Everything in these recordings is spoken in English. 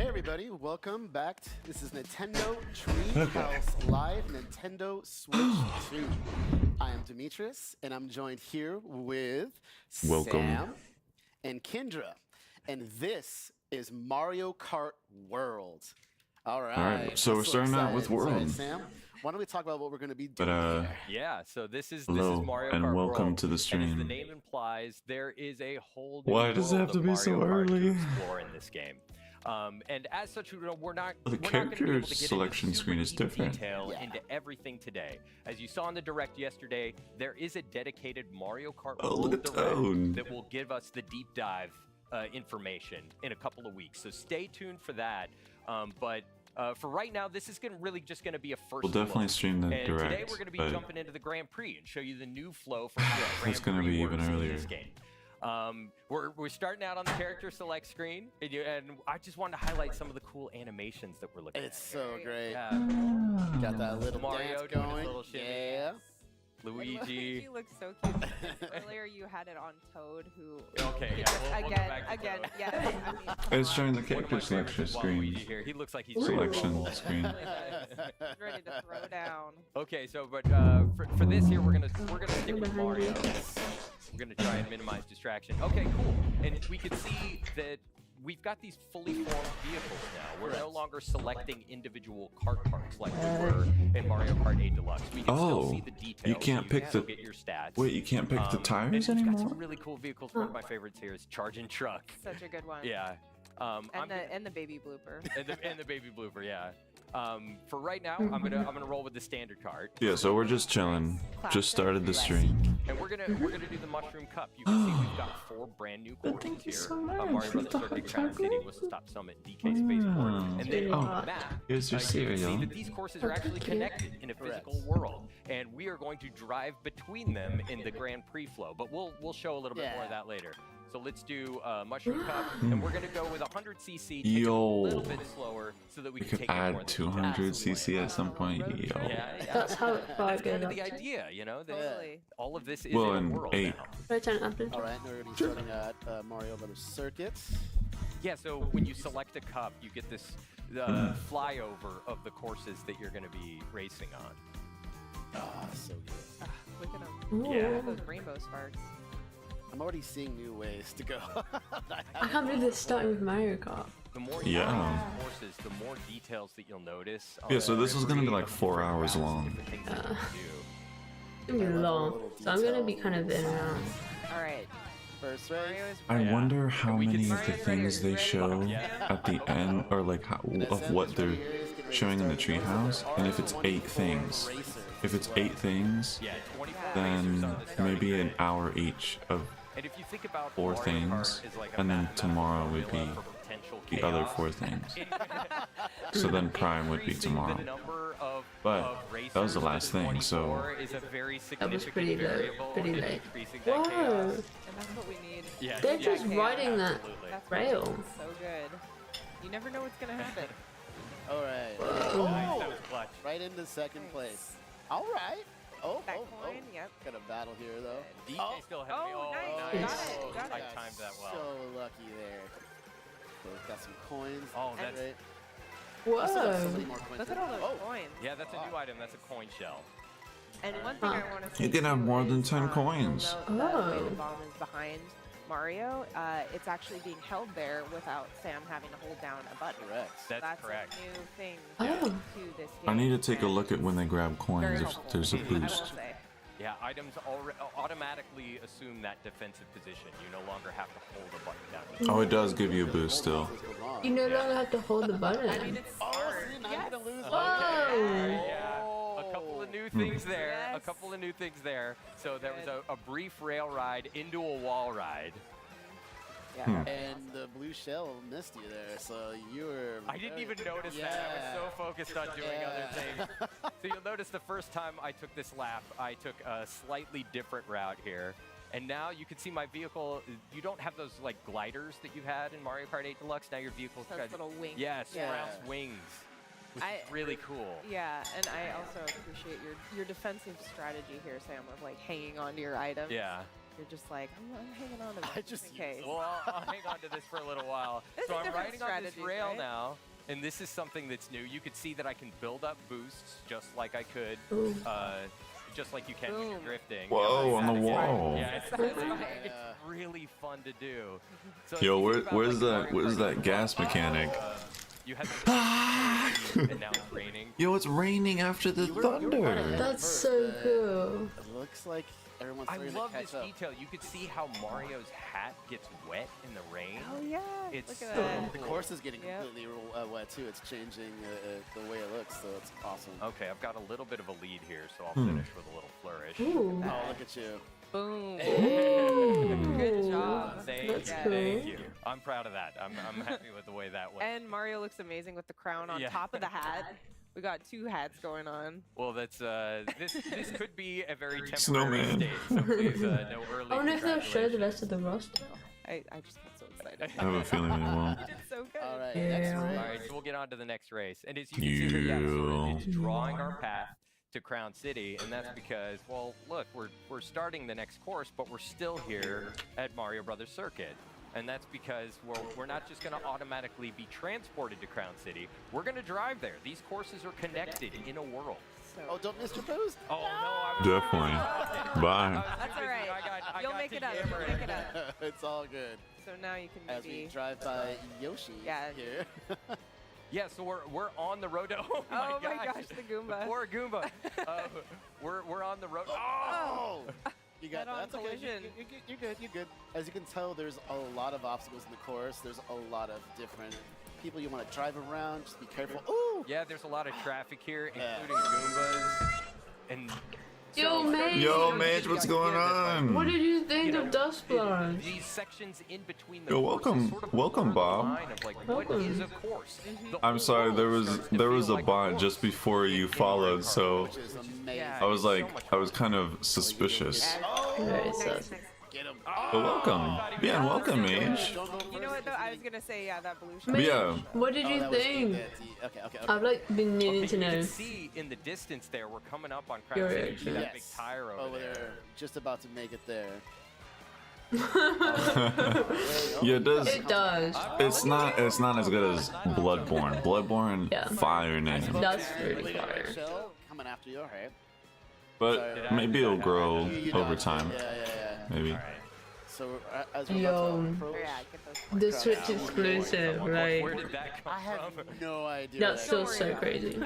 Hey everybody, welcome back. This is Nintendo Treehouse Live Nintendo Switch 2. I am Demetrius, and I'm joined here with Sam and Kendra. And this is Mario Kart World. All right. So we're starting out with World. Sam, why don't we talk about what we're going to be doing here? Yeah, so this is Hello, Mario and Kart welcome World. to the stream. And as the name implies, there is a whole new Why does it world have to of be so Mario Kart to early? explore in this game. And as such, we're not The we're not gonna be character able to get selection into screen is super deep different. detail into everything today. As you saw in the direct yesterday, there is a dedicated Mario Kart Oh, World look at direct Toad. that will give us the deep dive information in a couple of weeks. So stay tuned for that. For right now, this is really just going to be a first We'll definitely look. stream the And direct. today we're going to be but jumping into the Grand Prix and show you the new flow for how the Grand It's gonna Prix be works even in earlier. this game. We're starting out on the character select screen, and I just wanted to highlight some of the cool animations that we're looking It's at. so great. Yeah. Got that little Mario dance doing his going. little shimmy. Yeah. Luigi. He looks so cute. Earlier you had it on Toad, who Okay, yeah, just, we'll go back to again, Toad. yes. I mean, It's showing the One of my character selection favorites is Waluigi screen. here. He looks like he's Selection ready to screen. he's ready to throw down. Okay, so for this here, we're gonna stick with Mario. We're gonna try and minimize distraction. Okay, cool. And we can see that we've got these fully formed vehicles now. We're no longer selecting individual kart parts like we were in Mario Kart 8 Deluxe. We can still see the details. you can't so pick can still the- get your stats. Wait, you can't pick the And tires we've got anymore? some really cool vehicles. One of my favorites here is Charging Truck. Such a good one. Yeah. And the baby blooper. and the baby blooper, yeah. For right now, I'm gonna roll with the standard card. Yeah, so we're just chilling. Just started the stream. And we're gonna do the Mushroom Cup. You can see we've got 4 brand new courses Thank you here. so much Mario for Brothers the Circuit, hot Crown City, chocolate. Whistle Stop Summit, DK Spaceport, and then on Oh, the map, here's your you can see cereal. that these courses are actually connected in a physical world, and we are going to drive between them in the Grand Prix flow. But we'll show a little bit more of that later. So let's do Mushroom Cup, and we're gonna go with 100cc, take it a little bit slower, so that we We can could take it more add than 200cc at some point. Yo. Yeah, That's how far that's it goes kind of up the to. idea, you know. That Totally. all of this is Well, in in a world 8. now. Should I turn it up? All right, now we're going to be starting at Mario Brothers Circuit. Yeah, so when you select a cup, you get this flyover of the courses that you're going to be racing on. Ah, so good. Look at him. Ooh. Yeah. Those rainbow sparks. I'm already seeing new ways to go. I can't believe this starting with Mario Kart. The more you Yeah. race these courses, the more details that you'll notice. Yeah, so this is gonna be every like 4 hours different long. things that you can do. It's gonna be long, so I'm gonna be kind of in and out. All right. First race. Mario is I ready. wonder how We can many see- of the things they show at the end, or like how, of what they're showing in the treehouse, and if it's 8 things. If it's 8 things, Yeah, 24 racers then on the starting maybe an grid. hour each of And if you think about 4 Mario things, Kart is like a and then mathematical tomorrow would be formula for potential the other chaos. 4 things. So then Prime would be Increasing the tomorrow. number of But that was the racers last to thing, so 24 is a very That was significant pretty low, variable pretty in late. increasing that Whoa! chaos. And that's what we need. Yeah, They're yeah, just yeah, riding that absolutely. That's rail. So good. You never know what's gonna happen. All right. Whoa. Nice, that was clutch. Right into second Nice. place. All right. Oh, That oh, coin, oh. yep. Got a battle here, though. DJ still ahead of me. Oh, Oh, nice. nice. You got it. I timed that well. So lucky there. So we've got some coins. Oh, That's that's- great. We still have so Whoa! many more coins. Look at all those Oh, coins. Yeah, that's a new item. That's a coin shell. And one thing I want to say You can have too more than is, 10 you'll coins. note that the way Oh. the bomb is behind Mario. It's actually being held there without Sam having to hold down a button. correct. That's correct. a new thing Oh. to this game. I need to take a and look at when they grab very coins if helpful, there's a I will boost. say. Yeah, items automatically assume that defensive position. You no longer have to hold a button down. Oh, it does give you a boost still. You no longer have to hold the button. I mean, it's Oh, smart. see, now Yes. I'm gonna lose. Whoa! Yeah, a couple of new things there. A Yes. couple of new things there. So there was Good. a brief rail ride into a wall ride. Yeah. And the blue shell missed you there, so you were. I didn't very- even notice that. I was so focused on doing other things. So you'll notice the first time I took this lap, I took a slightly different route here. And now you can see my vehicle, you don't have those like gliders that you had in Mario Kart 8 Deluxe. Now your vehicle's Those got, little wings. yeah, Yeah. sprouts wings, which is really cool. Yeah, and I also appreciate your defensive strategy here, Sam, of like hanging on to your items. Yeah. You're just like, I'm hanging on to this I just just in case. Well, I'll hang on to this for a little while. There's So I'm different riding on this strategies, rail right? now, and this is something that's new. You could see that I can build up boosts just like I could, Ooh. just like you can when you're Boom. drifting. Whoa, on the It's- wall. Yeah, it's really fun to do. So if Yo, you think about, where's like, that? Mario Where's Kart, that gas mechanic? You have the and now it's raining. Yo, it's raining after the thunder. That's so cool. It looks like everyone's I starting love to this catch up. detail. You could see how Mario's hat gets wet in the rain. Oh yeah, It's look at so that. The course is getting Yep. completely wet too. It's changing the way it looks, so it's awesome. Okay, I've got a little bit of a lead here, so I'll finish with a little flourish. Ooh. Oh, look at you. Boom. Ooh. Good job. Thank That's you, cool. thank you. I'm proud of that. I'm happy with the way that went. And Mario looks amazing with the crown on Yeah. top of the hat. We got 2 hats going on. Well, that's this could be a very temporary Snowman. state, so please no early I wonder if they'll show the congratulations. rest of the roster. I just got so excited. I have a feeling they will. It's so good. All right, Yeah. next All race. right, so we'll get on to the next race. And as you can see here, yeah, so it's drawing our path to Crown City, and that's because, well, look, we're starting the next course, but we're still here at Mario Brothers Circuit. And that's because, well, we're not just going to automatically be transported to Crown City. We're going to drive there. These courses are connected in a world. So Oh, don't miss your boost. Oh, no, I was Definitely. Bye. That's all right. I You'll got make to it up. yammer You'll it. make it up. It's all good. So now you can As we maybe. drive by Yoshi Yeah. here. Yeah, so we're on the road. Oh my gosh, the Goomba. poor Goomba. We're on the road. Oh! Oh! You got Head-on that. That's okay. collision. You're good. You're good. As you can tell, there's a lot of obstacles in the course. There's a lot of different people you want to drive around. Just be careful. Ooh! Yeah, there's a lot of traffic here, Yeah. including Goombas. And Yo, Mage! Yo, Mage, what's going on? What did you think of Dust Blast? these sections in between the Yo, courses welcome- sort of welcome, blur the Bob. line of, like, what Welcome. is a course? The I'm whole sorry, world there was starts to there feel was a like bot course. just before you followed, so Which is amazing. Yeah. I was like, I was kind of suspicious. Very sus. Get him. But welcome. Yeah, and welcome, Mage. Don't go You know first, what though? because I was gonna say that blue shot. But yeah, What did Oh, you that was think? Okay. I've like been needing to You know. can see in the distance there, we're coming up on Crown Your City. reaction. That big tire over Oh, there. they're just about to make it there. yeah, it does. It does. It's not as good as Bloodborne. Bloodborne, Yeah. fire name. That's really Leader fire. Shell coming after you. Hey. But maybe it'll grow You over dodged. time. Yeah. Maybe. All right. So as we're Yo. about to approach, Yeah, get those The Switch exclusive, Where right? did that come I have from? no idea. That's what still that so is. crazy.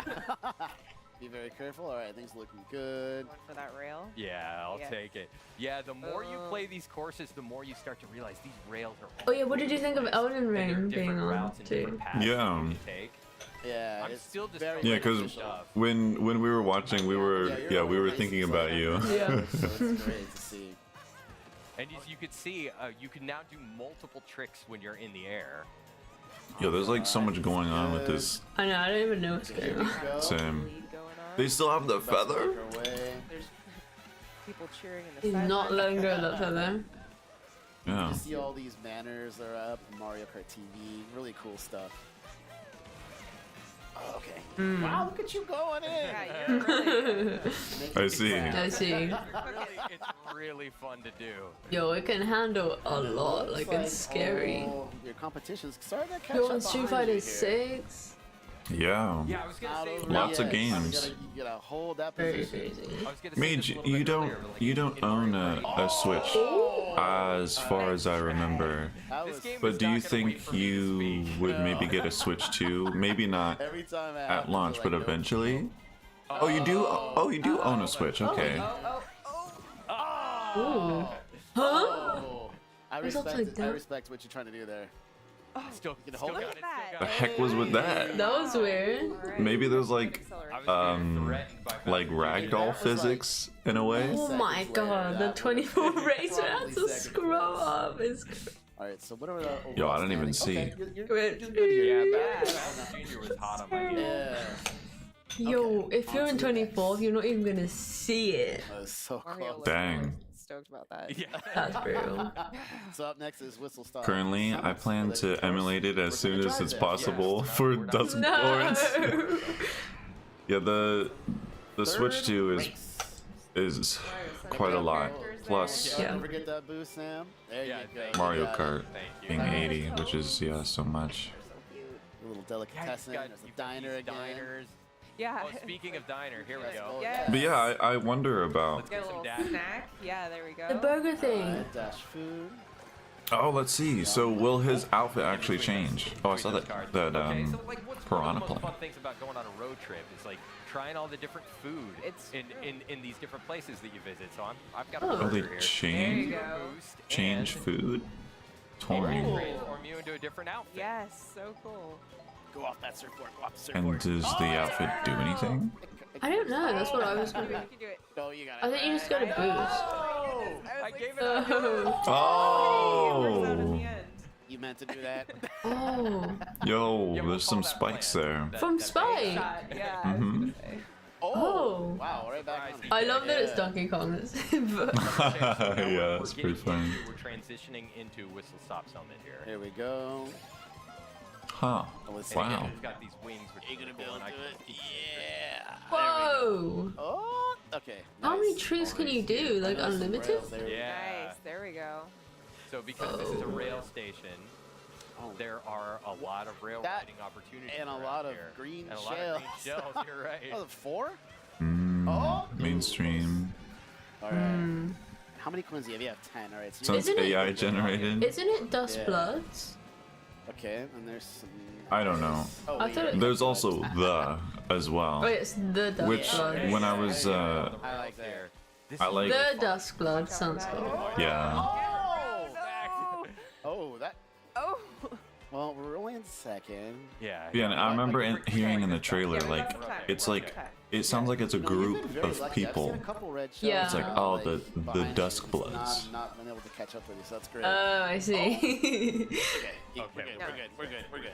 Be very careful. All right, things looking good. Going for that rail. Yeah, I'll Yeah. take it. Yeah, the more you play these courses, the more you start to realize these rails are. Oh yeah, what did you think of Elden and there are Ring being different on routes and too? different paths Yeah. you can take. Yeah, I'm it's still just very Yeah, because beneficial. when we were watching, we were thinking about you. Yeah. So it's great to see. And as you could see, you can now do multiple tricks when you're in the air. Yo, there's like so much going on with this. I know, I don't even know what's Here going we on. go. Same. Lead going on. They still have the About to feather? make our way. There's people cheering in the He's sideline. not letting go of that feather. Yeah. You see all these banners are up. Mario Kart TV, really cool stuff. Oh, okay. Wow, look at you going in. Yeah, you're really. I see. I see. It's really fun to do. Yo, it can handle a lot. Like Looks it's scary. all your competition's starting to catch Yo, up on Street behind you Fighter here. 6. Yeah. Yeah, I was gonna Out say. over Lots of the edge. games. You gotta hold that Very position. crazy. I was gonna say Mage, this a little you bit don't earlier, but, like, you in don't Mario own Kart, a Switch, as far as I remember. That This was game But is do not you gonna wait think for me to you speak. would maybe get a Switch too? Maybe not every time I at launch, but eventually. Oh, you do. Oh, you do own a Switch. Okay. Ooh. Huh? Oh, I What's respect upside it. I down? respect what you're trying to do there. Still, can still hold got it? it. Look at Still The got it. heck was with that? That was weird. Alright. Maybe there's like I was getting threatened by like Valkyrie. ragdoll physics in a way. Oh my Seconds later, god, the that 24 would've- racer has probably to seconds scroll later. up. It's All right, so what are the Yo, I overall don't even standings? see. Okay, you're Great. good here. Yeah, Bowser Jr. was hot on my heels. Yeah. Yo, Okay, if you're on in to the 24th, you're not even gonna see it. That was so Mario close. looks Dang. stoked about that. Yeah. That's brutal. So up next is Whistle Stop. Currently, I plan to emulate it as soon as it's possible Yeah. for No. Duskborns. Yeah, the Third Switch 2 race. is quite a lot. Plus Don't forget that boost, Sam. There Yeah, you go. thank Mario You got Kart it. Thank you. being 80, which is so much. So cute. A little Yeah, delicatessen. There's a you've got diner these again. diners. Yeah. Oh, speaking of diner, here we Let's go. go. Yeah. But yeah, I wonder about. Let's Get a some little dash. snack. Yeah, there we go. The burger thing. Alright, dash food. Oh, let's see. So will his outfit actually change? Oh, I saw that Okay, that so like what's Piranha one of the most Plant. fun things about going on a road trip is like trying all the different food It's in these different places that you visit. So I've got a Oh. burger Oh, they here. There you change go. Boost change and food. they Touring. transform you into a different outfit. Yes, so cool. Go off that surfboard. Go off the And surfboard. does the outfit do anything? I don't know. That's what I was You wondering. can do it. No, you got it. I think you just got a boost. I gave it a Oh. It works out in Oh, the end. You meant to do that. Oh. yo, Yeah, we'll there's call some that spikes plan. there. That- From that Spike. base Shot. shot. Yeah. Mhm. I was gonna say. Oh. Wow, right back on. I love that it's Yeah. Donkey Kong. But Okay, so now Yeah, we're that's getting pretty funny. We're transitioning into Whistle Stop Summit here. Here we go. Huh. Let's see. And again, Wow. it's got these wings, which You are gonna really be cool, able and to I do can- it? Yeah. whoa. Oh, okay. How many nice. trees can you do? Like There's some unlimited? rails there. Yeah. Nice. There we go. So because this is a Oh. rail station, Oh. there are a lot of rail That- riding opportunities and a around lot of here. green and a lot of green shells. shells. You're right. Oh, 4? Mm, mainstream. All right. How many coins do you have? You have 10. All right. So Sounds Isn't it- AI generated. Isn't it Dust Yeah. Bloods? okay, and there's some. I don't know. Oh, I wait, thought it- There's also the as well. Oh, it's the Dust Which Bloods. when I was I like that. Here. This I is like- The Dusk Blood sounds cool. yeah. Oh, No. oh, that. Oh. Well, we're only in second. Yeah. Yeah, and I remember Like, hearing in the trailer Yeah, we got like some time. it's We got like some time. it sounds like it's a No, you've group been very of lucky. I've people. seen a couple red shells Yeah. It's like, now, oh, the behind you, Dusk just Bloods. Not been able to catch up with you, so that's great. Oh, I see. okay, Okay, we're good. we're We're good. We're good. We're good.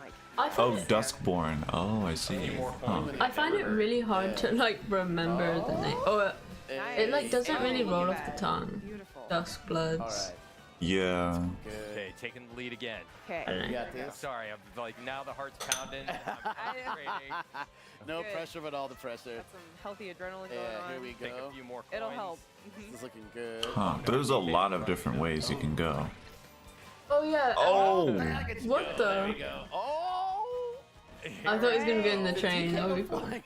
Like, I Oh, find, Duskborn. Oh, I see. Huh. I find it really hard to like remember the name. Oh, it like doesn't really look roll at off the that. tongue. Beautiful. Dusk All Bloods. right. Yeah. Good. Okay, taking the lead again. Okay. You got this. Sorry, I'm like now the heart's pounding. I'm concentrating. No Good. pressure, but all the pressure. Got some healthy adrenaline going Yeah, on. here we Take go. a few more coins. It'll help. This is looking good. Huh. There's a lot of different ways you can go. Oh yeah. Oh. What There we the? go. Oh! I thought he was gonna get in the train. That would be fun.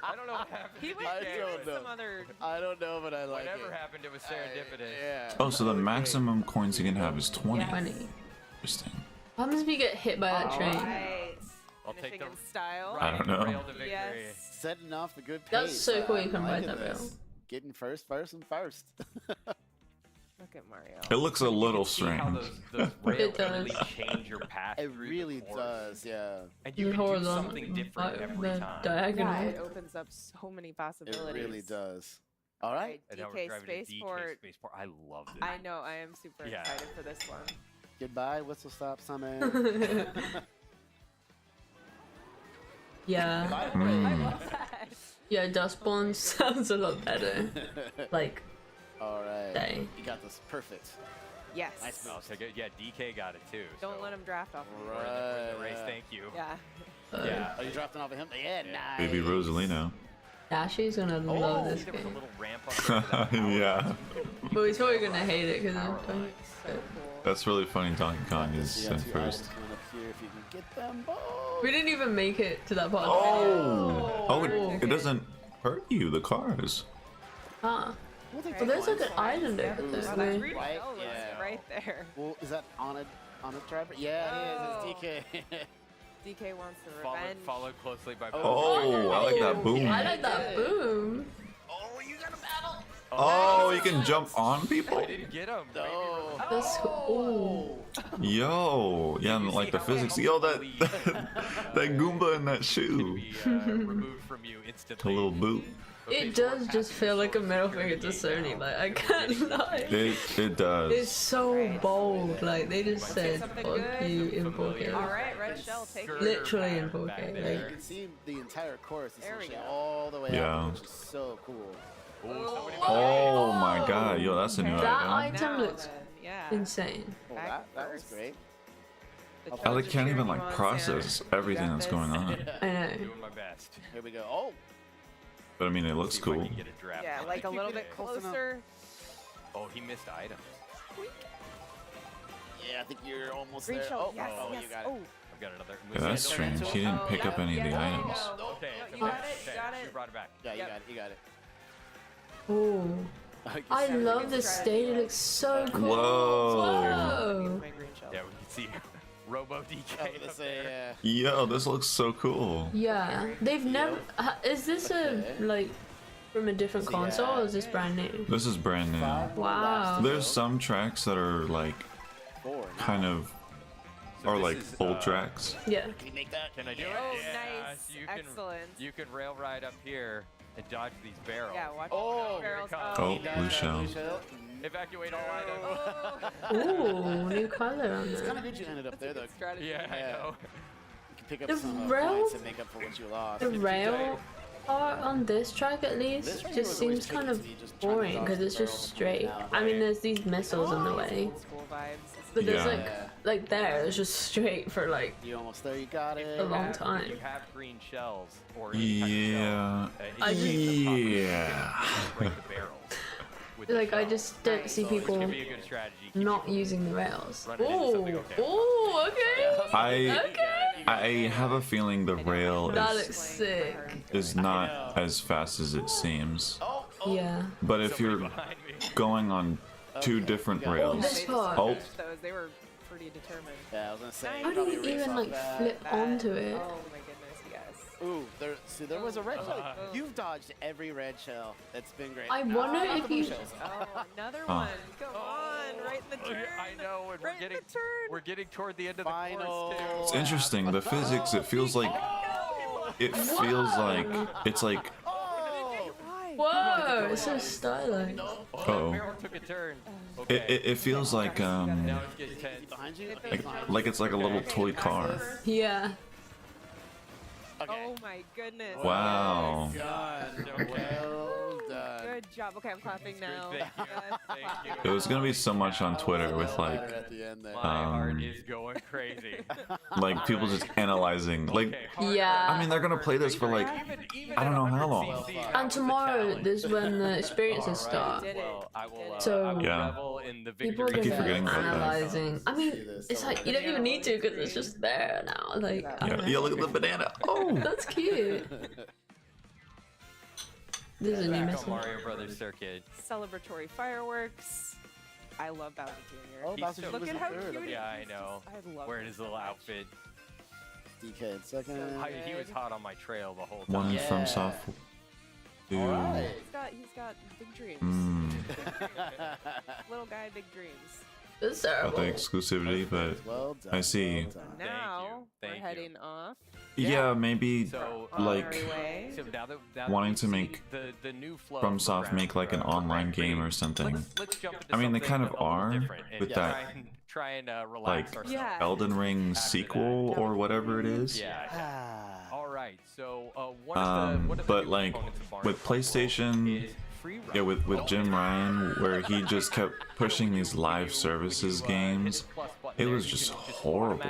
I don't know what happened. He to went I DK. don't with know. some other. I don't know, but I like Whatever it. happened, it was serendipitous. Yeah. Oh, so the maximum coins you can have is 20. Yeah. 20. Interesting. What happens if you get hit by that train? Right. I'll take Finishing the in style. I don't know. Rail to victory. Yes. Setting off a good pace. That's so cool you can I'm ride liking that rail. this. Getting first, and first. Look at Mario. It looks a little See how strange. those rails does. really change your path. It through the really course. does, yeah. And you The can do horizontal, something different every the time. Yeah, diagonal. it opens up so many It possibilities. really does. All right. And now we're DK driving to DK Spaceport. Spaceport. I love this. I know. I am super Yeah. excited for this one. Goodbye, Whistle Stop Summit. Yeah. Bye, Mm. Yeah, Dustborn sounds a lot better. Like, All right. day. You got this perfect. Yes. Nice Oh, so good. Yeah, DK got it too. Don't so let him draft off of you. we're in the Right. race. Thank you. Yeah. Yeah. Oh, you dropped it off of him? Yeah, nice. Baby Rosalino. Dashy's gonna Oh, love See, this there was a game. little ramp up there to that power. Yeah. But he's probably gonna hate it because Power I'm line. So cool. That's really funny. Donkey Kong You is got in two first. items coming up here if you can get them both. We didn't even make it to that part of the video. Oh, it doesn't hurt you, the cars. Ah. We'll take Well, there's like an points. island Yeah. over Ooh, there. Wow, where- that's really Right? oh, that's Yeah. right there. Well, is that on a driver? Yeah, it is. It's DK. DK wants the revenge. Followed closely by. Oh, I like that boom. I like that boom. Oh, you got a battle. Oh, you can jump on people? I didn't get him. No. That's cool. Yo, yeah, and like the physics. Yo, that that Goomba in that shoe. Be removed from you A instantly. little boot. It does just feel like a middle finger to Sony. Like, I can't lie. It does. It's so bold. Like, they just said, something fuck good. you in All 4K. right, red shell, take it. Literally in Back 4K. there. You Like, can see the entire course There we essentially go. all the way Yeah. out, which is so cool. Oh my god, yo, that's a new That item. item Now looks then, yeah. insane. Oh, Back that was first. great. The I I judges like are can't even cheering like you on, process Sam. everything You got that's this. going on. I know. Doing my best. Here we go. Oh, But I mean, it looks See if I cool. can get a draft Yeah, on like it. a little bit Close enough. closer. Oh, he missed items. Yeah, I think you're almost Green there. shell. Oh, yes, oh, yes. you got Oh. it. I've got another. Yeah, that's strange. He didn't pick up any of the items. No, Okay, no, it's you okay. got it. You Okay, got You it. brought it back. Yeah, you Yep. got it. You got it. Ooh. I love this stage. It looks so cool. Whoa. My green shell. Yeah, we can see Robo I was DK gonna up say, there. Yo, this looks so cool. Yeah, they've never. Is this a like from a different console or is this brand new? This is brand new. Wow. There's some tracks that are like kind of So are this like is, old tracks. Yeah. Can you make that? Can I do Oh, it? nice. You Excellent. You can rail ride up here and dodge these barrels. Yeah, watch Oh, the barrels. here it comes. Oh, You got blue that shell. Evacuate all items. Ooh, new color on It's kind that. of good you ended up there, though. Strategy. Yeah, I Yeah. know. You can pick up The some rail- points and make up for what you lost. The rail part on this track at This least track just was always seems kind tricky of to me, just trying to boring dodge because the it's just barrels and straight. pull it out. I mean, there's these missiles in the way, Old school vibes. but there's Yeah. like there, it's just straight for like You almost there, you got it. a long If time. you have green shells or any type of Yeah. shell, I it just- should pop. Yeah. Break the barrels with the Like I shell. just don't see Which people can be a good strategy. Keep not people- using the rails. Run it into Ooh, something, okay. ooh, okay. I have a feeling the rail That is looks sick. not as fast as it seems. Yeah. But if Somebody you're behind me. going on two different Oh, rails, this part. oh, Those, they were pretty determined. Yeah, I was gonna say. How How do probably you race even off like that. flip onto it? Oh my goodness, yes. Ooh, there was a red shell. oh. You've dodged every red shell. It's been great. I wonder Not if the blue you- shells. Oh, another Huh. one. Come on, right in the turn. I know, and Right in the turn. we're getting toward the end of the Final. course too. it's interesting. The physics, it feels like it's like Whoa, it's so stylish. Uh-oh. Barrel took a turn. Okay. it feels like Now it's getting tense. Behind you? like it's like a little toy car. Yeah. Okay. Oh my goodness. Wow. Done. Okay. Well done. Good job. Okay, I'm clapping now. Thank you. Yes. Thank It you. was gonna be so much on Twitter with Better like at the end there. My heart Um, is going crazy. people just analyzing like. Okay, hard Yeah. I mean, they're gonna play this for like even I don't at know how 100 long. cc, that And was a tomorrow challenge. is when the experiences start. Did it. Well, I will, So- I will Yeah. revel in the People victory. are keep just forgetting about that. analyzing. I mean, it's like you don't even need to because it's just there now. Like, I don't know. Yeah, look at the banana. Oh, That's cute. This is a new Back on missile. Mario Brothers Circuit. Celebratory fireworks. I love Bowser Jr. Oh, He's Bowser so- Jr. Look was at in how third. cute he Yeah, is. I know. I love Wearing him his so little much. outfit. DK in second. He was hot on my trail the whole time. one Yeah. from soft. Dude. Alright. He's got big dreams. Mm, Little guy, big dreams. It's got the terrible. exclusivity, but Well done. I see. Well done. Now Thank we're you. heading off. yeah, maybe So, on like our way. so now that wanting we've to seen make the new flow FromSoft around, make like an online game or something. Let's jump into I mean, they something kind of a little are different and with that, try and relax like, ourselves. Yeah. Elden Ring sequel or whatever it is. Yeah. Ah. All right. So one of the But new like components of Mario with Kart World PlayStation, is free roam. yeah, with Jim Ryan, where he just kept pushing these live services games, it was just horrible.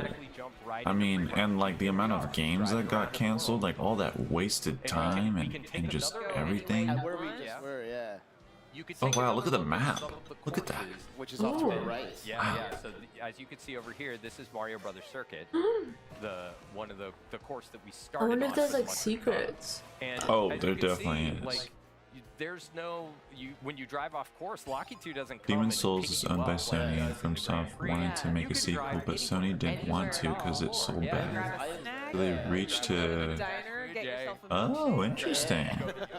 I mean, and like the amount of games that got canceled, like all that wasted time and just everything. At where we just were, yeah. You could Oh, take wow, another look at the look map. some of the Look at that. courses. Which is off to the Ooh. right. Yeah, Wow. yeah. So as you can see over here, this is Mario Brothers Circuit, one of the course that we I started. wonder if on there's with like Mushroom secrets. Kong. And Oh, as there you can definitely see, is. Like, there's no when you drive off course, Locky 2 doesn't come Demon's and Souls pick is you owned by up Sony, like and it does in the Grand FromSoft Prix. wanted to You make a can sequel, drive but Sony didn't want to because it sold Yeah. bad. Grab a snack. So they reached to. Diner, get Yay. yourself a Oh, milkshake. interesting.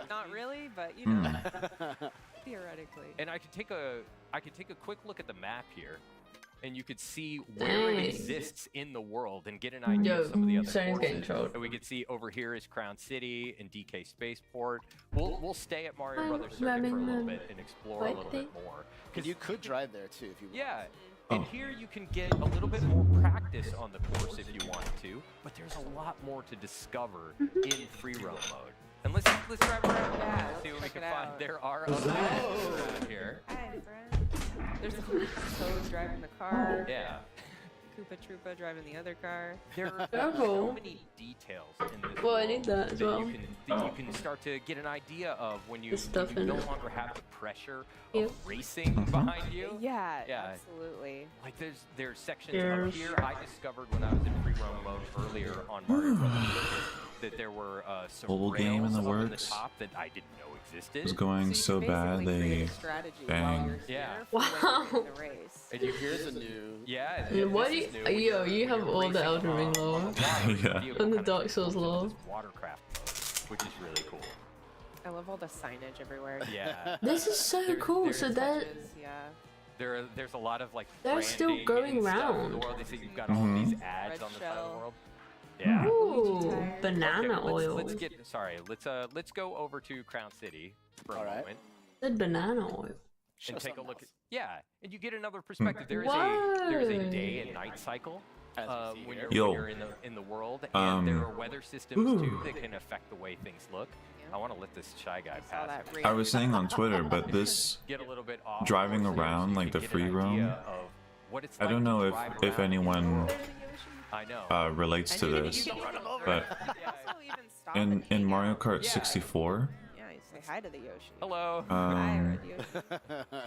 Not really, but you know, Hmm. theoretically. And I could take a quick look at the map here, and you could see where it Dang. exists in the world and get an idea Yo, of some of the other Sony's getting courses. trolled. And we could see over here is Crown City and DK Spaceport. We'll stay at Mario I'm Brothers Circuit for a ramming little them. bit and explore a little bit more. Because you could drive there too if you want. Yeah. Oh. And here you can get a little bit more practice on the course if you want to, but there's a lot more to discover in free roam mode. And let's drive around Yeah, and see what we check can it find. out. There are other areas around here. Hi, friend. There's Toad driving the car. Yeah. Koopa Troopa driving the other car. There are Oh. so many details in this Well, I world need that as well. you can start to get an idea of when you, The stuff when you in no it. longer have the pressure Yep. of racing behind you. Yeah, Yeah. absolutely. Like there's sections Yes. up here I discovered when I was in free roam mode earlier on Mario Brothers that there were some Full rails game in the up works. top that I didn't know existed. It was going so you bad basically create they a strategy bang. while you're Yeah. here for when Wow. you're in the race. And you Here's a new. Yeah. And what this do is new. you- yo, When you you're have all the racing Elden Ring on lore. the water, Yeah. the vehicle And the kind of Dark Souls goes into lore. this watercraft mode, which is really cool. I love all the signage everywhere. Yeah. This is so cool. So that Touches, yeah. There's a lot of like They're still branding going and stuff in round. the world. They say you've got all these ads Red on the side of shell. the world. Yeah. ooh, tires. banana Okay, oil. let's go over to Crown City for a All right. moment Said banana oil. Show and take a something look at else. and you get another perspective. There's a Whoa. day and night cycle As we see when here. you're, Yo. when you're in the world, and there are weather systems too ooh. that can affect the way things look. I want to let this shy guy Saw pass. that it. I was saying on Twitter, but this Get a little bit off driving course there, around, so you like can the get free an roam, idea of what it's I don't like know to if drive if around. anyone I know. relates to this, You can even but also even stop in and hang Mario out. Kart Yeah. 64, Yeah, you say hi to the Yoshi. Hello. Hi, um, Red Yoshi.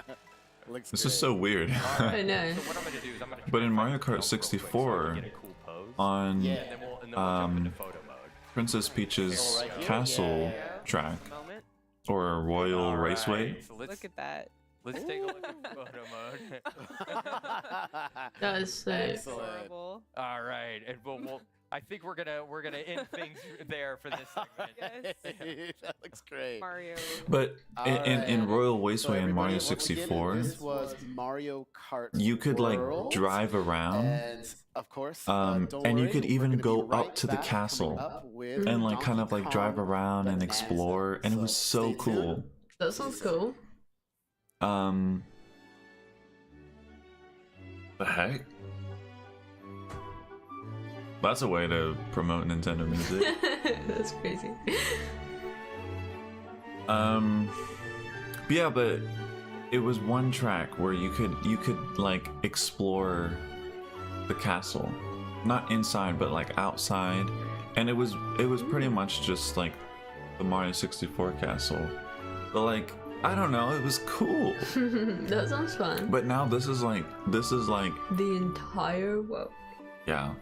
Looks this great. is so weird. I know. So what I'm gonna do is I'm gonna But in try Mario and Kart jump real quick so I 64, can get a cool pose. on Yeah. And then we'll jump into photo mode. Princess Peach's right here? castle Yeah. track Just a moment. or Royal All right, Raceway, so let's Look at that. let's take a look at photo mode. That is so. Excellent. Horrible. All right, and we'll I think we're gonna end things there for this segment. Yes. That looks great. Mario. but in Alright. Royal So Raceway and Mario everybody, once again, 64, This was Mario Kart. you could like World. drive around And of course, and don't you worry, could we're even gonna be go right up to the back, coming castle up with and like kind Donkey of like drive Kong around and Bananza. explore, and it was so stay cool. tuned. That sounds cool. The heck? That's a way to promote Nintendo music. That's crazy. Yeah, but it was one track where you could like explore the castle, not inside but like outside, and it was pretty much just like the Mario 64 castle, but like I don't know, it was cool. That sounds fun. But now this is like The entire world. yeah.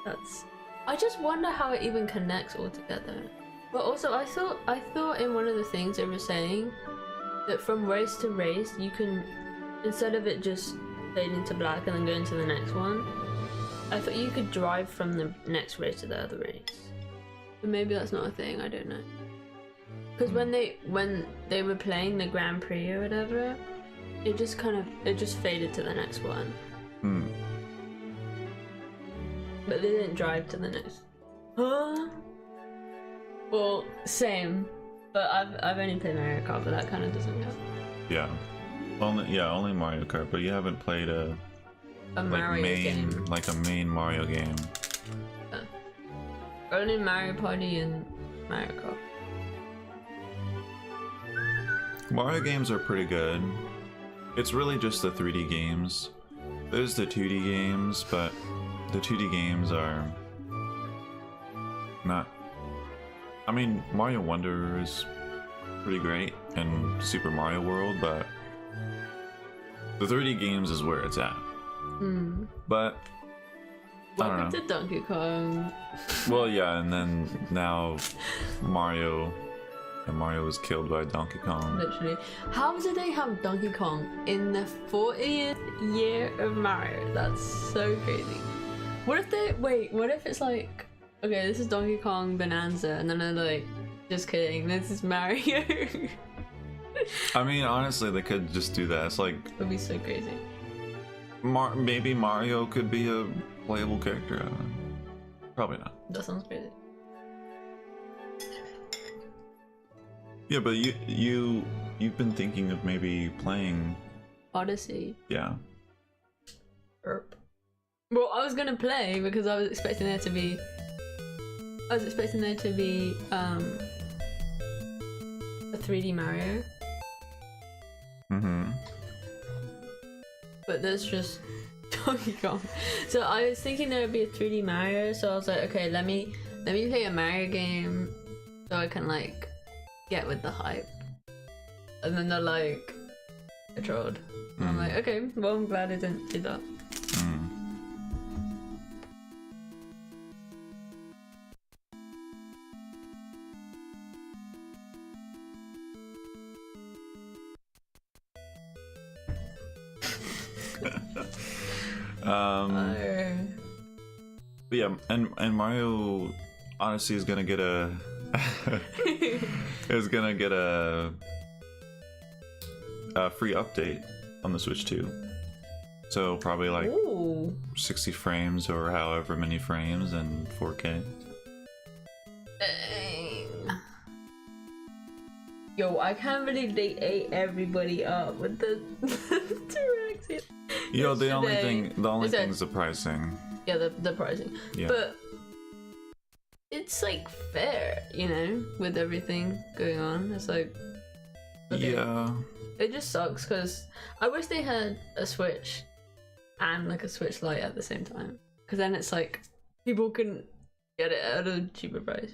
That's. I just wonder how it even connects all together. But also, I thought in one of the things they were saying that from race to race, you can, instead of it just fading to black and then going to the next one, I thought you could drive from the next race to the other race. But maybe that's not a thing. I don't know. Because when they were playing the Grand Prix or whatever, it just faded to the next one. But they didn't drive to the next. Huh? Well, same. But I've only played Mario Kart, but that kind of doesn't count. Yeah. Only Mario Kart, but you haven't played a A like Mario main game. like a main Mario game. Only Mario Party and Mario Kart. Mario games are pretty good. It's really just the 3D games. There's the 2D games, but the 2D games are not. I mean, Mario Wonder is pretty great and Super Mario World, but the 3D games is where it's at. But I don't Welcome know. to Donkey Kong. Well, yeah, and then now Mario was killed by Donkey Kong. Literally. How do they have Donkey Kong in the 40th year of Mario? That's so crazy. What if it's like, okay, this is Donkey Kong Bonanza, and then they're like, just kidding, this is Mario. I mean, honestly, they could just do that. It's like That'd be so crazy. maybe Mario could be a playable character. I don't know. Probably not. That sounds crazy. Yeah, but you've been thinking of maybe playing. Odyssey. Yeah. Erp. Well, I was gonna play because I was expecting there to be a 3D Mario, Mm-hmm. but there's just Donkey Kong. So I was thinking there would be a 3D Mario, so I was like, okay, let me play a Mario game so I can like get with the hype. And then they're like, Metroid. I'm like, okay, well I'm glad I didn't do that. But yeah, and Mario Odyssey is gonna get a free update on the Switch 2. So probably like 60 frames or however many frames and 4K. Yo, I can't believe they ate everybody up with the T-Rex. Yo, the only thing is the pricing. Yeah, the pricing. Yeah. But it's like fair, you know, with everything going on. It's like, okay. Yeah. It just sucks because I wish they had a Switch and like a Switch Lite at the same time. Because then it's like people can get it at a cheaper price.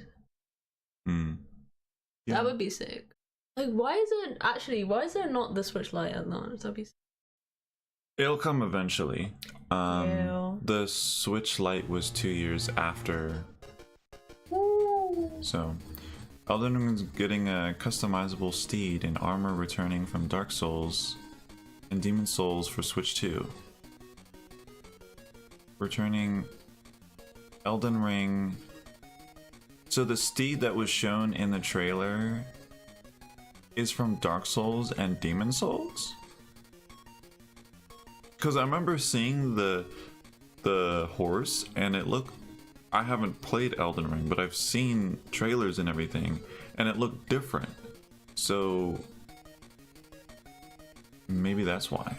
Yeah. That would be sick. Like, why is there not the Switch Lite at launch? That'd be sick. It'll come eventually. Yeah. The Switch Lite was 2 years after. So, Elden Ring's getting a customizable steed and armor returning from Dark Souls and Demon Souls for Switch 2. Returning Elden Ring. So the steed that was shown in the trailer is from Dark Souls and Demon Souls? Because I remember seeing the horse and it looked... I haven't played Elden Ring, but I've seen trailers and everything, and it looked different. So maybe that's why.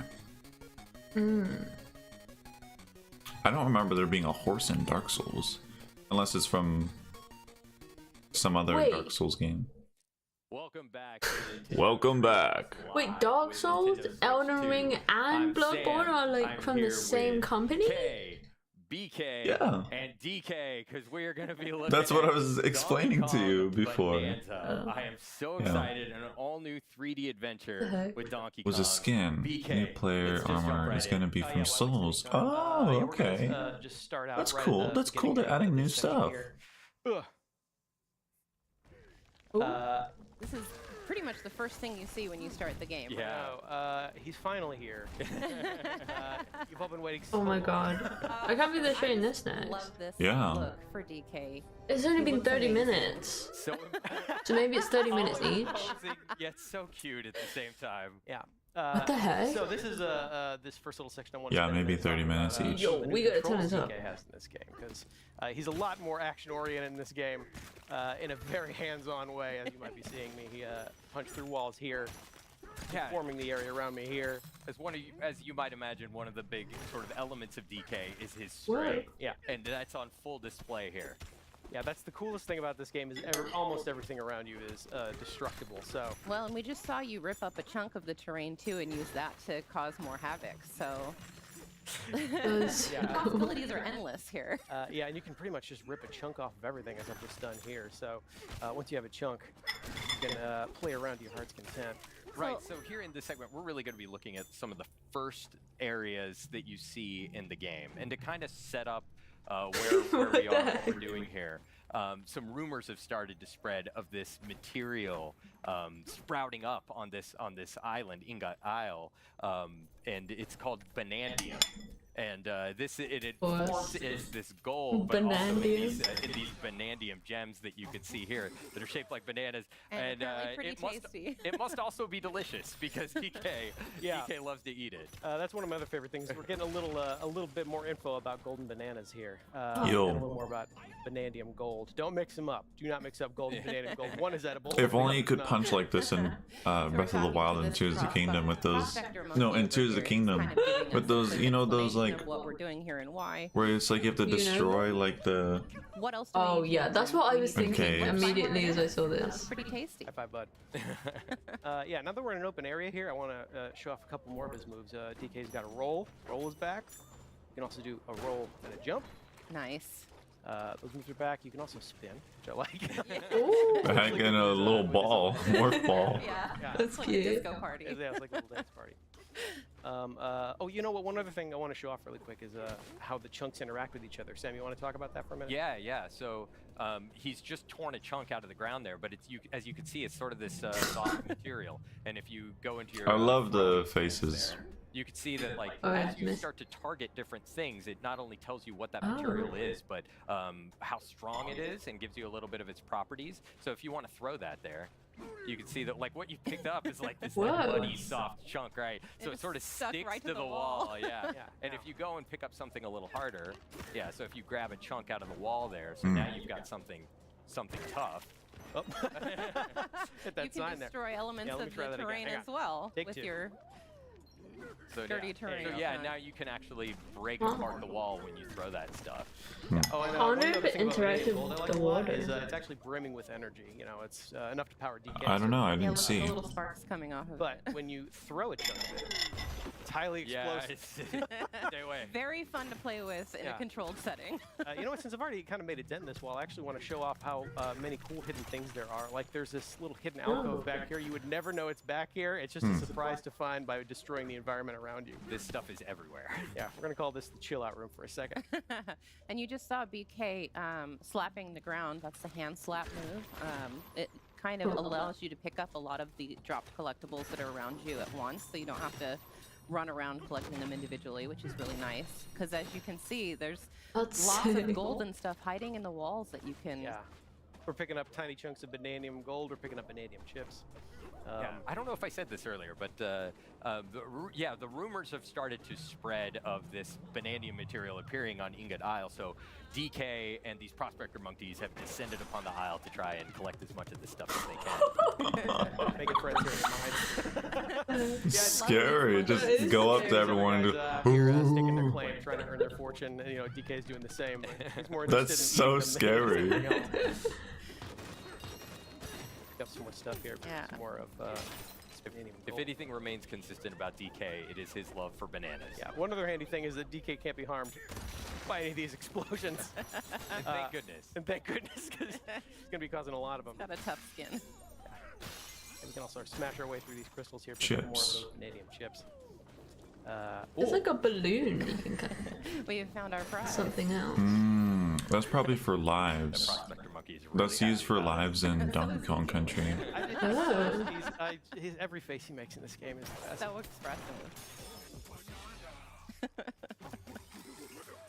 I don't remember there being a horse in Dark Souls, unless it's from some other Dark Souls game. Welcome back. Welcome back. Wait, Dark Souls, Elden Ring, and Bloodborne are like from the same company? BK Yeah. and DK, because we are going to be looking. That's what I was explaining to you before. Bananza. I am so excited! An all-new 3D adventure with Donkey Kong. Was a skin. BK. New player armor is going to be from Souls. Oh, okay. Just start out That's right cool. at the That's cool. beginning They're adding of new this section stuff. here. This is pretty much the first thing you see when you start the game. Yeah. No, he's finally here. You've all been waiting so Oh my long. god. I can't believe they're showing this Love next. this Yeah. look for DK. It's only been 30 minutes. So, So maybe it's 30 minutes each. imposing, yet so cute at the same time. Yeah. What the heck? So this is this first little section I want to Yeah, spend a maybe minute 30 talking minutes about, each. Yo, the we new gotta turn controls this up. DK has in this game because he's a lot more action oriented in this game, in a very hands-on way, as you might be seeing me. He punched through walls here, forming the area around me here. As you might imagine, one of the big sort of elements of DK is his What? strength. Yeah. And that's on full display here. Yeah, that's the coolest thing about this game is almost everything around you is destructible. So Well, and we just saw you rip up a chunk of the terrain too and use that to cause more havoc. So Those- Yeah. possibilities are endless here. yeah, and you can pretty much just rip a chunk off of everything as I've just done here. So once you have a chunk, you can play around to your heart's content. Right, so here in this segment, we're really going to be looking at some of the first areas that you see in the game. And to kind of set up where we are, what we're doing here, some rumors have started to spread of this material sprouting up on this island, Ingot Isle, and it's called Banandium. And it forms is this gold, but also in these Banandium gems that you can see here that are shaped like bananas. And apparently pretty tasty. It must also be delicious because DK loves to eat it. That's one of my other favorite things. We're getting a little bit more info about golden bananas here. Yo. And a little more about Banandium gold. Don't mix them up. Do not mix up gold and Banandium gold. One is edible. If only you could No. punch like this in Breath of the Wild and Tears of the Kingdom with those. No, in Tears of the Kingdom with those. You know those like of what we're doing here and why. where it's like you have to You know? destroy like the. What else? Do we Oh need yeah, to that's do? what I We was need to thinking Okay. immediately as I saw That's this. pretty tasty. High five, bud. Yeah, now that we're in an open area here, I want to show off a couple more of his moves. DK's got a roll. Roll is back. You can also do a roll and a jump. Nice. Those moves are back. You can also spin, which I like. Ooh, Back in a little ball, morph ball. Yeah, Yeah. it's like a cute. disco party. Yeah, it's like a little dance party. Oh, you know what? One other thing I want to show off really quick is how the chunks interact with each other. Sam, you want to talk about that for a minute? Yeah. So he's just torn a chunk out of the ground there, but as you can see, it's sort of this soft material. And if you go into your I love the faces. you can see that like Oh, as you miss- start to target different things, it not only tells you what that material is, but how strong it is and gives you a little bit of its properties. So if you want to throw that there, you can see that like what you picked up is like this like, Whoa. muddy soft chunk, right? So It it sort of stuck sticks right to the wall. Yeah. Yeah. And if you go and pick up something a little harder, yeah. So if you grab a chunk out of the wall there, so now you've got something tough. Oh. Hit that You sign can there. destroy elements Yeah, let me of try the that again. terrain Hang as on. well Take with two. your So dirty yeah. terrain. So yeah, outside. now you can actually break Huh? apart the wall when you throw that stuff. Oh, and, I one wonder other if it thing about Vanadium interacted Gold I with like the a lot water. is, it's actually brimming with energy. You know, it's enough to power DK. I don't know, I Yeah, didn't look, see. the little sparks coming off of But it. when you throw a chunk of it, it's highly Yeah. explosive. Stay away. Very fun to play with in Yeah. a controlled setting. You know what? Since I've already kind of made a dent in this wall, I actually want to show off how many cool hidden things there are. Like there's this little hidden alcove back here. You would never know it's back here. It's just a surprise to find by destroying the environment around you. This stuff is everywhere. Yeah, we're gonna call this the chill out room for a second. And you just saw BK slapping the ground. That's the hand slap move. It kind of allows you to pick up a lot of the dropped collectibles that are around you at once, so you don't have to run around collecting them individually, which is really nice. Because as you can see, there's That's lots so of cool. gold and stuff hiding in the walls that you can. Yeah, we're picking up tiny chunks of vanadium gold. We're picking up vanadium chips. Yeah, I don't know if I said this earlier, but the rumors have started to spread of this vanadium material appearing on Ingot Isle. So DK and these prospector monkeys have descended upon the isle to try and collect as much of this stuff as they can. Making friends here at mine. Scary. Just go up to everyone and Here, just. sticking their claim, trying to earn their fortune. And, you know, DK's doing the same. But he's more interested That's in so eating them than scary. anything else. Got some more stuff here. Yeah. Some more of vanadium If gold. anything remains consistent about DK, it is his love for bananas. Yeah, one other handy thing is that DK can't be harmed by any of these explosions. And thank goodness. And thank goodness, because he's going to be causing a lot of them. Got a tough skin. And we can also smash our way through these crystals here, pick up more of Chips. those vanadium chips. It's Oh, like a balloon. You can kind of We have found our prize. something else. That's probably for The lives. prospector monkey is really That's used happy for about it. lives in Donkey Kong Country. Oh. every face he makes in this game is classic. So expressive.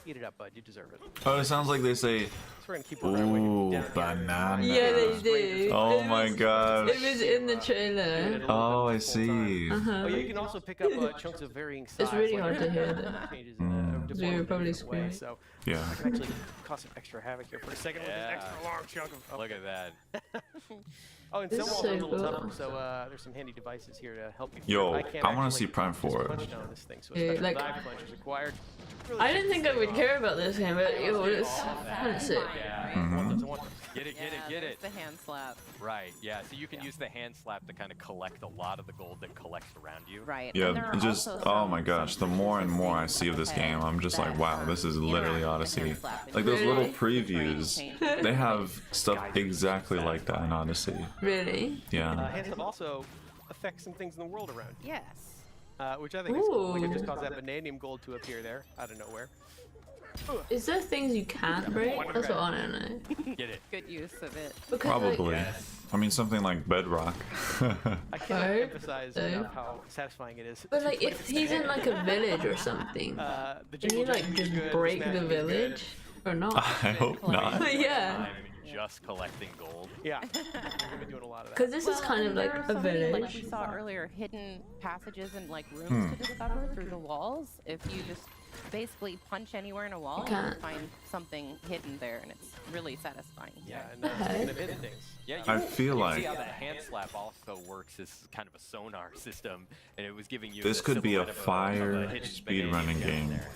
Eat it up, bud. You deserve it. Oh, it sounds like they say, So we're going to keep running. ooh, down banana. Yeah, they do. Oh It my was- gosh. It was in the trailer. Oh, I see. Oh, yeah, you can also pick up chunks of varying size. It's really like hard to hear that. changes in the So you were deformity probably in a way, screaming. So Yeah. I can actually cause some extra havoc here for a second with this Yeah. extra long chunk of. Look at that. Oh, and This some is walls are a so little cool. tougher, so there's some handy devices here to help you. Yo, can't I wanna actually see Prime just 4. punch down this thing, so a Yeah, special like- dive punch is required. Really I takes didn't think this I would thing care about this game, but it was kind of sick. Yeah. off. Doesn't want them. Get it, get it, get there's it. the hand slap. Right, yeah. So you can use the hand slap to kind of collect a lot of the gold that collects around you. Right. Yeah, and there are it just, also oh some- my gosh, the some more and features more that I you see of this can game, I'm just like, that, wow, this is literally interact with the Odyssey. hand slap and Like those little really train previews, change. they have stuff exactly like that in Odyssey. Really? Yeah. Hand stuff also affects some things in the world around you, Yes. which I think is cool. Like it just Ooh. caused that vanadium gold to appear there out of nowhere. Is there things you can't break? That's what I don't know. Get it. Good use of it. Because, Probably. Like, I mean, something like Bedrock. I cannot Right. emphasize Right. enough how satisfying it is. but like, if he's in like a village or something, the can you jingle like jangle is just good, break smashing the is good. village or not? I hope not. Yeah. Time just collecting gold. Yeah, we've been doing a lot of that. Because this is kind of and like there are a so many, like village. we saw earlier, hidden passages and like rooms to discover through the walls. If you just basically punch anywhere in a wall, you can can't. find something hidden there, and it's really satisfying. Yeah, and speaking of hidden things, Yeah, you I can- feel you can like- see how that hand slap also works as kind of a sonar system, and it was giving you. This the could be a silhouette of a fire hidden speedrunning vanadium game. there.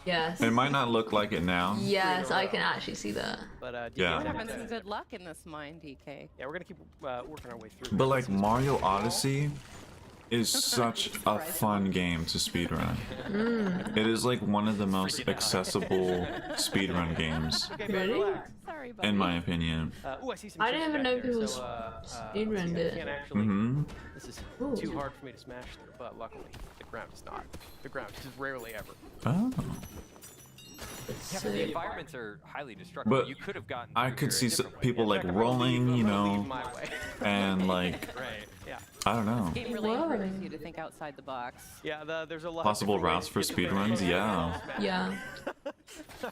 Yes. It might not look like it now. Yes, I can actually see that. but Yeah. We're DK having some good luck in this mine, DK. Yeah, we're gonna keep working our way through. But like Mario Odyssey, is such a fun game to speedrun. It is like one of the most accessible speedrun games, Really? Sorry, buddy. in my opinion. Ooh, I see some I didn't chips even back know there, people so, speedrunned I it. can't actually. Mm-hmm. This is Ooh. too hard for me to smash through, but luckily the ground is not. The ground is rarely ever. Oh. Yeah, but the environments are highly destructive. But you could have gotten. I through could here see a different way. people like I'm gonna rolling, leave- you I'm gonna leave know, my way. and like, Right. Yeah. I don't know. This game really Whoa. encourages you to think outside the box. Yeah, there's a lot Possible of different routes ways for to get the speedruns, very yeah. close match. Yeah.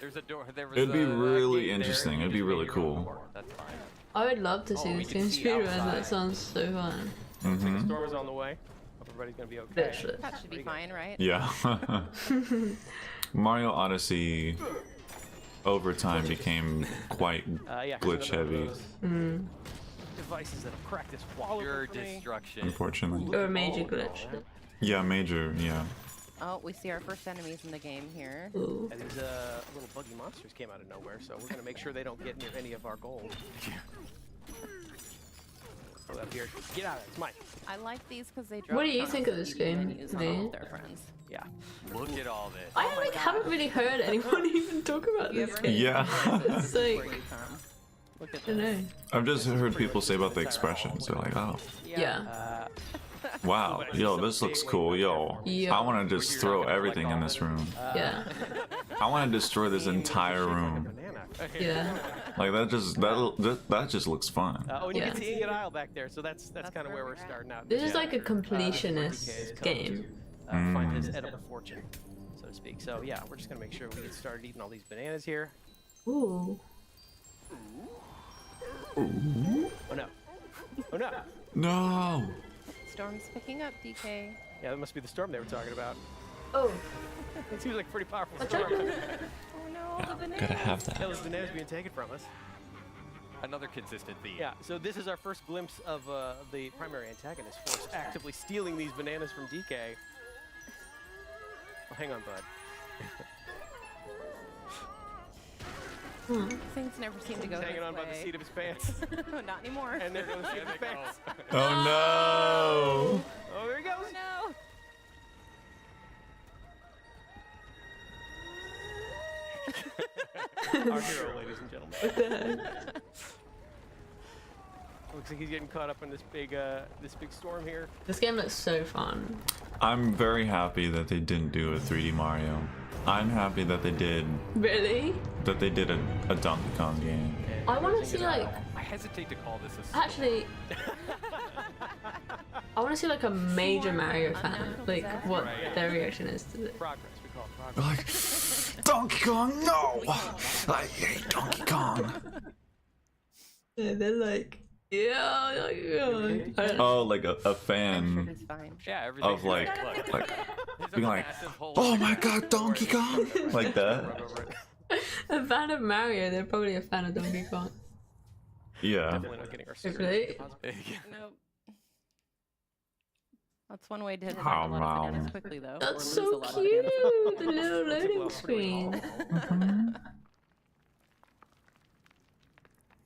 There's a door. There was It'd be a really gate there, interesting. you It'd be just really made your own cool. door. That's fine. I would love to see Oh, we this can game see speedrun. outside. That sounds so fun. Mm-hmm. Storm is on the way. Hope everybody's gonna be okay. Literally. That should be fine, right? Yeah. Mario Odyssey over time became quite Yeah, glitch heavy, devices that have cracked this wall Your open for me. destruction. unfortunately. Or a major glitch. Yeah, major, yeah. Oh, we see our first enemies in the game here. Ooh. And these little buggy monsters came out of nowhere, so we're gonna make sure they don't get near any of our gold. Throw that beard. Get out of it. It's mine. I like these because they drop. What do you chunks think of this easy game, and use on all Nate? of their friends. Yeah. Look at all this. I like haven't really heard anyone even talk about You this ever game. Yeah. It's Where like, you come. Look at I don't this. know. I've just heard people say about the expressions. They're like, oh, Yeah. wow, yo, this looks cool, yo. Yeah. I want to just throw everything in this room. Yeah. I want to destroy this entire room. Banana. Yeah. Like that just looks fun. Oh, and you Yeah. can see Ingot Isle back there, so that's kind of where we're starting out. This is like a chapter, before DK is completionist coming game. to, find his edible fortune, so to speak. So yeah, we're just gonna make sure we get started eating all these bananas here. Ooh. Oh no! Oh no! No. Storm's picking up, DK. Yeah, that must be the storm they were talking about. Oh. It seems like a pretty powerful Watch storm. out. Oh no, the banana. Gotta have Yeah, that. those bananas being taken from us. Another consistent theme. Yeah, so this is our first glimpse of the primary antagonist force actively stealing these bananas from DK. Oh, hang on, bud. Things never seem to go Hanging his on by the way. seat of his pants. Not anymore. And there goes the seat of his pants. Oh no. Oh, there he goes. no. Our hero, ladies and gentlemen. Looks like he's getting caught up in this big storm here. This game looks so fun. I'm very happy that they didn't do a 3D Mario. I'm happy that they did Really? a Donkey Kong game. I want to see like, I hesitate to call this a story. actually, I want to see like a major Mario fan, like what their reaction is to this. Progress, we call it progress. Like, Donkey Kong, no! I hate Donkey Kong. Yeah, they're like, yeah, I don't know. Oh, like a fan It's fine. Yeah, everything. of like There's a being like, massive hole oh in my there. god, Donkey Kong! Like that. A fan of Mario, they're probably a fan of Donkey Kong. Yeah. Definitely not getting our secret Really? deposit. Nope. That's one way to hit a Wow, lot of wow. bananas quickly, though. That's or so lose a lot of cute, bananas. the little loading screen.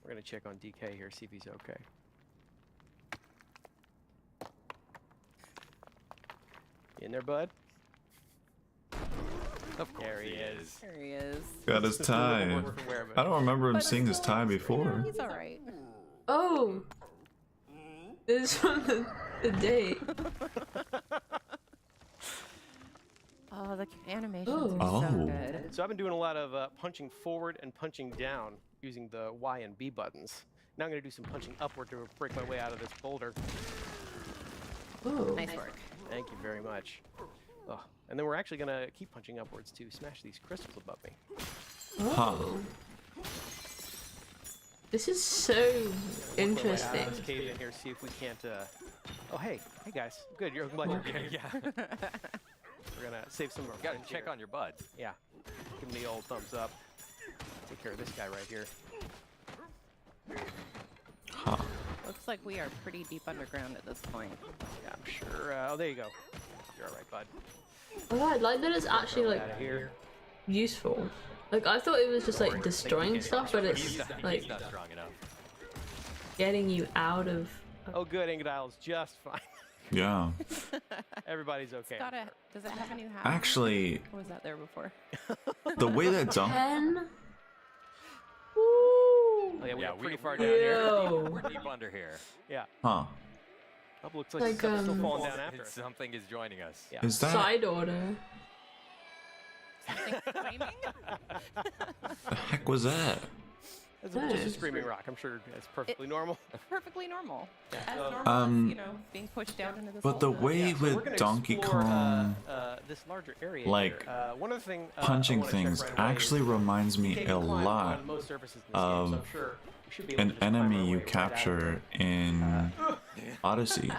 We're gonna check on DK here, see if he's okay. You in there, bud? Of course There he is. There he is. Got his tie. More aware of it. I don't remember him But seeing his tie before. He's alright. Oh, this is from the date. Oh, the animations Ooh. are so Oh. good. So I've been doing a lot of punching forward and punching down using the Y and B buttons. Now I'm gonna do some punching upward to break my way out of this boulder. Oh, Nice work. Thank you very much. Oh, and then we're actually gonna keep punching upwards to smash these crystals above me. Huh. This is so interesting. Let's cave in here, see if we can't. Oh, hey guys, good. You're glad you're okay. Yeah. We're gonna save some of our. You gotta friends check here. on your bud. Yeah. Give him the old thumbs up. Take care of this guy right here. Huh. Looks like we are pretty deep underground at this point. Yeah, I'm sure. Oh, there you go. You're all right, bud. Oh, I like that it's actually like Out of here. useful. Like I thought it was just like destroying stuff, but it's like He's not strong enough. getting you out of. Oh, good. Ingot Isle's just fine. Yeah. Everybody's okay. Does it have a new hat? Actually, Or was that there before? the way that Dunk. 10. Woo! Oh, yeah, Yeah, we're pretty far Yo. down here. We're deep under here. Yeah. Huh. Oh, looks like, Like, stuff's still falling down after us. Something is joining us. Yeah. Is that Side order. Something screaming? the heck was that? It's just a screaming rock. I'm sure it's perfectly normal. Perfectly normal. As normal as, you know, being pushed down into this But the hole. way So we're with gonna Donkey explore, Kong this larger area like, here. One other thing, punching I wanna check things right away actually is reminds me you a can climb lot on most surfaces in this game, so I'm of sure we should be able an to just climb our enemy way you right out capture in Odyssey.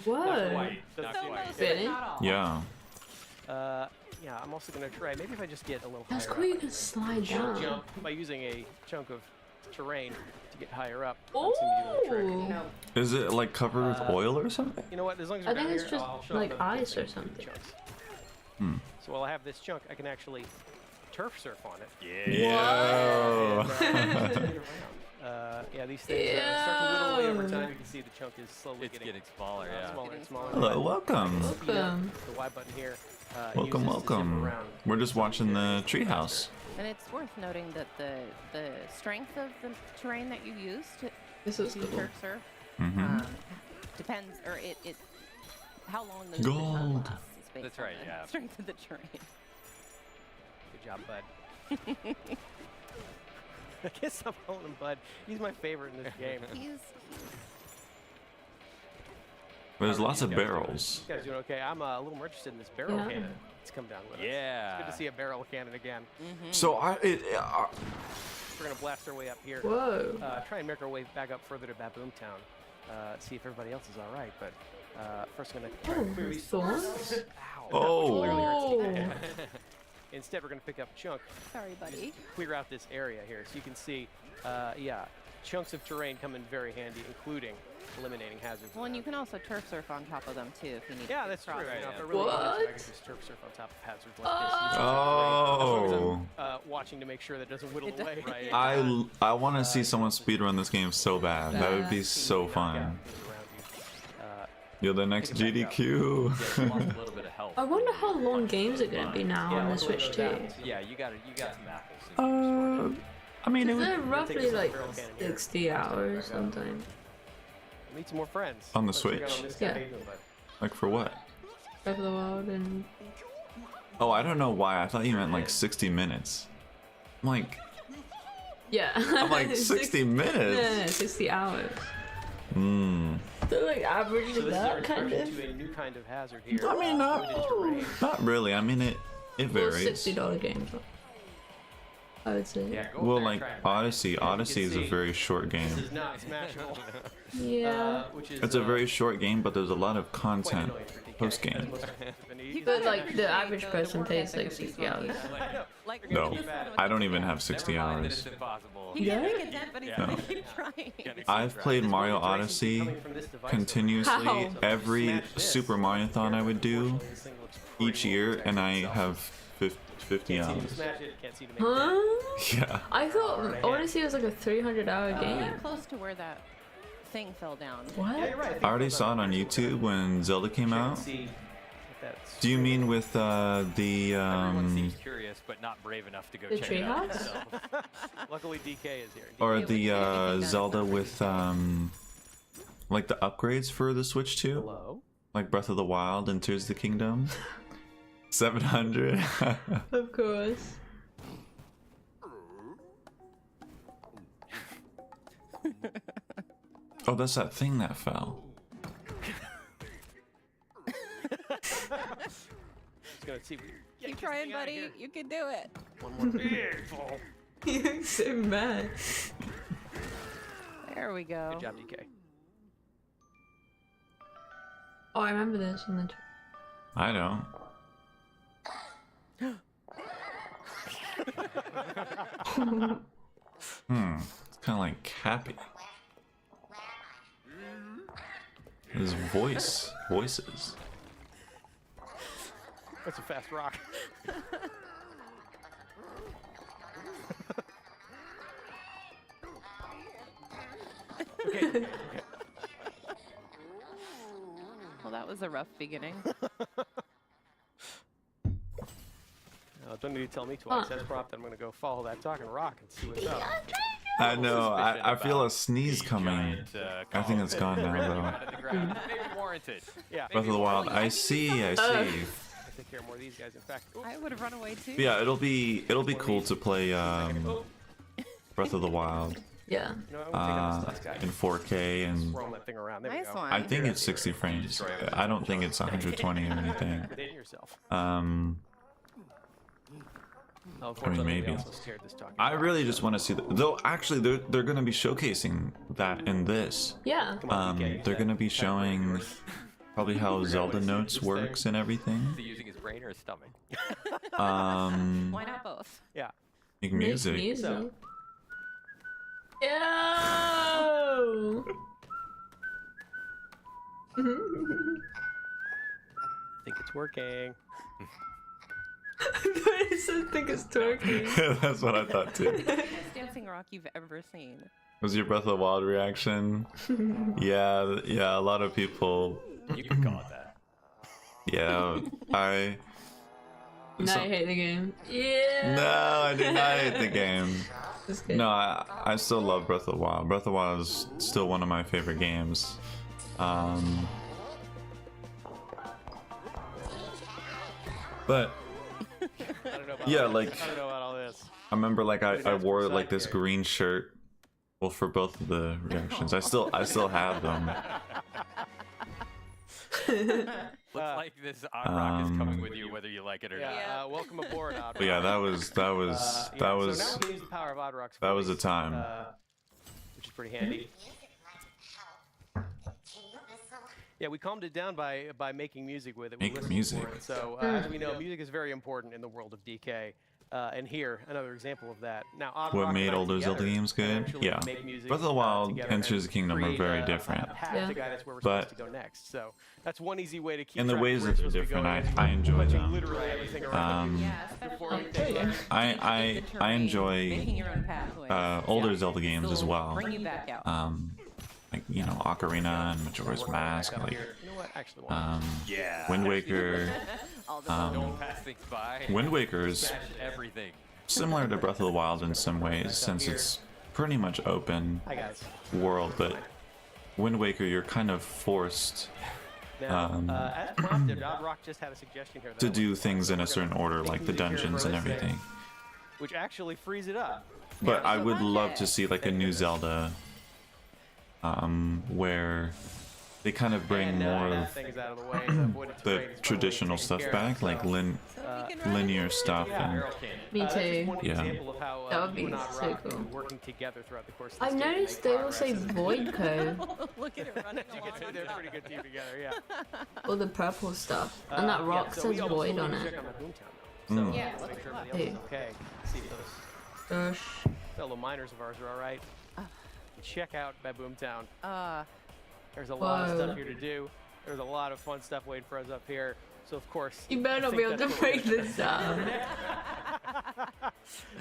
What? Not So quite. most, Really? but not all. Yeah. Yeah, I'm also gonna try. Maybe if I just get a little That's higher cool, up, you can slide shield down. jump by using a chunk of terrain to get higher up. That seems to be the trick. Oh! No. Is it like covered with oil or something? You know what? As long as I we're think down it's here, just I'll show like them the ice or different something. chunks. Hmm. So while I have this chunk, I can actually turf surf on it. Yo. Yeah, these things start to whittle away over time. You can see the chunk is slowly It's getting smaller, yeah. smaller and smaller. Hello, welcome. Speed up Welcome. the Y button here. Welcome, uses to zip welcome. around. We're just watching the treehouse. And it's worth noting that the strength of the terrain that you use to This is do cool. turf surf Mm-hmm. depends, or it how long the Gold. turn lasts is based That's on right, the yeah. strength of the terrain. Good job, bud. I guess I'm calling him Bud. He's my favorite in this game. He's There's lots of barrels. You guys doing okay? I'm a little more interested in this barrel Yeah. cannon. It's come down with us. Yeah. It's good to see a barrel cannon again. So We're gonna blast our way up here. Whoa. Try and make our way back up further to Baboom Town. See if everybody else is all right. But first, we're gonna try Oh, and clear these thorns? Ow. Oh. Clearly hurts. Oh. Instead, we're gonna pick up a chunk, sorry, buddy. clear out this area here, so you can see, yeah, chunks of terrain come in very handy, including eliminating hazards. Well, and you around. can also turf surf on top of them too if you need Yeah, to. that's true. cross You know, it. if I really wanted to, I What? could just turf surf on top of hazards like this. Oh. Watching to make sure that it doesn't whittle It does- away. Right. I want to see someone speedrun this game so bad. That would be so fun. You're the next GDQ. Yeah, you lost a little bit of health. I wonder how long games are gonna be now on the let's Switch look too. at that. Yeah, you got some apples. I mean, it They're would, roughly like barrel cannon here. 60 hours sometimes. Meet some more friends. On the Let's check out Switch? on this guy. Yeah. How you doing, bud? like for what? Breath of the Wild and Oh, I don't know why. I thought you meant like 60 minutes. I'm like, yeah. I'm like 60 minutes. Yeah, 60 hours. Hmm. They're like average So this is our that kind introduction of. to a new kind of hazard here. I mean, limited terrain. not really. I mean, it Well, varies. $60 games. I would say. Yeah, go Well, up there like and try it. Odyssey. Yeah, you can Odyssey is a see very short This game. is not smashable. Yeah. Which is, It's a very short game, but there's a lot of quite content annoying for DK, post as game. most of them have been easy. But like the Appreciate average the person work plays ethic like of these 60 hours. monkeys. Like, No, this one with I the don't even dent. have 60 Never mind that hours. it's impossible. He Yeah? can't make a dent, but he's No. gonna keep trying. I've played Mario Odyssey Coming from this device continuously How? every Smash this. Super Mario-thon I would do Unfortunately, this thing looks each pretty year, well and I protected have 50 itself. Can't seem to hours. smash it, can't seem to make it dent. Huh? Yeah. I thought Odyssey was like a 300-hour You're game. close to where that thing fell down. Yeah, What? you're right. I already saw it on YouTube when Zelda came out. See if that's Do you mean with the Everyone seems curious, but not brave enough to go The check it out Treehouse? themselves. Luckily, DK is here. or It would the be done Zelda with like the upgrades for the Switch 2, Hello. like Breath of the Wild and Tears of the Kingdom? 700. Of course. Oh, that's that thing that fell. Just gonna see. If we can get Keep this trying, thing out of buddy. here. You can do it. One more big fall. You're so mad. There we go. Good job, DK. Oh, I remember this in the. I don't. It's kind of like Cappy. His voices. That's a fast rock. Okay. Well, that was was a rough beginning. Don't need to tell me twice. That's prompt. I'm gonna go follow that talking rock and see what's up. I know. I feel a sneeze coming. I think it's gone now though. Maybe warranted. Yeah. Breath of the Wild. I see. I see. I take care of more of these guys. In fact, I would have run away too. But yeah, it'll be cool to play Breath of the Wild you know, I won't take out this guy. in 4K and Roll that thing around. There we Nice go. one. I think it's 60 frames. I don't think it's 120 or anything. Date yourself. I mean, maybe. Also scared this talking I rock. really just want to see though actually they're going to be showcasing that in this. Yeah. They're going to be showing probably how Zelda Notes works and everything. Is he using his brain or his stomach? Why not both? Yeah. Make Make music. music. Yo! I think it's working. I think it's twerking. That's what I thought too. Best dancing rock you've ever seen. Was your Breath of the Wild reaction? Yeah, a lot of people. You can call it that. Yeah, I. Now so- I hate the game. Yeah. No, I did not hate the game. That's good. No, I still love Breath of the Wild. Breath of the Wild is still one of my favorite games. But I don't know about yeah, all like this. I don't know about all this. I remember like I wore like this green shirt. Well, for both of the reactions, I still have them. Looks like this odd rock is coming with you, whether you like it or not. Yeah. Welcome aboard, Odd But yeah, Rock. that was So now we can use the power of Odd Rock's that was a voice, time. which is pretty handy. Yeah, we calmed it down by making music with it. We Make listened music. for it. So as we know, music is very important in the world of DK. And here, another example of that. Now, Odd What Rock made and I all those Zelda together games good? actually Yeah. make music, Breath of the Wild together and Tears of and the Kingdom are create very a different. path Yeah. to guide us where we're But- supposed to go next. So that's one easy way to keep And the track of ways where that we're they're supposed to go different, is I enjoy punching them. literally everything around you. Yeah, especially I enjoy making your own pathways. older Zelda games as They'll well. Bring you back out. Like Ocarina and Majora's Mask, Up like here. You know what? Actually, why not? Wind Waker. All the Don't pass things by. Wind Waker is Smash everything. similar to Breath of the Wild in some ways, since it's pretty much open Hi guys. world, but Wind Waker you're kind of forced Now, as prompted, Odd Rock just had a suggestion here. that I to want do to things in a We're certain gonna order, make like the music here dungeons for and this, everything. which actually frees it up. But I would so love much. to see like a new Zelda, where they kind of bring And, more that of thing is out of the way. The avoided the terrain is traditional taken stuff care of, back, like so, linear stuff, and Barrel cannon. Me that's just too. one Yeah. example of how That would be you and Odd so Rock have been cool. working together throughout the course of I've this game to noticed make they all progress. say Void Code, Look at it running along. They're a pretty good team together, yeah. all the purple stuff, and that rock so we says also Void need on to it. check on my Boomtown now. So Yeah, let's look make sure at everybody else is that. okay. See if those Gosh. fellow miners of ours are all right. Check out Boomtown. Uh, There's a lot of Whoa. stuff here to do. There's a lot of fun stuff waiting for us up here. So of course, You better I not think be able to that's what we're break gonna this down.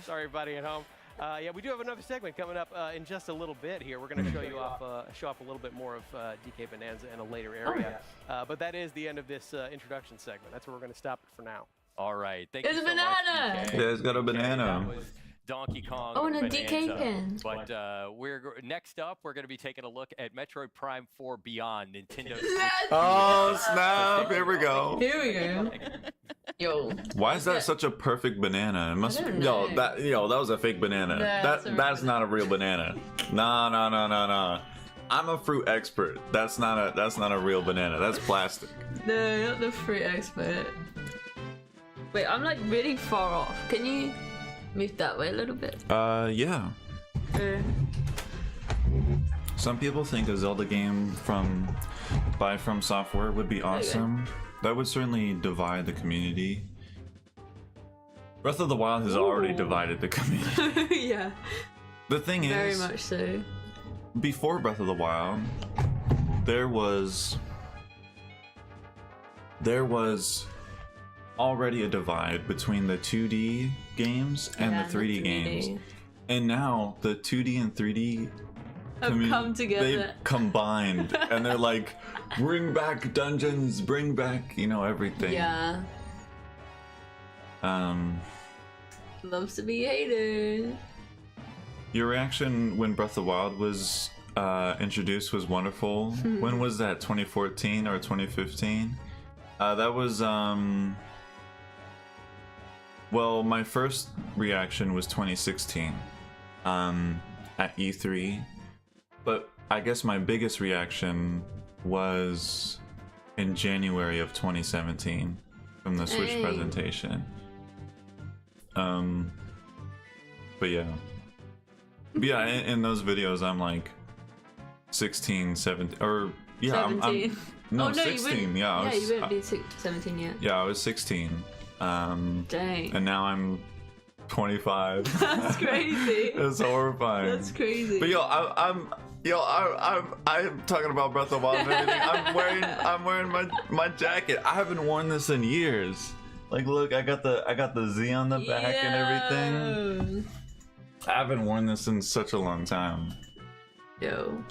Sorry, everybody at home. Yeah, we do have another segment coming up in just a little bit here. We're going to show you off, show off a little bit more of DK Bananza in a later area. But that is the end of this introduction segment. That's where we're going to stop it for now. All right. Thank There's you a so much, banana! DK. Yeah, it's got a banana. That was Donkey Kong. Oh, and a Bananza. DK pin. But next up, we're going to be taking a look at Metroid Prime 4 Beyond Nintendo. Oh snap! Here we go. Here we go. Yo. Why is that such a perfect banana? It must don't yo know. that was a fake banana. That's not a real banana. Nah. I'm a fruit expert. That's not a real banana. That's plastic. No, not the fruit expert. Wait, I'm like really far off. Can you move that way a little bit? Yeah. Some people think a Zelda game from Software would be awesome. That would certainly divide the community. Breath of the Wild has already divided the community. Yeah, The thing very is, much so. before Breath of the Wild, there was already a divide between the 2D games and Yeah, the 3D games. And now the 2D and 3D come together. They combined, and they're like, bring back dungeons, bring back, you know, everything. Yeah. Loves to be hated. Your reaction when Breath of the Wild was introduced was wonderful. When was that? 2014 or 2015? That was well, my first reaction was 2016 at E3, but I guess my biggest reaction was in January of 2017 from the Switch presentation. But yeah. Yeah, in those videos I'm like 16, 17, or yeah, 17. No, oh, no, 16. Yeah, you wouldn't be 17 yet. Yeah, I was 16. Dang. And now I'm 25. That's crazy. It's horrifying. That's crazy. But I'm talking about Breath of the Wild and everything. I'm wearing my jacket. I haven't worn this in years. Like, look, I got the Z on the back and everything. I haven't worn this in such a long time. Yo.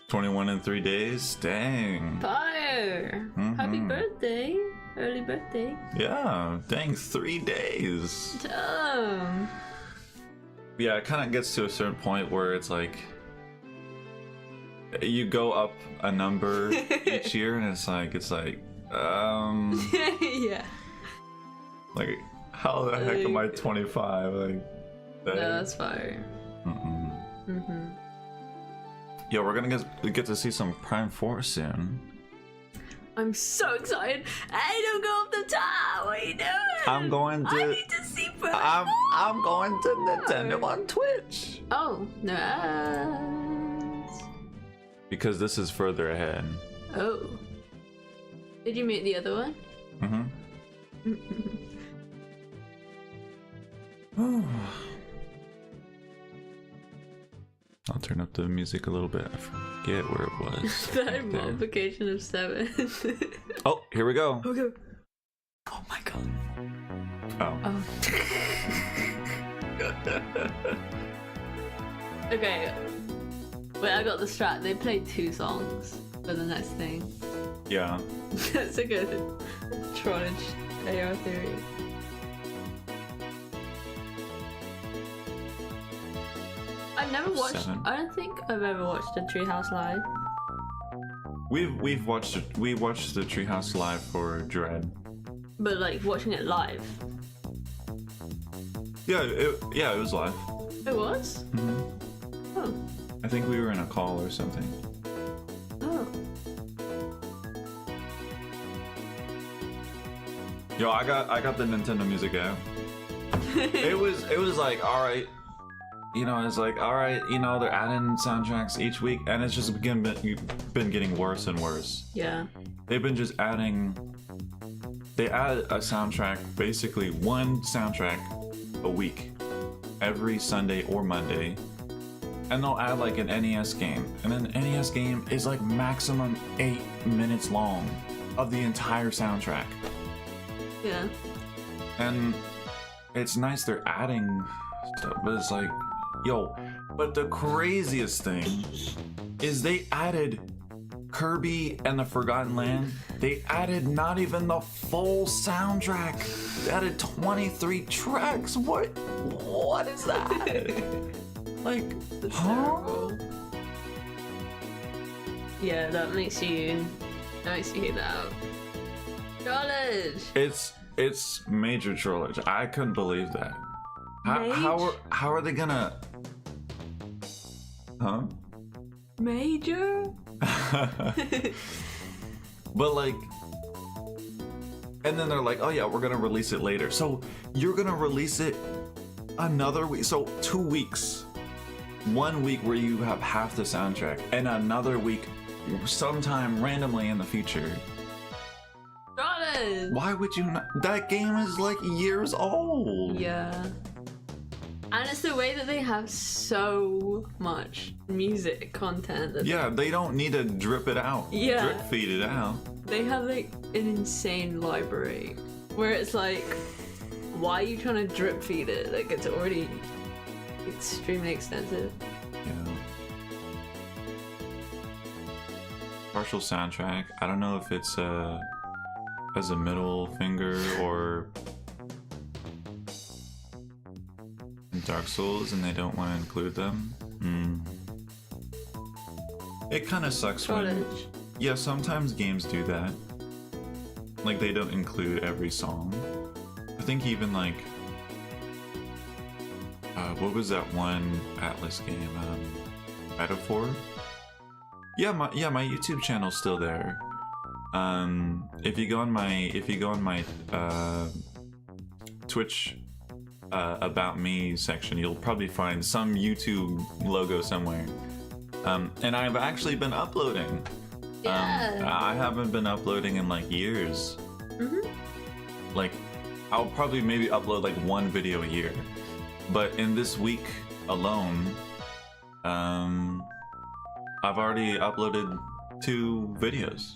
21 in 3 days? Dang. Fire! Happy birthday! Early birthday. Yeah, dang, 3 days. Damn. Yeah, it kind of gets to a certain point where it's like you go up a number each year, and it's like yeah. Like, how the heck am I 25? Like, no, that's fire. Yo, we're gonna get to see some Prime 4 soon. I'm so excited. Hey, don't go up the top. What are you doing? I'm going to. I need to see Prime 4. I'm going to Nintendo on Twitch. Oh, no ads. Because this is further ahead. Oh. Did you meet the other one? I'll turn up the music a little bit. I forget where it was. That multiplication of 7. Oh, here we go. Okay. Oh my god. Oh. Okay. Wait, I got the strat. They played 2 songs for the next thing. Yeah. That's a good trollage AR theory. I've never watched. 7. I don't think I've ever watched a Treehouse live. We watched the Treehouse live for Dread. But like watching it live. Yeah, it was live. It was? Oh. I think we were in a call or something. Oh. Yo, I got the Nintendo Music app. It was like, all right. You know, it's like, all right, you know, they're adding soundtracks each week, and it's just been getting worse and worse. Yeah. They've been just adding. They add a soundtrack, basically one soundtrack a week, every Sunday or Monday, and they'll add like an NES game, and an NES game is like maximum 8 minutes long of the entire soundtrack. Yeah. And it's nice they're adding stuff, but it's like, yo, but the craziest thing is they added Kirby and the Forgotten Land. They added not even the full soundtrack. They added 23 tracks. What is that? Like, That's huh? terrible. Yeah, that makes you hate that out. College. It's major trollage. I couldn't believe that. How are they gonna? Huh? Major? But like, and then they're like, oh yeah, we're gonna release it later. So you're gonna release it another week. So 2 weeks. 1 week where you have half the soundtrack, and another week sometime randomly in the future. College. Why would you not? That game is like years old. Yeah. And it's the way that they have so much music content. That Yeah, they don't need to drip it out. Yeah. Drip feed it out. they have like an insane library where it's like, why are you trying to drip feed it? Like, it's already extremely extensive. Yeah. Partial soundtrack. I don't know if it's as a middle finger or Dark Souls and they don't want to include them. It kind of sucks when... Yeah, sometimes games do that. Like, they don't include every song. I think even, like... what was that one Atlas game? Metaphor? Yeah, my YouTube channel's still there. If you go on my Twitch About Me section, you'll probably find some YouTube logo somewhere. And I've actually been uploading. Yeah. I haven't been uploading in like years. Like, I'll probably maybe upload like one video a year. But in this week alone, I've already uploaded 2 videos.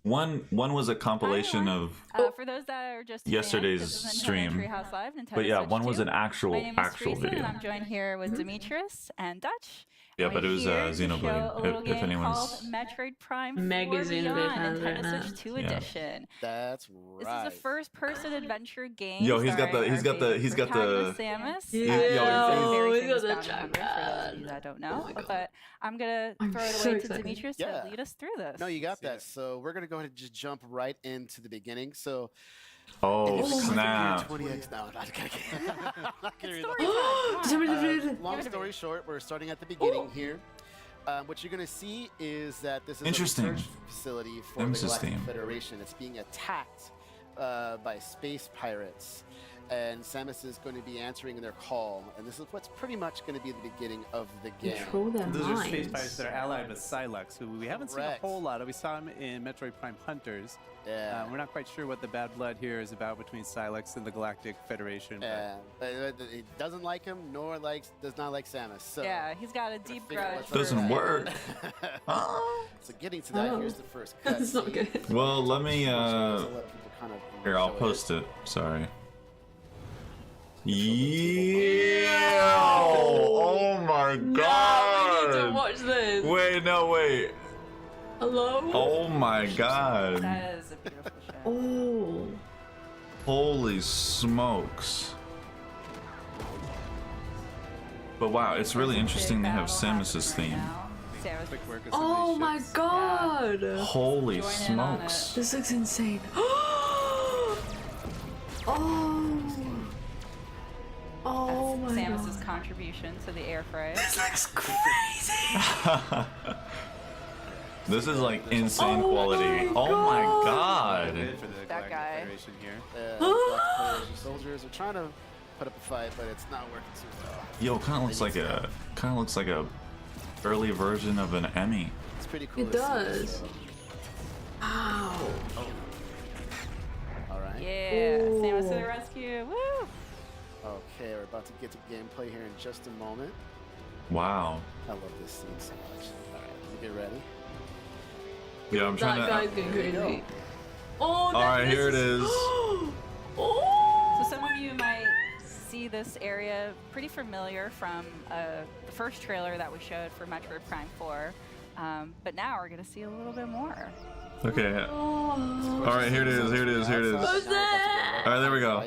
One was a compilation of for those that are just yesterday's stream. Treehouse Live, But yeah, one was an actual My name is Teresa, video. and I'm joined here with Demetrius and Dutch. Yeah, And but it we're was here to show a Xenoblade. little If game anyone's called Metroid Prime Mega 4 Xenoblade Beyond fans right Nintendo now. Switch 2 Yeah. edition. That's This right. is a first-person adventure game. Yo, he's got the- starring he's got the- our he's got the- protagonist, Samus. Yeah, He's a very he's got famous the bounty hunter, for those of you that don't know. But I'm gonna throw it so away to excited. Demetrius Yeah. to lead us through this. No, you got that. So we're gonna go ahead and just jump right into the beginning. So Oh, if it's snap. 20x, no, I'm not gonna It's story time. Come on. long story short, we're starting at the beginning here. What you're gonna see is that this is Interesting. a research facility for Nemesis the Galactic theme. Federation. It's being attacked by space pirates, and Samus is going to be answering their call. And this is what's pretty much going to be the beginning of the game. Control their Those are space minds. pirates that are allied with Psylux, who we haven't Correct. seen a whole lot of. We saw him in Metroid Prime Hunters. Yeah. We're not quite sure what the bad blood here is about between Psylux and the Galactic Federation. But it doesn't like him, nor does not like Samus. So Yeah, he's got a deep figure grudge. what's for Doesn't Samus. work. So getting to that, Oh. here's the first cut. That's not good. Well, let me here, I'll post it. Sorry. Yeah! Oh my No, we need to god! watch this. Wait, no, wait. Hello? Oh my god. That is a beautiful show. Oh. Holy smokes. But wow, it's really interesting to have Samus's theme. Samus. Quick work of some of Oh these my ships. god. Holy Join in on smokes. This looks insane. Oh. Oh my Samus's god. contribution to the air freight. This looks crazy. This is like insane Oh quality. my Oh my God. god. Good for the That Galactic guy. Federation here. Black players and soldiers are trying to put up a fight, but it's not working too well. Yo, kind of looks like a early version of an Emmy. It's pretty cool. It to see does. this, though. Ow. All right. Yeah, Ooh. Samus to the rescue. Woo! Okay, we're about to get to gameplay here in just a moment. Wow. I love this scene so much. All right, let me get ready. Yeah, I'm trying That guy's to. going There you go. crazy. Oh, All right, here it is. Oh. So some of you might see this area pretty familiar from the first trailer that we showed for Metroid Prime 4. But now we're going to see a little bit more. Okay. Oh. All right, here it is. Here it is. Here it is. What's that? All right, there we go.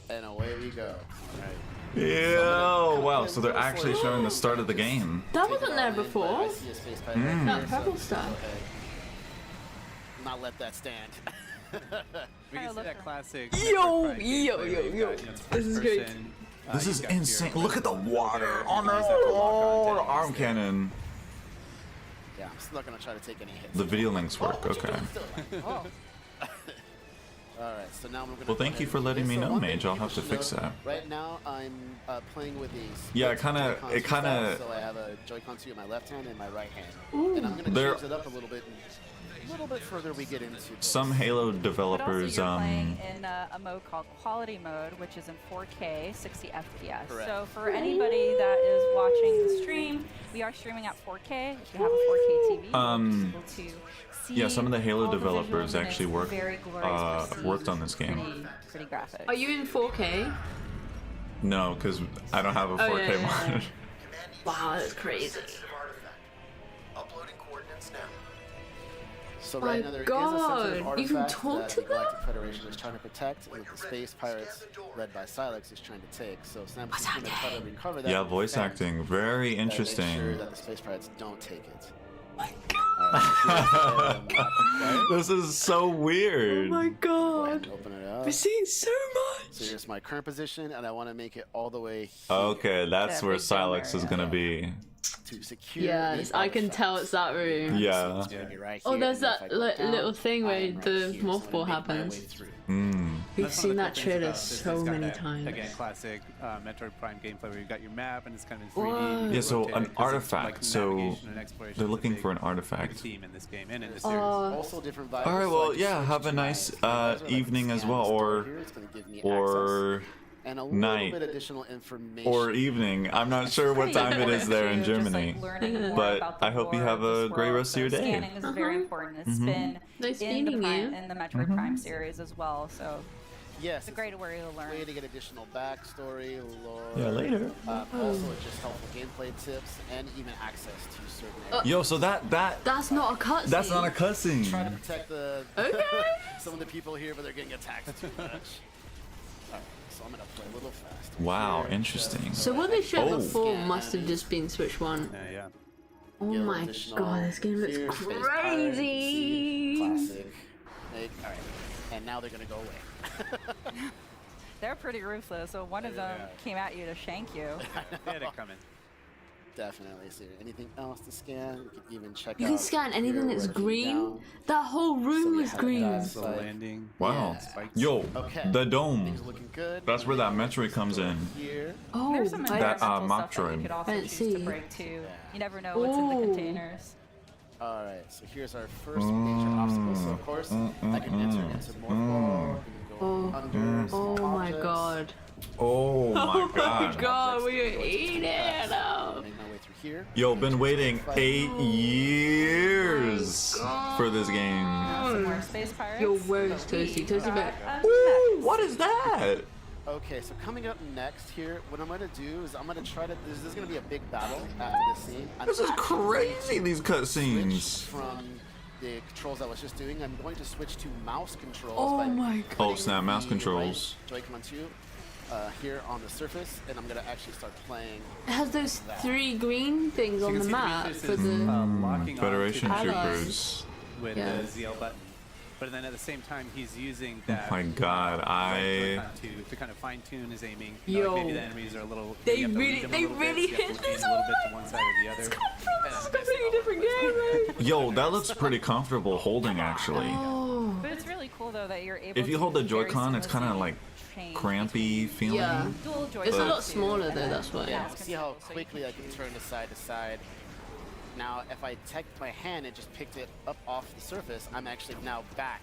And away we go. All right. Yeah. Wow. So they're actually showing the start of the game. That Take wasn't it there all in, but before. I see a space pirate right That here, purple so stuff. go ahead. Not let that stand. We Kinda can see look that for- classic. Yo, Metroid Prime yo, gameplay yo, where you've yo. got, This is great. first-person, This you've is got your insane. Look at the ability water to on use her. that to lock Oh, onto the arm enemies. cannon. Yeah, I'm still not gonna try to take any hits. The video links work. Oh, what you Okay. doing still? Oh. All right, so now we're gonna. Well, go thank ahead you for and letting play. me So know, one thing Mage. I'll people have to should fix know, that. Right now, I'm playing with these. Yeah, it kinda- So I have a Joy-Con 2 in my left hand and my right hand, and I'm gonna There- change it up a little bit. A little bit further we get into this. Some Halo But also developers, you're playing in a mode called Quality Mode, which is in 4K, 60 FPS. Correct. So for anybody that is watching the stream, we are streaming at 4K. If you have a 4K TV, you're able to see yeah, some of the Halo all the developers visuals, and actually it's work- very glorious to see. worked on this game. Pretty graphic. Are you in 4K? No, because I don't have a 4K Oh, yeah, yeah, yeah. monitor. Wow, that's crazy. Uploading coordinates now. So My right now there is a God, sensitive you can artifact talk that to the them? Galactic Federation is trying to protect, and that the Space Pirates, led by Silex, is trying to take. So Sam is going to try to recover that. Yeah, voice and acting, very make sure interesting. that the Space Pirates don't take it. This is so weird. Oh my Go ahead God. and open it up. We're seeing so much. So here's my current position, and I want to make it all the way here Okay, that's Yeah, where big dome Silex is area. gonna be. to secure. Yes, the I can tell it's artifact. that room. Yeah. It's gonna be right Oh, here, there's and if that I go down, little thing I where am right the here, so I'm morph gonna ball make my happens. way through. We've That's one seen of the that cool things trailer about this. so It's got many that, times. Again, classic Metroid Prime gameplay where you've got your map and it's kind of in 3D. Whoa. and you Yeah, so rotate an it 'cause it's artifact, like so navigation and exploration they're is a looking big- for an big artifact. theme in this game and in the series. Also different vibes. All right, so well, I just yeah, switched have a to nice my visor, like evening as scan well, this door or here, it's gonna give me or access, and a night. little bit additional information. or evening. I'm not sure what time it is there in Germany. But I hope you have a great rest of your day. Scanning is very important. It's been Nice in the meeting Prime, you. in the Metroid Prime series as well. So Yes, it's a great way to learn. way to get additional backstory, lore. Yeah, later. Also, just helpful gameplay tips and even access to certain areas. Yo, so that That's not a cutscene. that's not a Trying to cutscene. protect the Okay. some of the people here, but they're getting attacked too much. Alright, so I'm gonna play a little fast. Wow, here. interesting. So what they showed Oh. before must have just been Switch 1. Yeah. Oh Get my additional God, this game looks here, Space Pirates, crazy. Classic. Alright, and now they're gonna go away. They're pretty ruthless. So one of them came at you to shank you. They had it coming. Definitely. So anything else to scan? We could even check You out can scan anything here, that's right here green. down. That whole room So we was have green. that. So Like- landing. Wow. Spikes. Yo, Okay. the dome. Things are looking good. That's where that Metroid comes in. Here. Oh, There's some That, environmental stuff that Metroid. you could also I didn't choose see. to break too. You never know what's in the Ooh. containers. All right. So here's our first major obstacle. So of course I can enter into more wall. Oh. Under Oh some my objects. God. Oh my Oh my god. God, we are eating it up. Make my way through here. Yo, been waiting 8 years for this game. Some more space pirates. Your worst, Toasty. Toasty back. Ooh, what is that? Okay, so coming up next here, what I'm gonna do is I'm gonna try to. This is gonna be a big battle after this scene. I'm This is actually crazy, going these to switch cutscenes. from the controls I was just doing. I'm going to switch to mouse controls. Oh by my God. Oh putting snap, mouse the controls. right Joy-Con 2 here on the surface, and I'm gonna actually start playing. It has those 3 green things So on you the can see map this for is, the. locking on Federation to the Troopers. with Yeah. the ZL button. But then at the same time, he's using that. Oh my God, right Joy-Con to kind of fine tune his aiming. You know, like Yo. maybe the enemies are a little. They you have to lead really- them a they little bit, really so you have hit to lean this a little bit one. to one side or the other. This is a completely different game, right? Yo, that looks pretty comfortable holding actually. Oh. But it's really cool though that you're able. If you to hold the very Joy-Con, it's kind of seamlessly like change crampy feeling. Yeah. dual It's a Joy-Con lot to smaller though, that's why. Yeah, mouse see how control, so you quickly I can turn to side. Now, if I take my hand and just picked it up off the surface, I'm actually now back.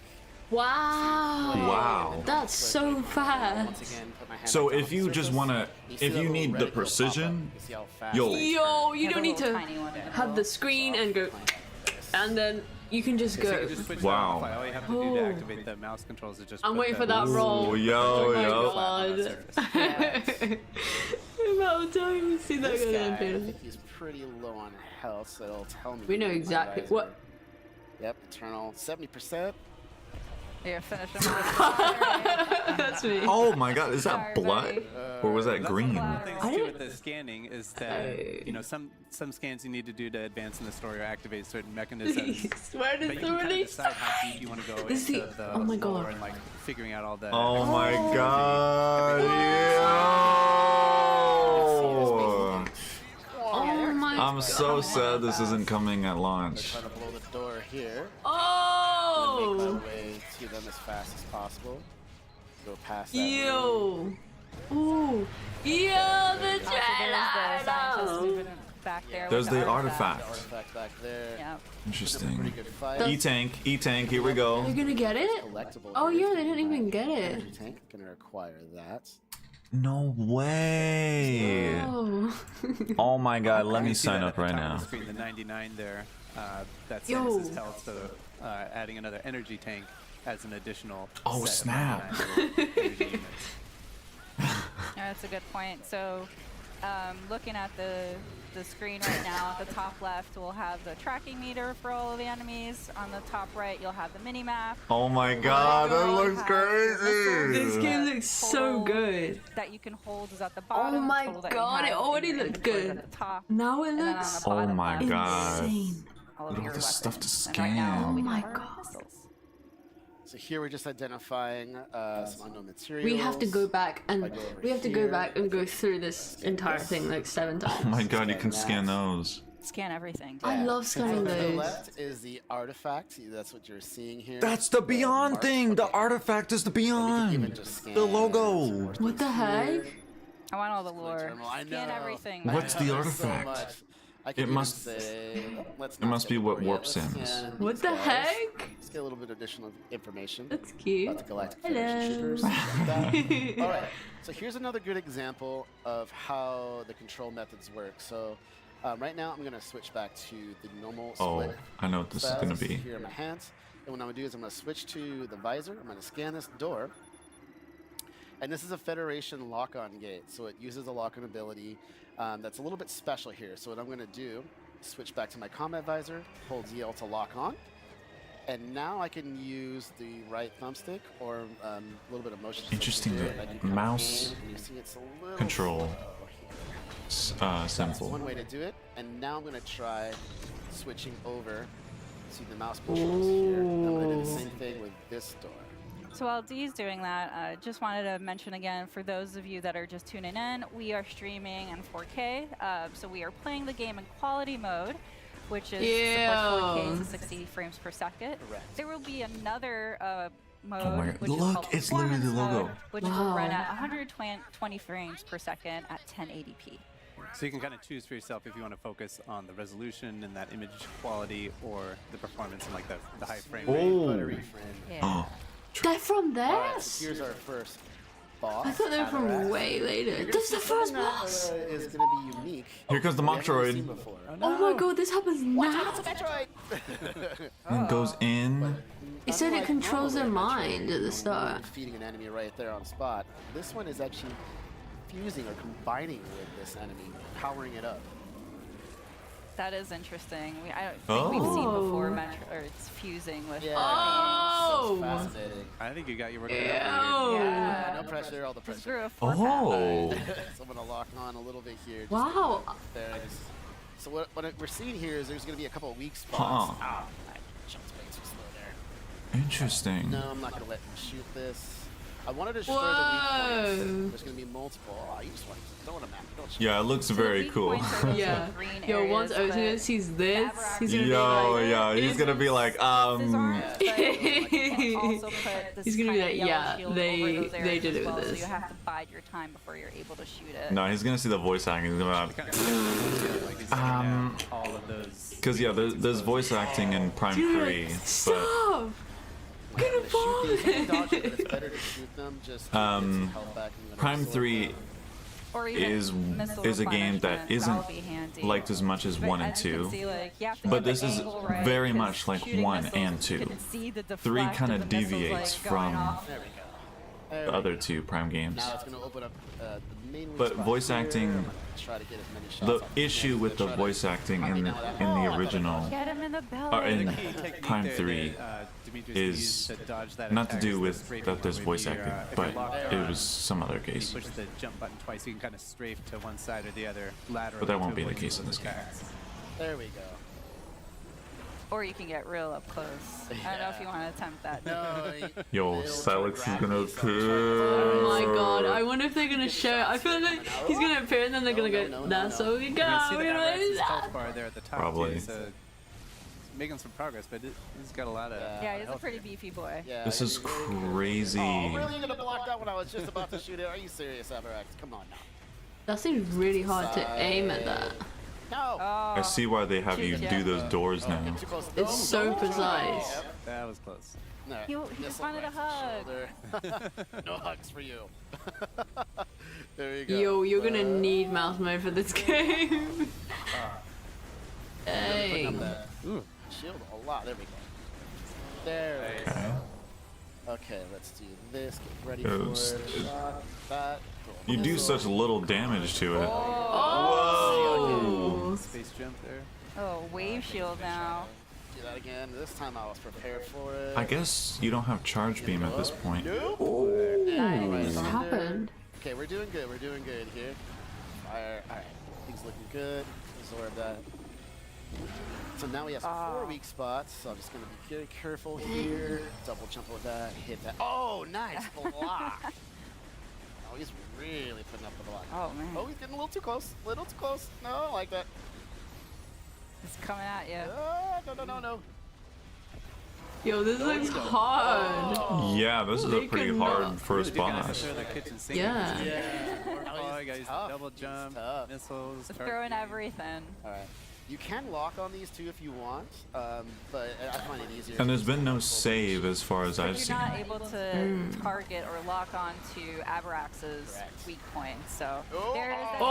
Wow. Wow. That's so Once fast. again, put my hand So back down if on the you just surface. wanna, see if that you little need the reticle pop up. precision, You see how fast yo. I turn? Yo, you Have don't a need little to tiny one in the have the middle. screen and go, Playing this. and then you can just So you go. can just switch Wow. that on the fly. All you have to do Oh. to activate the mouse controls is just. I'm put waiting the- for that roll. Oh, yo, Oh my yo. on the God. surface. The amount of time you see that This go guy, down, I dude. think he's pretty low on health, so it'll tell me. We know my exactly visor. what. Yep, eternal 70%. Yeah, finish them off. That's me. Oh my god, is that Sorry, blood? buddy. Or was that That's green? one of the things I too didn't- with the scanning is that you know some scans you need to do to advance in the story or activate certain mechanisms. Where But did you the can kind of release? decide how deep you want to go This into is- the oh my lore God. and like figuring out all the. Oh my god, yo! Oh my. I'm so sad this isn't coming at launch. Try to blow the door here. Make Oh. my way to them as fast as possible. Go past that. room. Yo. Ooh. Yo, the Also, there's the scientist trailer. moving back there. There's with the The artifact. artifact back there. Yeah. Pretty Interesting. good fight. E-tank, E-tank, here we go. They're gonna get it? Collectible Oh here. yeah, they didn't even get Energy it. tank, gonna require that. No way. Oh. Oh my god, let You me see sign that up at right the top now. of the screen, the 99 there. That's Yo. Samus's health, so adding another energy tank as an additional. Oh, set of snap. 99 energy units. Yeah, that's a good point. So, looking at the the screen right now. At the top left, we'll have the tracking meter for all of the enemies. On the top right, you'll have the mini map. Oh my god, that looks crazy! This game looks so good. That you can hold is at the bottom. Oh my total that you god, have it already in your looked inventory is good. At the top. Now it And then on looks the bottom Oh my left, god. insane. all of Look at your this stuff to weapons. And right now, scan. we Oh my have our God. missiles. So here we're just identifying some unknown materials. We have to go back and If I go over we have to go here, back and go through this entire thing like 7 times. Oh my god, you can scan those. Scan everything. I love So scanning to the those. left is the artifact. That's what you're seeing here. That's the Beyond mark. thing! The Okay. artifact is the We can even Beyond! just scan The logo! some more What the things heck? here. I want all the lore. Terminal. I Scan know. everything. What's I the know, there's artifact? So much. I could It even must- say, let's it not must be skip what over yet. warp Let's sims. scan What these the guys. heck? Let's get a little bit of additional information That's cute. about the Galactic Hello. Federation troopers. Like that. All right. So here's another good example of how the control methods work. So right now I'm going to switch back to the normal Oh, split. I know what this is styles gonna be. Here in my hands. And what I'm going to do is I'm going to switch to the visor. I'm going to scan this door. And this is a Federation lock-on gate. So it uses a lock-on ability that's a little bit special here. So what I'm going to do is switch back to my combat visor, hold ZL to lock on. And now I can use the right thumbstick or a little bit of motion. Interesting, sensor the here. I can kind of mouse aim. You see it's a little control. slow here. That's Simple. one way to do it. And now I'm going to try switching over to the mouse controls here. I'm going to do the same thing with this door. So while Dee's doing that, I just wanted to mention again, for those of you that are just tuning in, we are streaming in 4K. So we are playing the game in quality mode, which is supports 4K to 60 frames per second. Correct. There will be another mode, Oh my God. which is Look, called it's literally the performance logo. mode, which will run at 120 frames per second at 1080p. So you can kind of choose for yourself if you want to focus on the resolution and that image quality or the performance and like the high frame rate. Oh. Buttery friend. Yeah. Oh, They're from All right, this? so here's our first boss. I thought they were from Atarax. way later. You're gonna This is see the first something that, boss! is going to be unique. here comes the We haven't really Metroid. seen before. Oh my god, this happens now? Metroid! And it goes in. It said it Unlike controls their normal Metroid, mind at the start. Defeating an enemy right there on spot. This one is actually fusing or combining with this enemy, powering it up. That is interesting. I don't think we've seen before or it's fusing with Yeah. Oh! So it's fascinating. I think you got your work cut Ew. out for you. Yeah. No pressure, all the Just pressure. grew a four-pack. Oh. So I'm gonna lock on a little bit here. just Wow. there. So what we're seeing here is there's gonna be a couple of weak spots. Huh. Ow, I jumped way too slow there. Interesting. No, I'm not gonna let him shoot this. I wanted to show the weak Whoa. points. There's gonna be multiple. Oh, you just want to throw in a map. Don't shoot. Yeah, it looks So the very weak cool. points are those Yeah. little green Yo, once areas, Ocean but sees this, he's gonna be Yo, like, yeah, he's gonna be like, These aren't, but you can also put this He's gonna be kind of like, yellow yeah, shield they- over those they areas did as it with well, this. So you have to bide your time before you're able to shoot it. no, he's gonna see the voice acting. He's gonna Kind of like it's all of those. because yeah, there's voice acting in Prime 3, but Stop! I'm gonna shoot these. You can dodge it, but it's better to shoot them just to get some health back. And you're gonna Prime slow 3 down. Or even is missile a game that replenishment, isn't that'll be handy. liked as much as But 1 and as you can 2. see, like, you have to But get the this is angle right, very 'cause much like shooting 1 missiles, and you 2. can see the 3 deflect kind of of the missiles, deviates like, going from off. There we go. the other 2 Prime games. Now it's gonna open up the main weak But spot voice here. acting, I'm gonna try to get as many shots the off as I issue can. with the Try to- voice acting in now that- the Oh, I thought I original dodged. Get him in the belly. or in The key technique Prime there 3 that, Demetrius is used to dodge that not to attack do is the with strafing that there's where voice if you're, acting, if but you're locked it on, was some other you case. push the jump button twice, you can kind of strafe to one side or the other laterally. But that to won't be the avoid case in those this game. attacks. There we go. Or you can get real up close. I don't know if you want to attempt that. No. Yo, Salix is gonna Oh my kill. god, I wonder if they're gonna show. I feel like he's gonna appear and then they're gonna go, that's all we You can got. see the We're gonna Atarax's lose health that. bar there at the top Probably. too, so it's making some progress, but he's got a lot of. Yeah, he's a health pretty here. beefy boy. Yeah, This is it'd be very good. crazy. Oh, really? You're gonna block that when I was just about to shoot it? Are you serious, Atarax? Come on now. That seems really hard to aim at that. No. I see why they have you do those doors now. Get too close. It's so No. precise. Yep. That was close. No, He just missile wanted a right to the hug. shoulder. No hugs for you. There you go. Yo, you're gonna need mouse mode for this game. Putting up Dang. that shield a lot. There we go. There we go. Okay, let's do this. Get ready for Yes. it. Shot, that. You do Missile. such little damage to it. Oh! Space jump there. Oh, wave shield now. Do that again. This time I was prepared for it. I guess you don't have charge beam at this point. Nope. What happened? Okay, we're doing good. We're doing good here. Fire. All right. Things looking good. Absorb that. So now we have some 4 weak spots. So I'm just going to be very careful here. Double jump with that. Hit that. Oh, nice block. Oh, he's really putting up the block. Oh, man. Oh, he's getting a little too close. A little too close. No, I like that. It's coming at you. No. Yo, this looks hard. Yeah, this is a pretty hard first Really big guys boss. throw their kitchen sink. Yeah. Oh, you guys tough. double He's jump, tough. missiles. charge Throwing beam. everything. All right. You can lock on these too if you want, but I find it easier. And there's been no save as far as I've You're seen. not able to target or lock on to Abrax's Correct. weak points. So Oh. there's the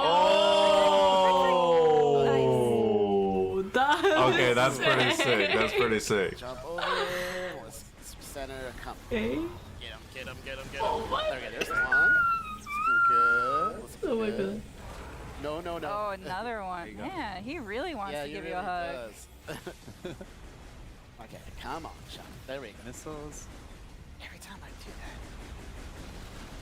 Oh! That Okay, that's pretty sick. That's pretty sick. Jump over. Let's center. Come. Okay. Get him. Oh my Okay, there's one. Looking good. Looking Oh my good. god. No. Oh, another one. Man, he really wants Yeah, to he give really you a hug. does. Okay, come on, Sean. There we go. Missiles. Every time I do that.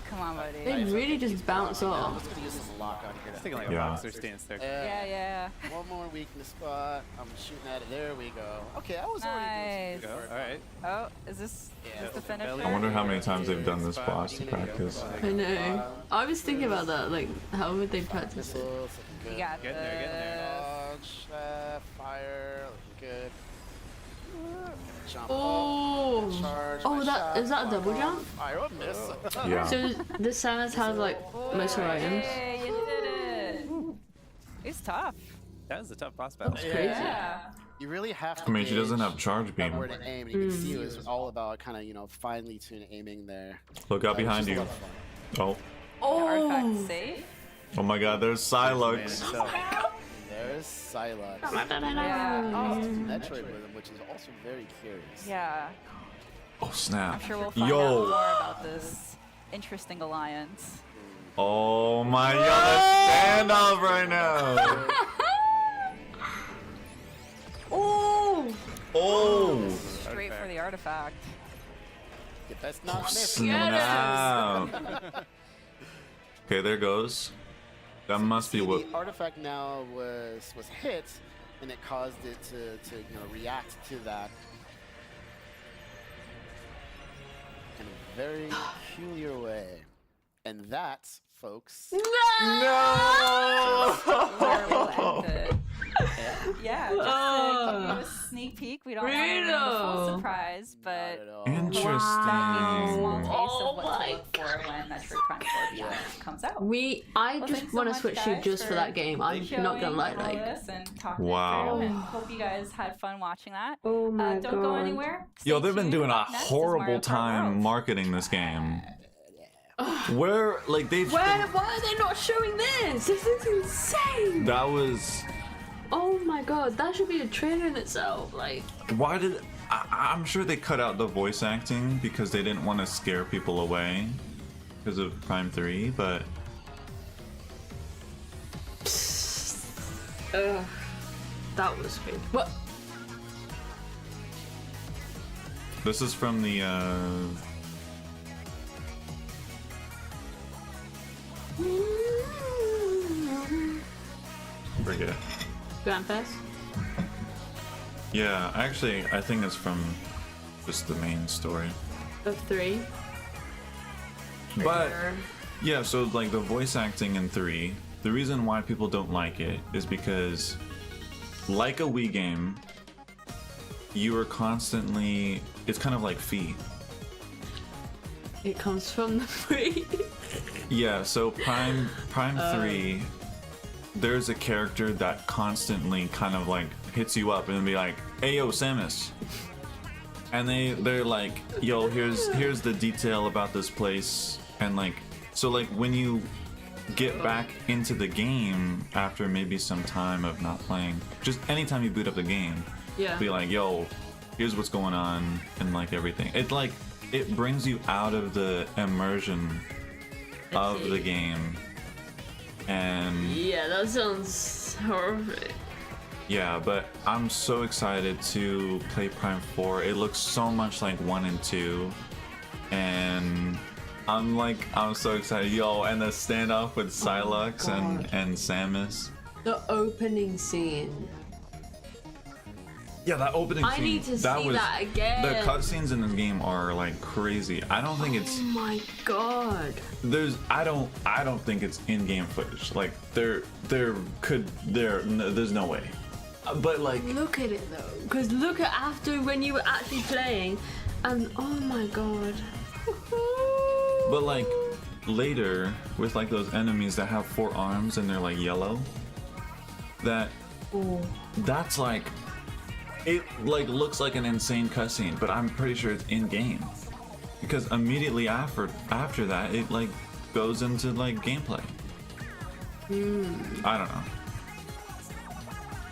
Come on, buddy. They really just bounce I'm off. just gonna use some lock on here. It's taking like a Yeah. boxer stance there. Yeah. One more weakness spot. I'm shooting at it. There we go. Okay, I was already doing Nice. some good All work. right. Oh, is this Yeah. the finisher? I wonder how many times they've done this boss in practice. I know. I was thinking about that. Like, how would they practice it? Missiles, looking good. You got Getting there, getting there. Dodge, fire, looking good. Jump Oh. up, charge. Oh, my that shot, is that a double block jump? off, Fire, oh, miss. Yeah. So the Samus has like most items. Hey, you did it. It's tough. That was a tough boss battle. Crazy. Yeah. You really have to. I mean, she doesn't gauge have charge beam. where to aim. And you can see it was all about kind of, finely tuned aiming there. Look out It was behind just a you. lot of fun. Oh. Artifact Oh. safe. Oh my god, there's Psylux. There's Psylux. Yeah. Metroid Rhythm, which is also very curious. Yeah. Oh snap. I'm sure we'll find out more about this interesting alliance. Oh my god, stand up right now. Oh. Oh. Straight for the artifact. If that's not miss. Snap. Okay, there goes. That must be See, what. the artifact now was hit, and it caused it to react to that in a very peculiar way. And that, folks, Where we'll end it. Yeah, just to give you a sneak peek. We don't want to ruin the full Rito. surprise, but not at all. that gives you a small Interesting. taste of what Oh to my look for when Metroid Prime 4 Beyond comes out. I Well, just thanks so want to much, switch guys, you just for that game. I'm showing not gonna lie, all like. this and talking Wow. it through, and hope you guys had fun watching that. Oh my Don't go anywhere. Yo, Stay they've been tuned. doing a Up next is horrible Mario Kart time World. marketing this game. Where, like, they've. Why are they not showing this? This is insane. That was. Oh my god, that should be a trailer in itself. Like, Why did. I'm sure they cut out the voice acting because they didn't want to scare people away because of Prime 3, but. that was weird. What? This is from the. Forget. Grand Fest? Yeah, actually, I think it's from just the main story. Of 3? But yeah, so like the voice acting in 3, the reason why people don't like it is because, like a Wii game, you are constantly. It's kind of like Fee. It comes from the 3. Yeah, so Prime 3, there's a character that constantly kind of like hits you up and be like, "Hey yo, Samus," and they're like, "Yo, here's the detail about this place," and like, so like when you get back into the game after maybe some time of not playing, just anytime you boot up the game, Yeah. be like, "Yo, here's what's going on," and like everything. It brings you out of the immersion of the game, and Yeah, that sounds horrific. Yeah, but I'm so excited to play Prime 4. It looks so much like 1 and 2. And I'm so excited. Yo, and the standoff with Psylocke and Samus. The opening scene. Yeah, that opening scene. I need to see that again. The cutscenes in this game are like crazy. I don't think it's. Oh my god. There's. I don't think it's in-game footage. Like there's no way. But like. Look at it though, because look at after when you were actually playing, and oh my god. But like later with like those enemies that have 4 arms and they're like yellow. That's like. It like looks like an insane cutscene, but I'm pretty sure it's in game because immediately after that it like goes into like gameplay. I don't know,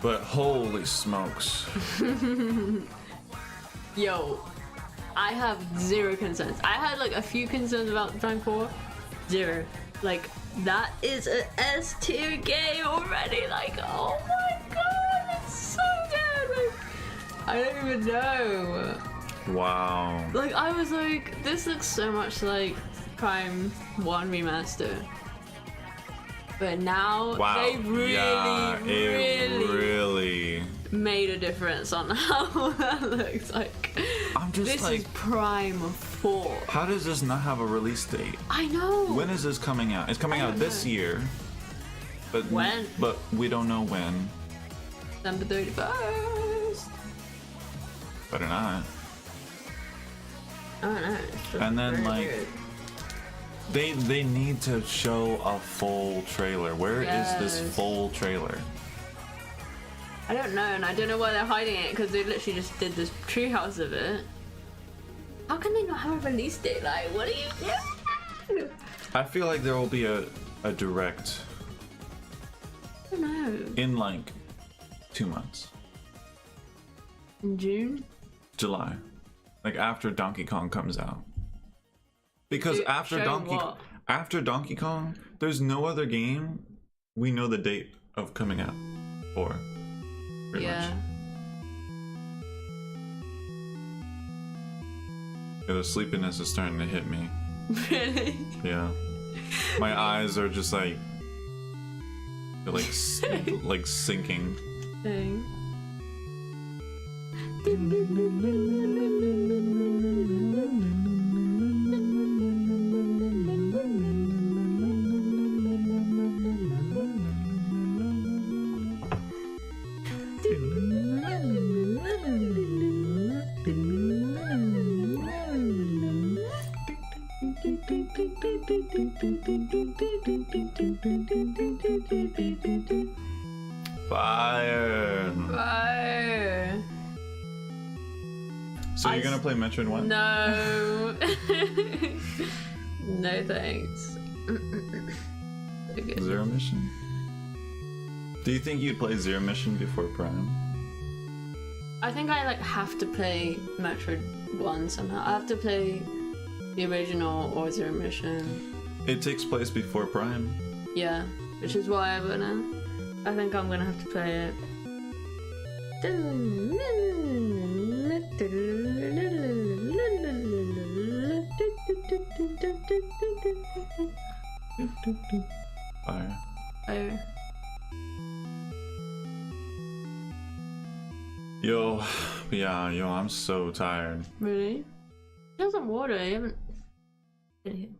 but holy smokes. Yo, I have 0 concerns. I had like a few concerns about Prime 4. 0. Like that is an S tier game already. Like oh my god, it's so good. Like, I don't even know. Wow. Like, I was like, this looks so much like Prime 1 Remaster. But now they really made a difference on how that looks like. I'm just this like, is Prime 4. how does this not have a release date? I know. When is this coming out? It's coming out this year. But when? But we don't know when. December 31st. Better not. I don't know. And then very like weird. they need to show a full trailer. Where is this Yes. full trailer? I don't know, and I don't know why they're hiding it because they literally just did this treehouse of it. How can they not have a release date? Like, what are you doing? I feel like there will be a direct I don't know. in like 2 months. In June? July. Like after Donkey Kong comes out. Because after Donkey Kong, there's no other game we know the date of coming out for. Pretty much. Yeah, the sleepiness is starting to hit me. Really? Yeah. My eyes are just like they're like like sinking. Dang. Fire. Fire. So you're gonna play Metroid 1? No. No thanks. Okay. Zero Mission? Do you think you'd play Zero Mission before Prime? I think I like have to play Metroid 1 somehow. I have to play the original or Zero Mission. It takes place before Prime. Yeah, which is why I think I'm gonna have to play it. Fire. Fire. Yo, I'm so tired. Really? It doesn't water, I haven't. Wait,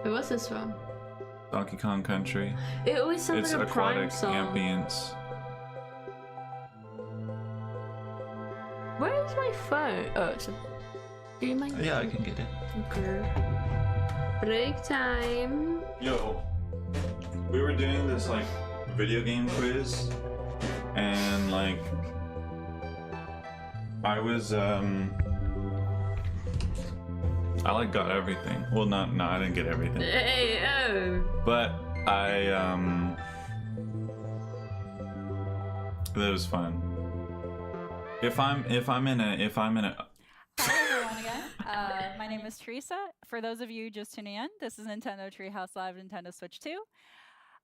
what's this from? Donkey Kong Country. It always sounds It's like a Prime aquatic song. ambience. Where is my phone? Oh, it's a... Do you mind? Yeah, I can get it. Okay. Break time. Yo, we were doing this like video game quiz, and like I was I like got everything. Well, no, I didn't get everything. Hey, oh. But I it was fun. If I'm in a Hi everyone again. again. My name is Teresa. For those of you just tuning in, this is Nintendo Treehouse Live Nintendo Switch 2.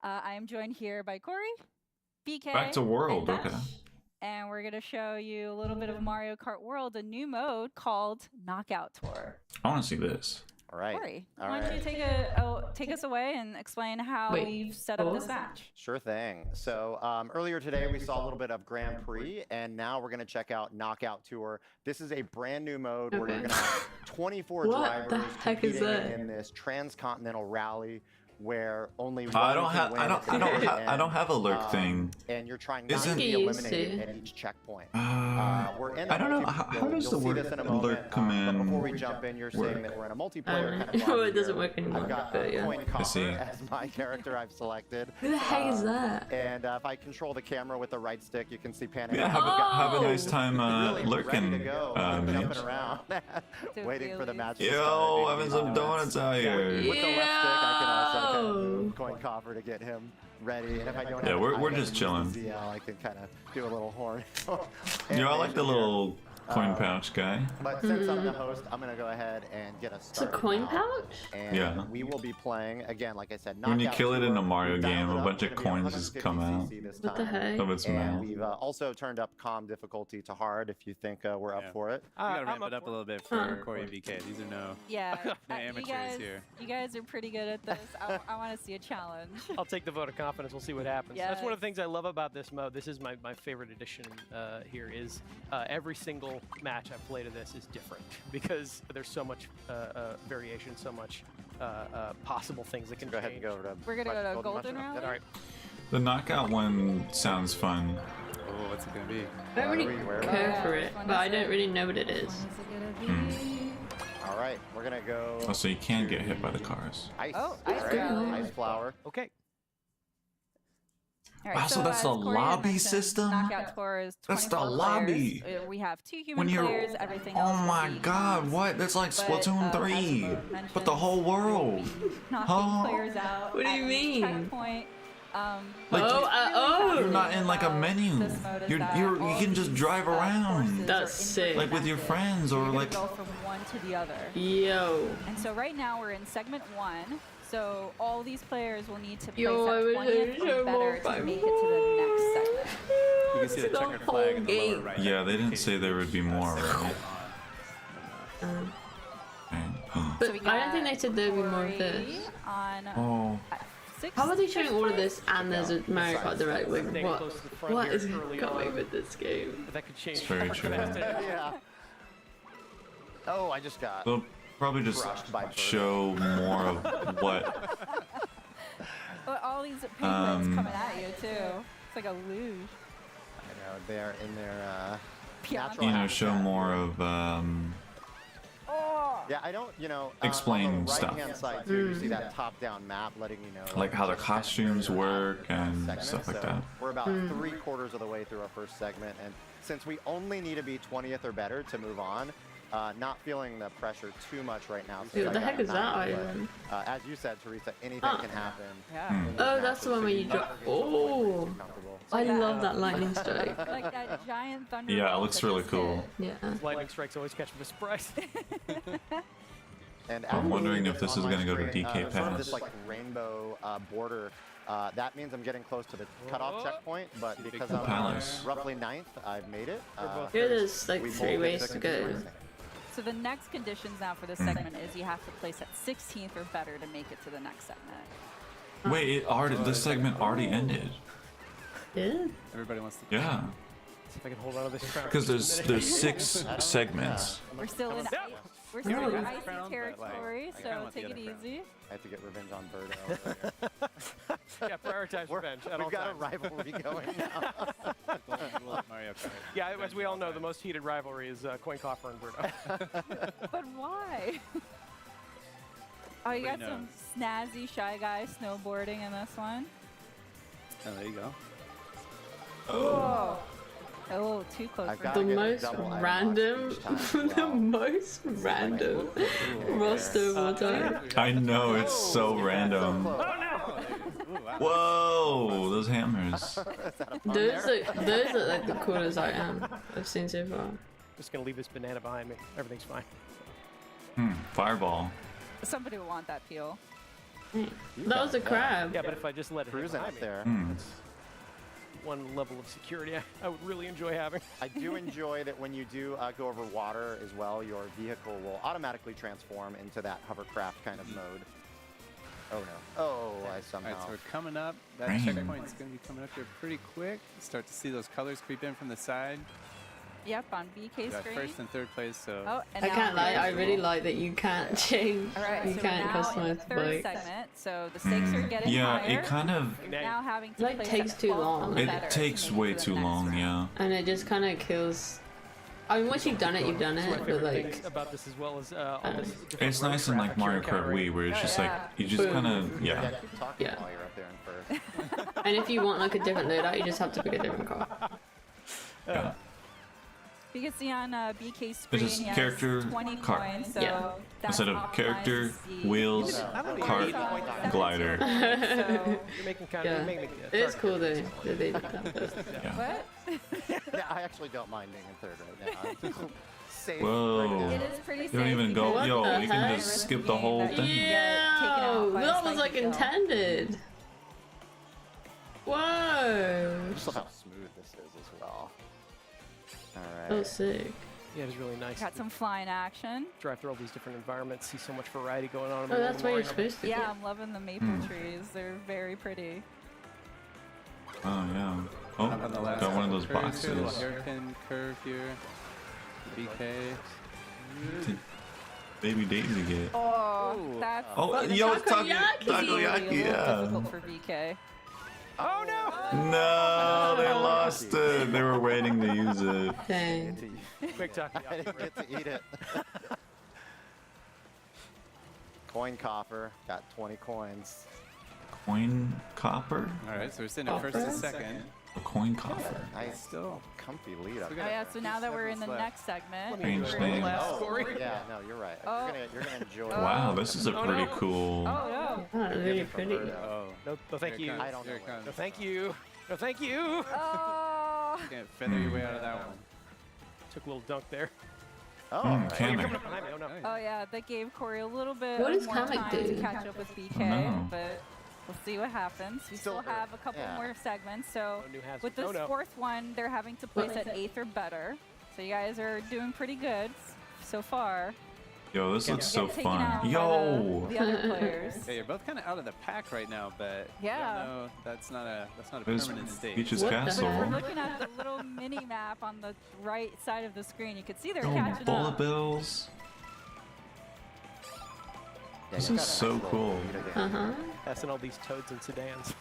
I am joined here by Corey, BK, Back to World, and Dash. okay. And we're going to show you a little bit of Mario Kart World, a new mode called Knockout Tour. I want to see this. All right. Corey, All why don't you take us away and explain how we've set up this match? Sure thing. So earlier today we saw a little bit of Grand Prix, and now we're going to check out Knockout Tour. This is a brand new mode where you're going to have 24 drivers competing in this transcontinental rally where only one I don't have a lurk end, thing. and you're trying not to be eliminated at each checkpoint. We're in I don't know how does the you'll see word this in a moment, lurk command but before we jump in, you're saying that we're in a multiplayer kind of No, lobby it doesn't here. work anymore. I've got but yeah. Coin Coffer as my character I've selected. Who the heck is that? And if I control the camera with the right stick, you can see Panic. Yeah, have a nice time really lurking, ready to go, Mitch. jumping around, waiting for the match to Yo, start. having some donuts out here. With the left stick, I can also kind of move Coin Coffer to get him ready. And if I don't have we're just chilling. ZL, I can kind of do a little horn. I like the little coin pouch guy. But since I'm the host, I'm going to go ahead and get us It's a started. coin now. pouch? And Yeah. we will be playing, again, like I said, When you Knockout kill it in Tour. a Mario We've game, dialed a it up. bunch It's of gonna be coins just come 150 out cc this What the time. heck? of its And mouth. we've also turned up calm difficulty to hard if you think we're up Yeah. for it. We gotta I'm ramp up it up a for it. little bit for Corey and BK. These are no Yeah, amateurs here. You guys are pretty good at this. I want to see a challenge. I'll take the vote of confidence. We'll see what happens. That's one of the things I love about this mode. This is my favorite addition here is every single match I've played of this is different because there's so much variation, so much possible things that can Go ahead and change. go over to We're gonna go to Golden Mushroom. Round. All right. The knockout one sounds fun. Oh, what's it gonna be? I don't really care for it, but I don't really know what it is. All right, we're going to go. Oh, so you can get hit by the cars. Ice. Oh, All ice right, flower. Ice flower. Okay. All Wow, so that's as the Corey lobby mentioned, system? Knockout Tour is 24 That's the players. lobby. We have 2 human When you're, players. Everything oh else will my be God, comms. what? That's like But, Splatoon as 3, Mo but the whole world. Knocking Huh? players out. What do you at each mean? checkpoint. Like, Oh, You're not in like a menu. This mode is You that all can just these, drive around. courses That's are sick. Like with your friends or You're gonna like. go from one to the other. Yo. And so right now we're in segment 1. So all these players will need to place Yo, I at wish 20th I or showed better more to by make it to the next segment. You can see the checkered flag in the lower right. Yeah, they didn't say there would be more, right? But So we I don't think they said there'd be more of Corey this. On Oh. 6th. How are they showing all of this and there's a Mario Kart Direct? Like, Staying close to the front what here is early going on. with this game? But that could change. It's very true. Yeah. Oh, I just got. They'll probably just Crushed by birds. show more of what. But all these penguins coming at you too. It's like a luge. I know they're in their Piano. natural You know, habitat. show more of Oh! Yeah, I don't, Explain on the stuff. right-hand side here, you see that top-down map letting you know like how the just kind of costumes where you're at work in and segment. stuff like So that. We're about 3/4 of the way through our first segment, and since we only need to be 20th or better to move on, not feeling the pressure too much right now. Dude, what the heck is that But, item? as you said, Teresa, anything can happen. Yeah. Hmm. in these Oh, that's the one where you matches, drop. so you Oh, feel comfortable. I love that lightning strike. Like that giant thunder. Yeah, it looks really cool. Yeah. Lightning strikes always catch me by surprise. And I'm as wondering we if this on is my gonna go to screen, DK sort of Pass. this like rainbow border. That means I'm getting close to the cutoff checkpoint, but because I'm Palace. roughly 9th, I've made it. Here there's like we 3 both ways get to go. racing. So the next conditions now for this segment is you have to place at 16th or better to make it to the next segment. Wait, this segment already ended. Yeah. Everybody wants to. Yeah, See if I can hold on to this crown. because there's 6 segments. We're still in we're Oh. still in crown, icy but, like, territory, I kinda so want the take it other crown. easy. I have to get revenge on Birdo. Yeah, prioritize revenge at all We've got a times. rivalry going now. Mario Kart. Yeah, as we all know, the most heated rivalry is Coin Coffer and Birdo. But why? Oh, you got Nobody some snazzy shy guy snowboarding in this one. Oh, there you go. Whoa. Oh, too close I've for got The to get a most double item random, box each time as the well. most random roster of all time. I know, it's so random. Ooh, wow. Whoa, those hammers. Those are like the coolest I am I've seen so far. Just gonna leave this banana behind me. Everything's fine. Fireball. Somebody would want that peel. That was a crab. Yeah, but if I just let it hit Cruising behind up me, there. that's one level of security I would really enjoy having. I do enjoy that when you do go over water as well, your vehicle will automatically transform into that hovercraft kind of mode. Oh no. Oh, I somehow. Alright, so we're coming up. That Rain. checkpoint's going to be coming up here pretty quick. Start to see those colors creep in from the side. Yep, on BK Got screen. first and third place, so. Oh, and I now can't lie, I we're- really like that you can't change. All right, You so can't we're now in customize the the third bike. segment, so the stakes are getting Yeah, higher. it kind of You're now having to Like, place takes at too 12 long. or it better to takes make it way to the too next long. round. Yeah. And it just kind of kills. I mean, once you've done it, you've done That's my it. But favorite like, things about this as well as all this different It's road nice in like graphics Mario you're Kart encountering. Wii, where it's just Yeah. like you just kind of Yeah, keep talking Yeah. while you're up there in first. and if you want like a different loadout, you just have to pick a different car. yeah. You can see on BK screen, just he has character, 20 car. coins, so Yeah. that's Instead of optimized character, to see- wheels, I don't need cart, to glider. So, You're making kind Yeah. of making me It is cool though that they did that. Yeah. what? Yeah, I actually don't mind being in third right now. Safe Whoa. right now. It is pretty You safe. don't even go. What Yo, the you can heck? just skip the whole thing. Yeah, that was like intended. Whoa. Just look how smooth this is as well. All Oh, right. sick. Yeah, it was really nice. Got some flying action. Drive through all these different environments, see so much variety going on. in Oh, the that's world what of you're Mario. supposed to Yeah, do. I'm loving the maple trees. They're very pretty. Oh yeah. Oh, Up on the last got one of couple those curves here, little boxes. hairpin curve here. BK. Baby Daisy get. Oh, that's Oh, the yo, takoyaki. takoyaki, yeah. difficult for VK. Oh no! No, they lost it. They were waiting to use it. Dang. Quick talk. I didn't get to eat it. Coin coffer, got 20 coins. Coin copper? Alright, so we're sitting at first and second. A coin copper. Nice, Still. comfy lead up We Oh got yeah, so now that we're in the left. next segment, Strange We're in name. the last Oh, story. yeah, no, you're right. Oh. You're gonna enjoy Wow, this is a Oh, pretty no. cool. oh Oh, really pretty. Oh. No, thank Here it you. comes, I don't here it know comes. No, thank you. No, thank you. no! Oh, Can't feather your way out of that one. Took a little dunk there. Oh, Mm, all right. Kamek. Coming up behind me. Oh no. oh yeah, that gave Corey a little bit What does more Kamek time to do? catch up with BK, no. but we'll see what happens. We still Still- have a couple yeah. more segments, so No new hazard. with this Oh, no. fourth one, they're having to place at 8th or better. So you guys are doing pretty good so far. Yo, this looks so Get taken out fun. by Yo! the other players. Yeah, you're both kind of out of the pack right now, but Yeah. no, that's not a There's permanent state. Peach's What the Castle. heck? We're looking at the little mini map on the right side of the screen. You can see they're Oh, catching bullet up. bills. Yeah, This you is got a so nice little cool. lead again. Uh-huh. Passing all these toads and sedans.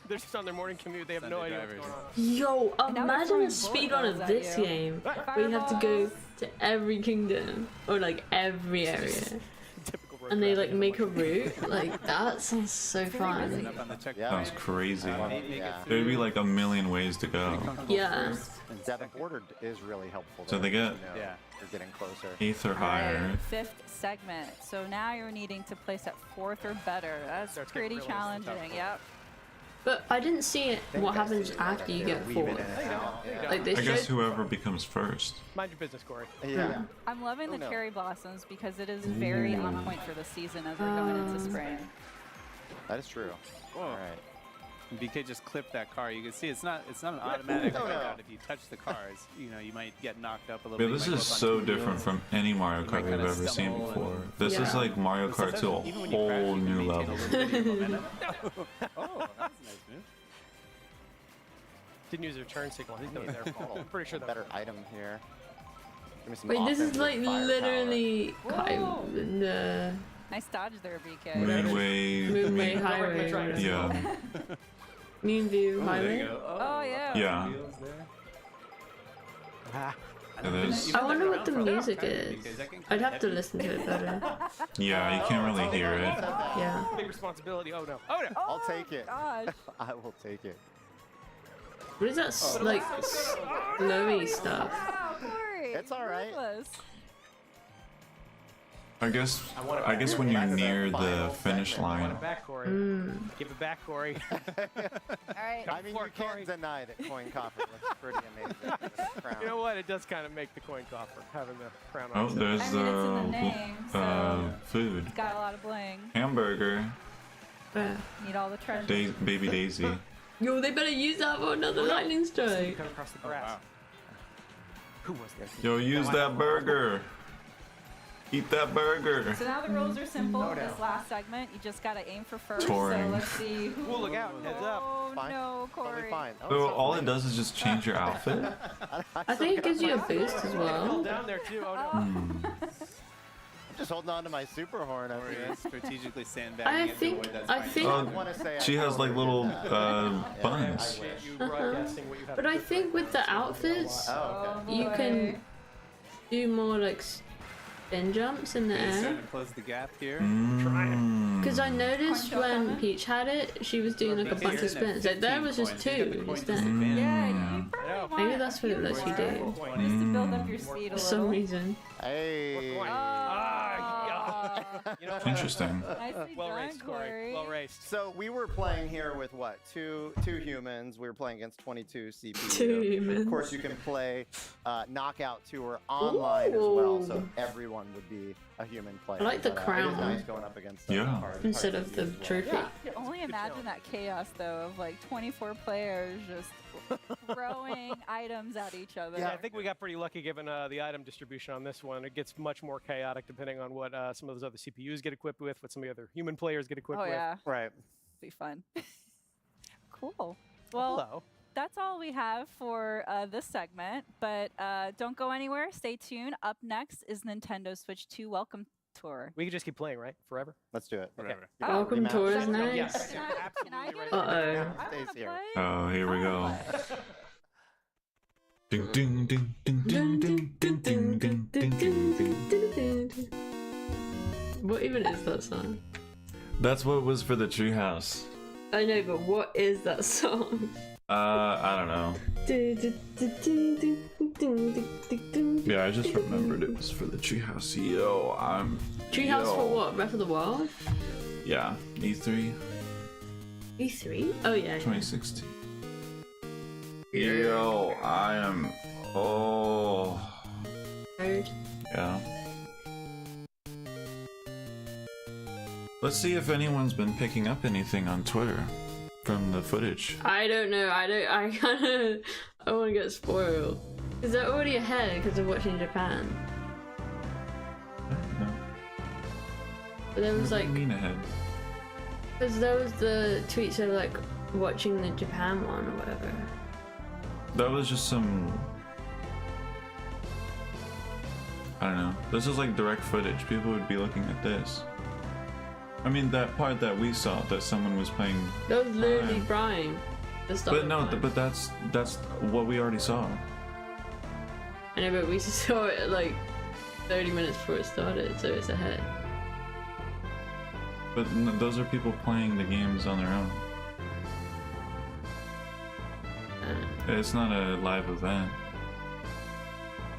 They're just on their morning commute. They have no Sunday idea what's drivers. going on. Yo, now they're imagine throwing a speedrun bullet bills of at this you. game where you have to go Fireballs. to every kingdom or like every area, Typical road and they traffic. like make a route. Like that sounds so busy. fun. Up on the checkpoint. Yeah. That was crazy. I love it, Make it yeah. There'd be like a million ways to go. Comfortable Yeah. first and Yeah, the second. border is really helpful. So there, they get- you know, Yeah. You're getting closer. 8th or All higher. right, 5th segment. So now you're needing to place at 4th or better. That's Starts getting pretty real tough. challenging. Yep. But I didn't see it. What happens after you get Weave it fourth? in and out, yeah. Like they I guess should. whoever becomes first. Mind your business, Corey. Yeah. I'm loving the no. cherry blossoms because it is very on point for the season as we're going into spring. That is true. All right. BK just clipped that car. You can see it's not an automatic Oh, no. knockout. If you touch the cars, you know, you might get knocked up a little Yeah, bit. this You might is go up on so two different wheels. from any Mario You Kart might we've kinda ever seen stumble before. and- This is Yeah. like Mario But Kart to a sometimes even when you crash, whole you can new maintain a level. little bit of momentum. Oh, that's a nice move. Didn't use their turn signal. I think that was their fault. I'm pretty sure that Better item here. Give me some Wait, this is offensive like firepower. literally Whoa. Nice dodge there, BK. Midway. Moonway Mid- Highway. or whatever. Yeah. Moonview Oh, there Highway. you go. Oh, yeah. Yeah. Wheels there. Yeah, there's, I wonder what the Around for a long music time, is. because that can I'd get have to heavy. listen to it better. yeah, you can't really hear it. Yeah. big responsibility. Oh no. Oh no. I'll take it. Gosh. I will take it. What is that like slowy stuff? Wow, Corey. It's all right. ruthless. I guess when you're near the finish line. Back, Corey. Give it back, Corey. All right. I mean, you can't deny that coin coffer looks pretty amazing. With this crown. You know what? It does kind of make the coin coffer having the crown Oh, on. there's I mean, it's in the name, so food. it's got a lot of bling. Hamburger. Need all the treasure. Baby Daisy. Yo, they better use that for another lightning strike. Come across the grass. Who was there? Yo, use that burger. Eat that burger. So now the rules are simple. This last segment, you just gotta aim for first. Touring. So let's see. Who... Ooh, look out! Heads up. Oh Fine. no, Totally Corey. fine. Oh, So it's all so it does is just change your outfit? I think it gives you a boost as Fell well. down there too. Oh no. Hmm. I'm just holding on to my super horn over here. Strategically sandbagging it to avoid that I spine. think, I wanna say She I has like totally little did that. buns. Appreciate you broadcasting what you have but to I do. think with the outfits, Oh, okay. you can do more like spin jumps in the It's air. starting to close the gap here. Mm. Because I noticed Coin shop when coming? Peach had it, she was doing like a bunch of spins. Like there was just two instead. Yeah, you Mm. probably want Maybe that's what it lets you do. just to build up your speed a For some little. reason. Hey. You know what? Interesting. Nicely Well done, raced, Corey. Well raced. So we were playing here with what? Two humans. We were playing against 22 CPU. Two humans. Of course, you can play Knockout Tour online as well, so Ooh. everyone would be a human player. I like the But, crown It is nice going up against Yeah. hard instead of the CPU as well. trophy. I can only imagine that chaos though of like 24 players just throwing items at each other. Yeah, I think we got pretty lucky given the item distribution on this one. It gets much more chaotic depending on what some of those other CPUs get equipped with, what some of the other human players get equipped Oh with. yeah, Right. be fun. Cool. Well, Hello. that's all we have for this segment, but don't go anywhere. Stay tuned. Up next is Nintendo Switch 2 Welcome Tour. We can just keep playing, right? Forever? Let's do it. Whatever. Yeah, Welcome rematch. tour is Can I- nice. Yes. Can I Absolutely get ready. it? Uh-oh. I Stays wanna here. play. Oh, here we I go. wanna play. Ding ding ding ding ding ding ding ding ding ding ding. What even is that song? That's what was for the Treehouse. I know, but what is that song? I don't know. Yeah, I just remembered it was for the Treehouse. Yo, Treehouse yo. for what? Breath of the Wild? Yeah, E3 E3? Oh yeah. 2016. Yo, I am. Oh, Heard. yeah. Let's see if anyone's been picking up anything on Twitter from the footage. I don't know. I want to get spoiled. Because they're already ahead because they're watching Japan. No. But there was What do like, you mean ahead? because there was the tweets of like watching the Japan one or whatever. That was just some. I don't know. This is like direct footage. People would be looking at this. I mean, that part that we saw that someone was playing. That was literally Prime. Brian. The stuff. But no, but that's what we already saw. I know, but we saw it like 30 minutes before it started, so it's ahead. But those are people playing the games on their own. It's not a live event.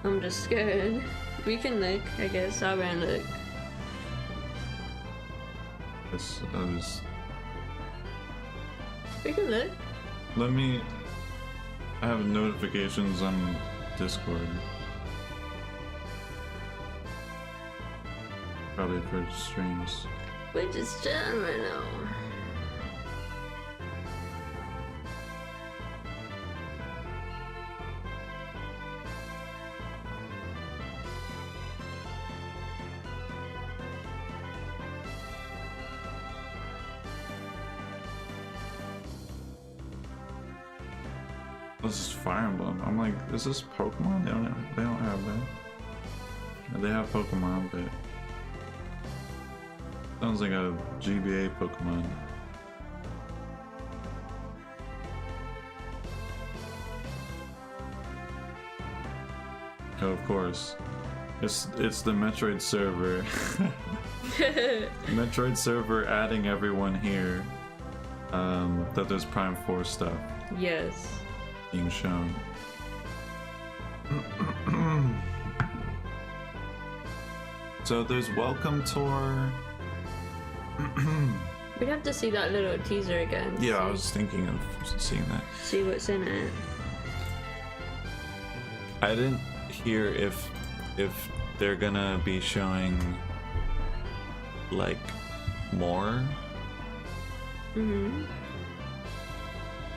I'm just scared. We can look, I guess. I'll go and look. We can look. Let me. I have notifications on Discord. Probably for streams. We're just chilling right now. This is Fire Emblem. I'm like, is this Pokemon? They don't have that. They have Pokemon, but sounds like a GBA Pokemon. Oh, of course. It's the Metroid server. Metroid server adding everyone here. That there's Prime 4 stuff Yes. being shown. So there's welcome tour. We'd have to see that little teaser again. Yeah, I was thinking of seeing that. See what's in it. I didn't hear if they're gonna be showing like more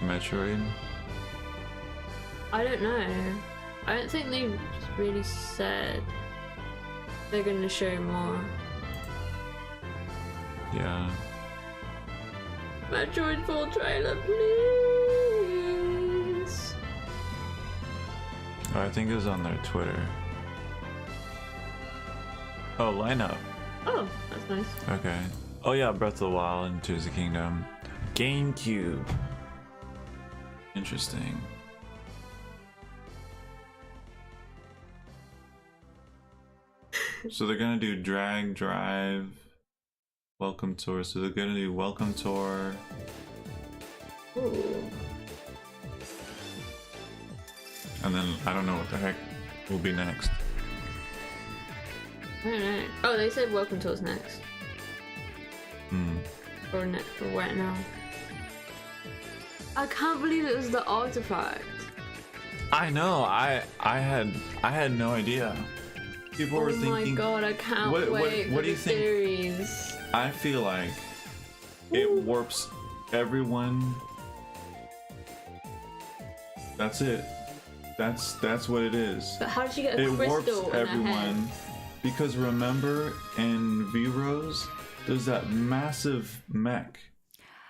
Metroid. I don't know. I don't think they really said they're gonna show more. Yeah. Metroid full trailer, please. Oh, I think it was on their Twitter. Oh, lineup. Oh, that's nice. Okay. Oh yeah, Breath of the Wild and Tears of the Kingdom. GameCube. Interesting. So they're gonna do drag, drive, welcome tour. So they're gonna do welcome tour. Ooh. And then I don't know what the heck will be next. I don't know. Oh, they said welcome tours next. Hmm. Or right now. I can't believe it was the artifact. I know. I had no idea. People were thinking. Oh my god! I can't wait what for do you the think? series. I feel like it warps everyone. That's it. That's what it is. But how did you get a It warps crystal in her everyone head? because remember in V-Rose there's that massive mech.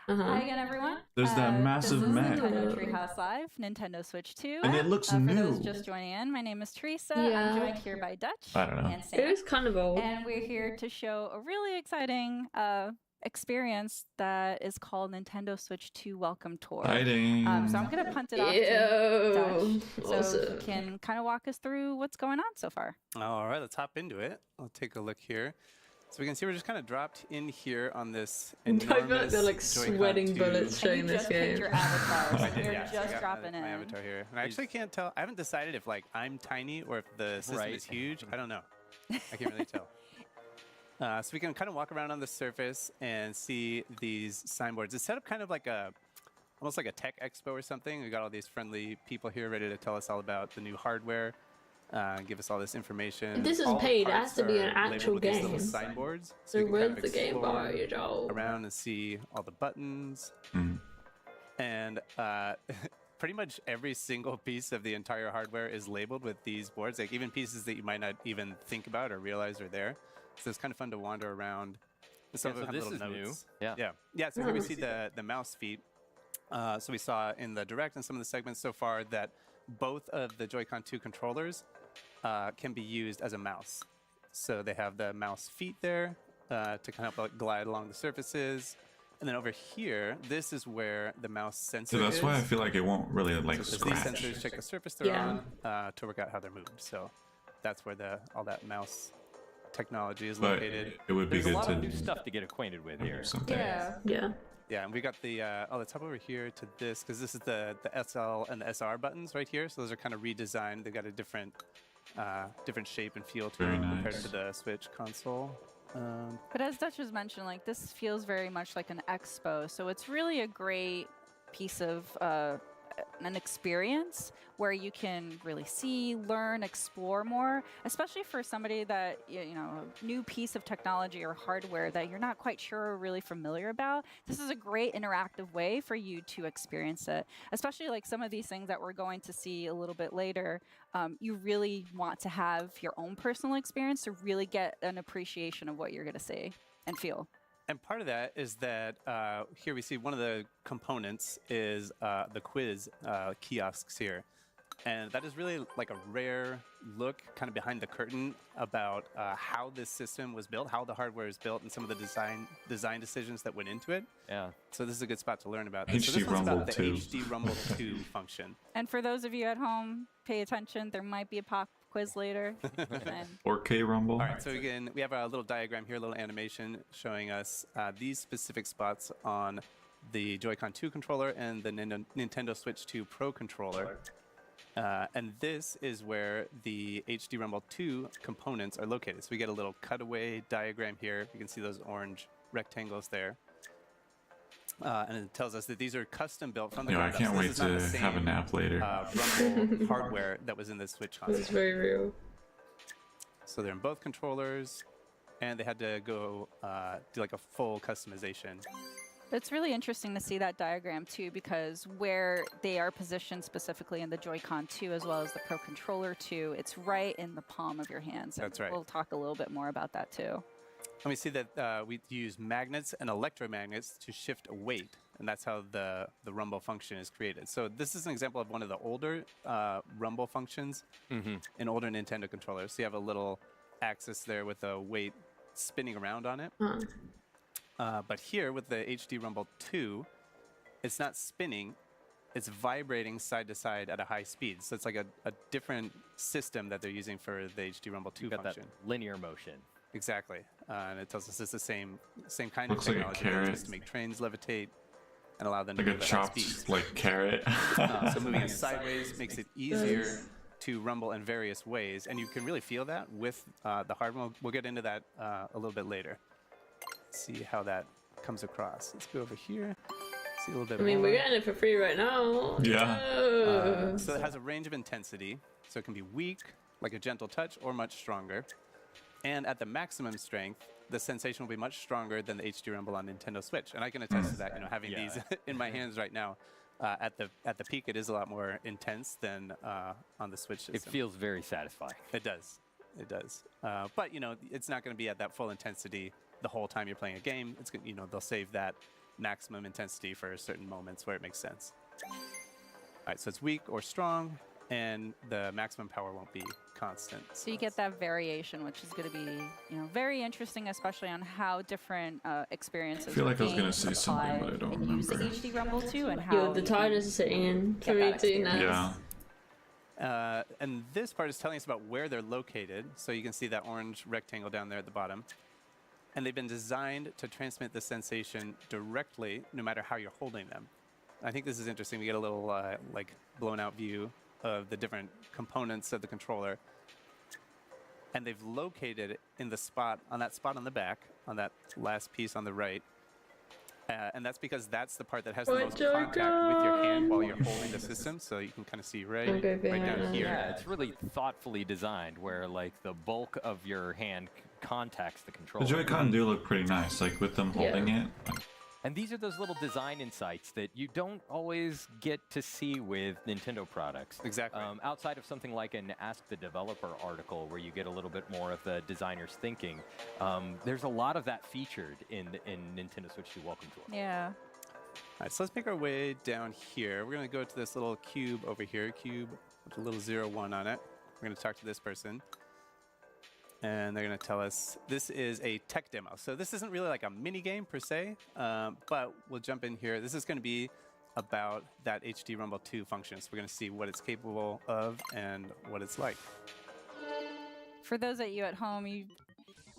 Hi again, everyone. There's that massive this is mech. Nintendo Treehouse Live, Nintendo Switch 2. And it looks For new. those just joining in, my name is Teresa. Yeah. I'm joined here by Dutch I don't know. and Sam. It is kind of old. And we're here to show a really exciting experience that is called Nintendo Switch 2 Welcome Tour. Exciting. So I'm going to punt it off to Dutch, so Awesome. he can kind of walk us through what's going on so far. All right, let's hop into it. I'll take a look here. So we can see we're just kind of dropped in here on this I feel like enormous they're like Joy-Con sweating 2. bullets showing this just picked game. your avatar, so you're Yes, I just got dropping my in. avatar here. And I actually can't tell. I haven't decided if like I'm tiny or if the system Right. is huge. I don't know. I can't really tell. So we can kind of walk around on the surface and see these signboards. It's set up kind of like almost like a tech expo or something. We got all these friendly people here ready to tell us all about the new hardware, give us all this information. This is All the paid. It parts has to be are an labeled actual with these little game. signboards. So you can kind where's of the game explore bar, you know? around and see all the buttons. Mhm. And pretty much every single piece of the entire hardware is labeled with these boards, like even pieces that you might not even think about or realize are there. So it's kind of fun to wander around. Some of so them have this little is notes. new. Yeah. Yeah. So here we see the mouse feet. So we saw in the direct and some of the segments so far that both of the Joy-Con 2 controllers can be used as a mouse. So they have the mouse feet there to kind of like glide along the surfaces. And then over here, this is where the mouse sensor So that's is. why I feel like it won't really like So scratch. these sensors check the surface they're Yeah. on to work out how they're moved. So that's where all that mouse technology is But located. it would be There's a good lot to of new stuff to get acquainted with here. someday. Yeah. Yeah, and we got the let's hop over here to this because this is the SL and the SR buttons right here. So those are kind of redesigned. They've got a different shape and feel to Very them compared nice. to the Switch console. But as Dutch was mentioned, like this feels very much like an expo, so it's really a great piece of an experience where you can really see, learn, explore more, especially for somebody that, you know, a new piece of technology or hardware that you're not quite sure or really familiar about. This is a great interactive way for you to experience it, especially like some of these things that we're going to see a little bit later. You really want to have your own personal experience to really get an appreciation of what you're going to see and feel. And part of that is that here we see one of the components is the quiz kiosks here. And that is really like a rare look kind of behind the curtain about how this system was built, how the hardware is built, and some of the design decisions that went into it. Yeah. So this is a good spot to learn about that. So HD this one's Rumble about the 2. HD Rumble 2 function. And for those of you at home, pay attention. There might be a pop quiz later. And 4K Rumble. All right, so again, we have a little diagram here, a little animation showing us these specific spots on the Joy-Con 2 controller and the Nintendo Switch 2 Pro controller. And this is where the HD Rumble 2 components are located. So we get a little cutaway diagram here. You can see those orange rectangles there. And it tells us that these are custom built from the ground up. I can't wait to have a nap later. Rumble hardware that was in this Switch console. It's very real. So they're in both controllers, and they had to go do like a full customization. It's really interesting to see that diagram too, because where they are positioned specifically in the Joy-Con 2 as well as the Pro Controller 2, it's right in the palm of your hands. That's right. We'll talk a little bit more about that too. And we see that we use magnets and electromagnets to shift a weight, and that's how the rumble function is created. So this is an example of one of the older rumble functions in older Nintendo controllers. So you have a little axis there with a weight spinning around on it. But here with the HD Rumble 2, it's not spinning, it's vibrating side to side at a high speed. So it's like a different system that they're using for the HD Rumble 2 function. That linear motion. Exactly. And it tells us it's the same kind Looks of like a technology carrot. used to make trains levitate and allow them Like to a move at high chopped speeds. carrot. So moving it sideways makes it easier to rumble in various ways, and you can really feel that with the hardware. We'll get into that a little bit later. See how that comes across. Let's go over here. See a little bit I mean, more. we're getting it for free right now. Yeah. So it has a range of intensity, so it can be weak, like a gentle touch, or much stronger. And at the maximum strength, the sensation will be much stronger than the HD Rumble on Nintendo Switch. And I can attest to that, having these in my hands right now. At the peak, it is a lot more intense than on the Switch system. It feels very satisfying. It does. It does. But, it's not going to be at that full intensity the whole time you're playing a game. It's they'll save that maximum intensity for certain moments where it makes sense. All right, so it's weak or strong, and the maximum power won't be constant. So you get that variation, which is going to be, very interesting, especially on how different experiences. I feel like I was going to say something, but I don't use the remember. HD Rumble 2 and how. Yo, the tiredness is setting in for me too now. Yeah. And this part is telling us about where they're located. So you can see that orange rectangle down there at the bottom. And they've been designed to transmit the sensation directly, no matter how you're holding them. I think this is interesting. We get a little blown out view of the different components of the controller. And they've located it in the spot, on that spot on the back, on that last piece on the right. And that's because that's the part that has the most contact with your hand while you're holding the system. So you can kind of see right down here. Yeah, it's really thoughtfully designed where the bulk of your hand contacts the controller. The Joy-Con do look pretty nice, like with them holding it. And these are those little design insights that you don't always get to see with Nintendo products. Exactly. Outside of something like an Ask the Developer article where you get a little bit more of the designer's thinking, there's a lot of that featured in Nintendo Switch 2 Welcome to It. Yeah. All right, so let's make our way down here. We're going to go to this little cube over here, cube with a little 01 on it. We're going to talk to this person. And they're going to tell us this is a tech demo. So this isn't really like a mini game per se, but we'll jump in here. This is going to be about that HD Rumble 2 function. So we're going to see what it's capable of and what it's like. For those of you at home,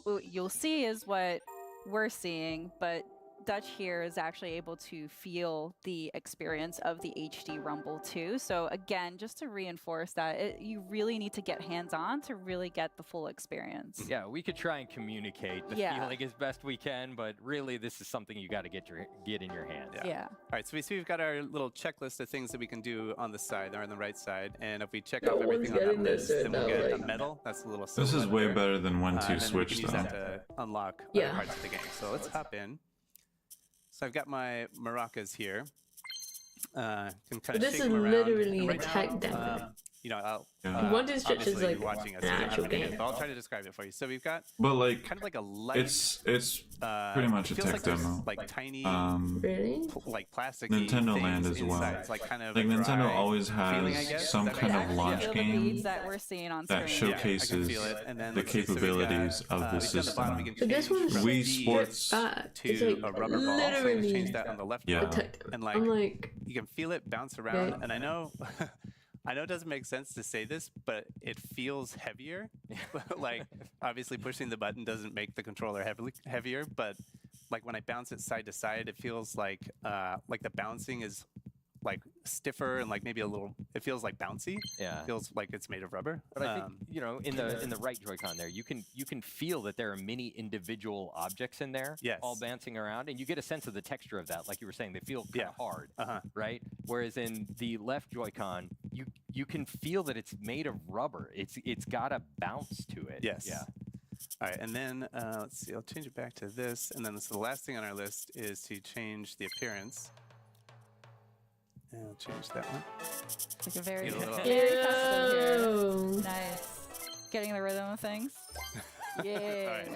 what you'll see is what we're seeing, but Dutch here is actually able to feel the experience of the HD Rumble 2. So again, just to reinforce that, you really need to get hands-on to really get the full experience. Yeah, we could try and communicate the feeling as best we can, but really this is something you got to get in your hand. Yeah. All right, so we see we've got our little checklist of things that we can do on the side, or on the right side, and if we check off everything on that list, then we'll get a medal. That's a little silver This is medal way there. better than 1-2 And then Switch, we can use though. that to unlock other parts of the game. So let's hop in. So I've got my maracas here. Can kind of This shake is them around. literally And a right tech now, demo. I'll One to Switch is obviously like you're watching us an do actual it in a minute, game. but I'll try to describe it for you. So we've got But like, kind of like a light. it's pretty much a feels tech like there's, demo. like tiny, Really? like plastic. Nintendo Land as well. It's like kind of Like a Nintendo dry always feeling, I has guess. some Does that kind make of sense? launch Feel the game beads that we're seeing on that screen. I can showcases feel it. And then the let's see, so we've got, capabilities of the we see on the system. bottom we can But this change one's from Wii D Sports bad. to It's like a rubber ball. So we can literally change that on the left Yeah. ball. And like, I'm like, you can feel it bounce around. Yeah. And I know I know it doesn't make sense to say this, but it feels heavier. Like, obviously pushing the button doesn't make the controller heavier, but like when I bounce it side to side, it feels like the bouncing is like stiffer and like maybe a little. It feels like bouncy. Yeah. It feels like it's made of rubber. But I think in the right Joy-Con there, you can feel that there are many individual objects in there, Yes. all bouncing around, and you get a sense of the texture of that. Like you were saying, they feel kind of hard, right? Whereas in the left Joy-Con, you can feel that it's made of rubber. It's got a bounce to it. Yes. Yeah. All right, and then let's see. I'll change it back to this, and then so the last thing on our list is to change the appearance. And I'll change that one. Like a very, Get a little- very custom here. Nice. Getting the rhythm of things. Yeah. All right.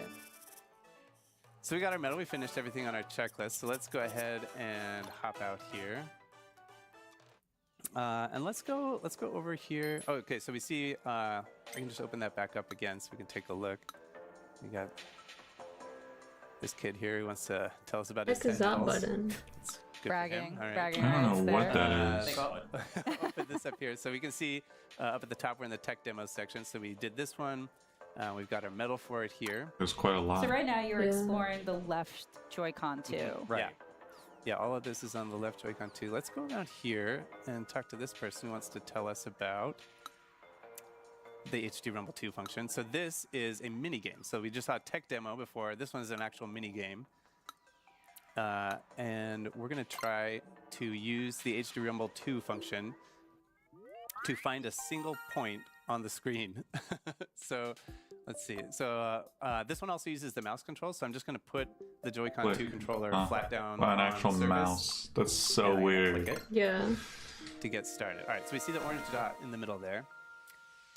So we got our medal. We finished everything on our checklist. So let's go ahead and hop out here. And let's go over here. Oh, okay. So we see. I can just open that back up again, so we can take a look. We got this kid here who wants to tell us about his What is that tentacles. button? It's good for Bragging. him. All right. Bragging I don't rights know what there. that is. So I'll put this up here. So we can see up at the top, we're in the tech demo section. So we did this one. We've got our medal for it here. There's quite a lot. So right now you're exploring the left Joy-Con too. Right. Yeah, all of this is on the left Joy-Con too. Let's go around here and talk to this person who wants to tell us about the HD Rumble 2 function. So this is a mini game. So we just saw a tech demo before. This one is an actual mini game. And we're going to try to use the HD Rumble 2 function to find a single point on the screen. So let's see. So this one also uses the mouse control. So I'm just going to put the Joy-Con 2 controller flat down an on actual the surface. mouse. That's so And I can weird. click it Yeah. to get started. All right, so we see the orange dot in the middle there.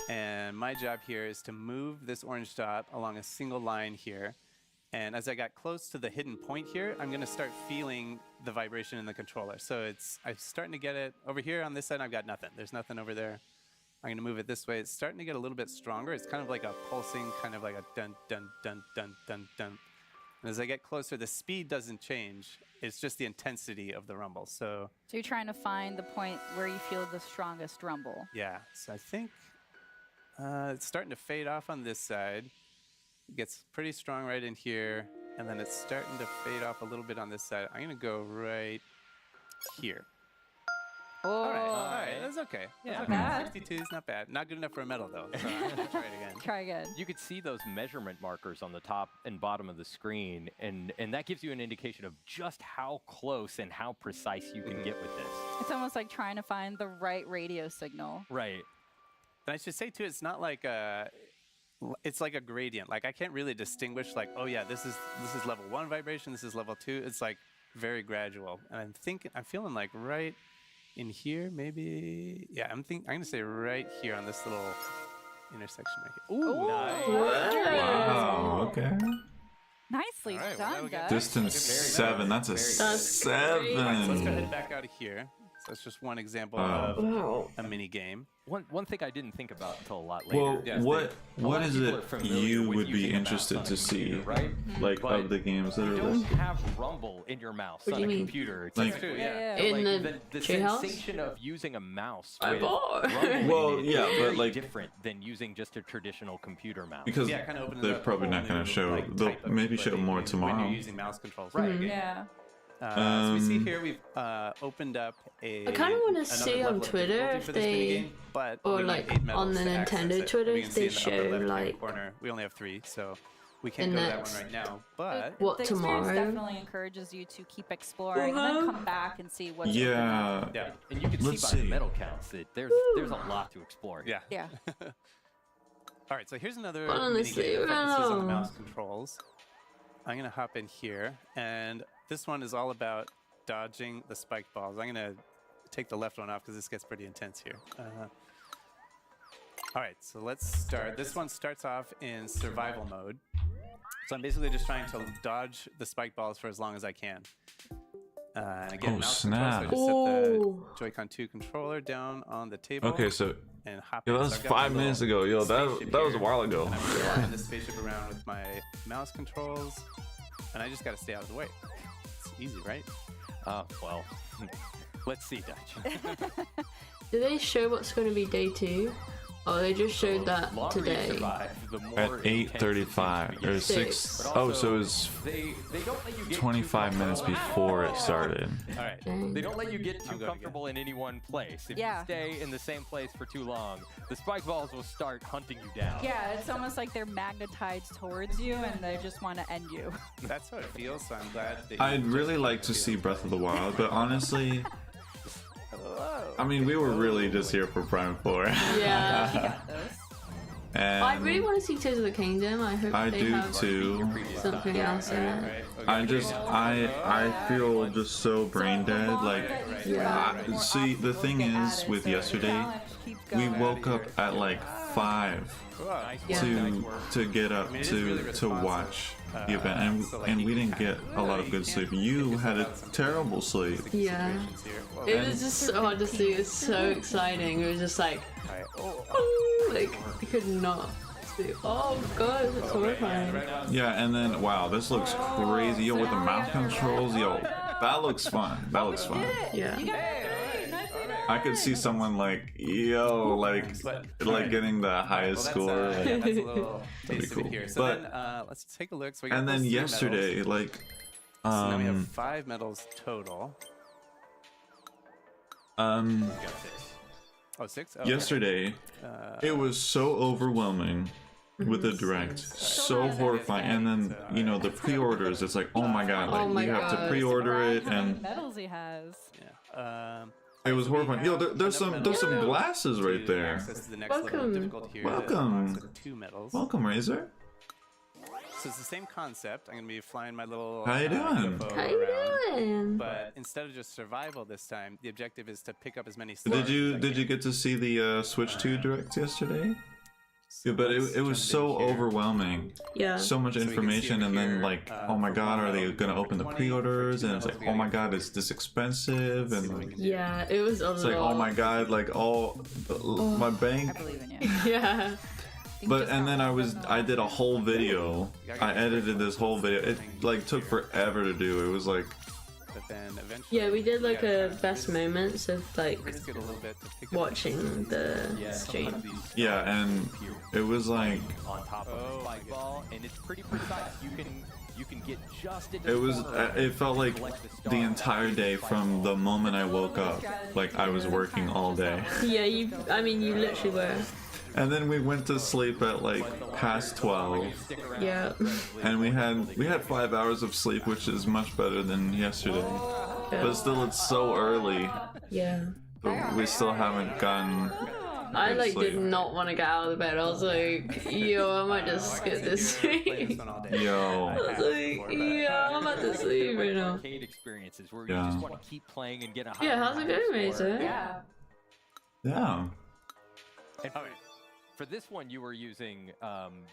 And my job here is to move this orange dot along a single line here. And as I got close to the hidden point here, I'm going to start feeling the vibration in the controller. So I'm starting to get it over here on this side. I've got nothing. There's nothing over there. I'm going to move it this way. It's starting to get a little bit stronger. It's kind of like a pulsing, kind of like a dun, dun, dun, dun, dun, dun. And as I get closer, the speed doesn't change. It's just the intensity of the rumble. So you're trying to find the point where you feel the strongest rumble. yeah, so I think it's starting to fade off on this side. It gets pretty strong right in here, and then it's starting to fade off a little bit on this side. I'm going to go right here. Oh, All right, that's okay. Yeah. That's Not bad. 62 is not bad. Not good enough for a medal, though. So I'm going to try it again. Try again. You could see those measurement markers on the top and bottom of the screen, and that gives you an indication of just how close and how precise you can get with this. It's almost like trying to find the right radio signal. Right. And I should say, too, it's not like it's like a gradient. Like, I can't really distinguish, like, oh, yeah, this is level 1 vibration, this is level 2. It's, like, very gradual. And I'm feeling like right in here, maybe. Yeah, I'm going to say right here on this little intersection right here. Ooh, nice. Wow, okay. Nicely All right, well, now done, we got guys. Distance 7. That's a That's 7. All right, so let's go ahead and back out of here. So that's just one example of Wow. a mini game. One thing I didn't think about until a lot later. Well, Yeah, what A lot of is people are it familiar you with would be using a mouse interested on a to see, computer, right? like But of the games that You are don't listed? have rumble in your mouse What on do a you mean? computer. It's Like- like, true, Yeah. but In like the the Treehouse? sensation of using a mouse I with bought. rumble in Well, it yeah, is but, very like- different than using just a traditional computer mouse. Because Yeah, kind of opens they're up a probably whole not going new, to show. like, They'll type of maybe show ability more when tomorrow. you're using mouse controls. Right. for the game. Yeah. So we see here we've opened up a. I kinda wanna another see level on of Twitter difficulty if for this they- minigame, but or we need like 8 medals on the to access Nintendo it. Twitter We if can they see in the upper show, left-hand like, corner. We only have 3, so we the can't go to that next- one right now. But What, the experience tomorrow? definitely encourages you to keep exploring and then come back and see what's open Yeah. up. yeah, And you can Let's see by the see. medal counts that there's a lot to explore. yeah. Yeah. All right, so here's another Honestly, minigame that focuses on the wow. mouse controls. I'm gonna hop in here, and this one is all about dodging the spiked balls. I'm gonna take the left one off because this gets pretty intense here. All right, so let's start. This one starts off in survival mode. So I'm basically just trying to dodge the spike balls for as long as I can. And again, Oh, mouse control, so I snap. just set the Ooh. Joy-Con 2 controller down on the table. Okay, so And hop yo, in. that So was I've got my 5 minutes little ago. Yo, spaceship that was a here, while ago. and I'm flying this spaceship around with my mouse controls, and I just got to stay out of the way. It's easy, right? Well, let's see, Dutch. Do they show what's going to be day 2 Oh, they just showed that longer you today. survive, the more At 8:35 or 6. Oh, so it was they don't let you get 25 minutes before it started. All right. They don't let you get too comfortable in any one place. If you stay in the same place for too long, the spike balls will start hunting you down. Yeah, it's almost like they're magnetized towards you and they just want to end you. That's how it feels, so I'm glad that I'd really like to see Breath of the Wild, but honestly, I mean, we were really just here for Prime 4. Yeah. And I really want to see Tears of the Kingdom. I hope I they do have too. something else in it. I feel just so brain dead. Like, see, the thing is with yesterday, we woke up at like 5 to get up to watch the event, and we didn't get a lot of good sleep. You had a terrible sleep. Yeah. It was just so hard to see. It was so exciting. It was just like, like I could not sleep. Oh god, it's horrifying. Yeah, and then wow, this looks crazy. Yo, with the mouse controls, yo, that looks fun. That looks fun. Yeah. I could see someone like, yo, like getting the highest score. That's a little taste of it cool. here. So But- then, let's take a look. So we got And then those 3 yesterday, medals. like, So now we have 5 medals total. Oh, 6? Oh, yesterday, it was so overwhelming with the direct, so horrifying, and then you know the pre-orders. It's like, oh my god, like Oh my you have to God. pre-order it, How many and medals he has. it was horrifying. Yo, there's some glasses right there. Access to the next level of Welcome. difficulty here. Welcome. With 2 medals. Welcome, Razor. So it's the same concept. I'm gonna be flying my little. How you doing? UFO How you around. doing? But instead of just survival this time, the objective is to pick up as many stars. Did you get to see the Switch 2 direct yesterday? Yeah, but it was so overwhelming. Yeah. So much So we can see information, over and then here, like, oh my god, are they gonna open the pre-orders? And it's like, oh my god, is this expensive? And like, Yeah, it was a it's like, oh my god, like all my bank. I believe in you. Yeah. But and then I did a whole video. I edited this whole video. It like took forever to do. It was like, But then eventually. Yeah, we did like a best moments of like We just get a little bit to pick up watching the stream. yeah, and it was like, on top of the spike ball, and it's pretty precise. You can get just into it was. the corner It felt like collect the the star. entire day from the moment I woke up. Like I was working all day. Yeah, I mean, you literally were. And then we went to sleep at like past 12. Yeah. And we had 5 hours of sleep, which is much better than yesterday. But still, it's so early. Yeah. But we still haven't gotten. I good like sleep. did not want to get out of the bed. I was like, yo, I might just skip this Play this stream. one all day. Yo. I was like, yeah, I'm about to sleep right now. Arcade experiences where you Yeah. just want to keep playing and get a high. Yeah, how's it going, Razor? Yeah. Yeah. And for this one, you were using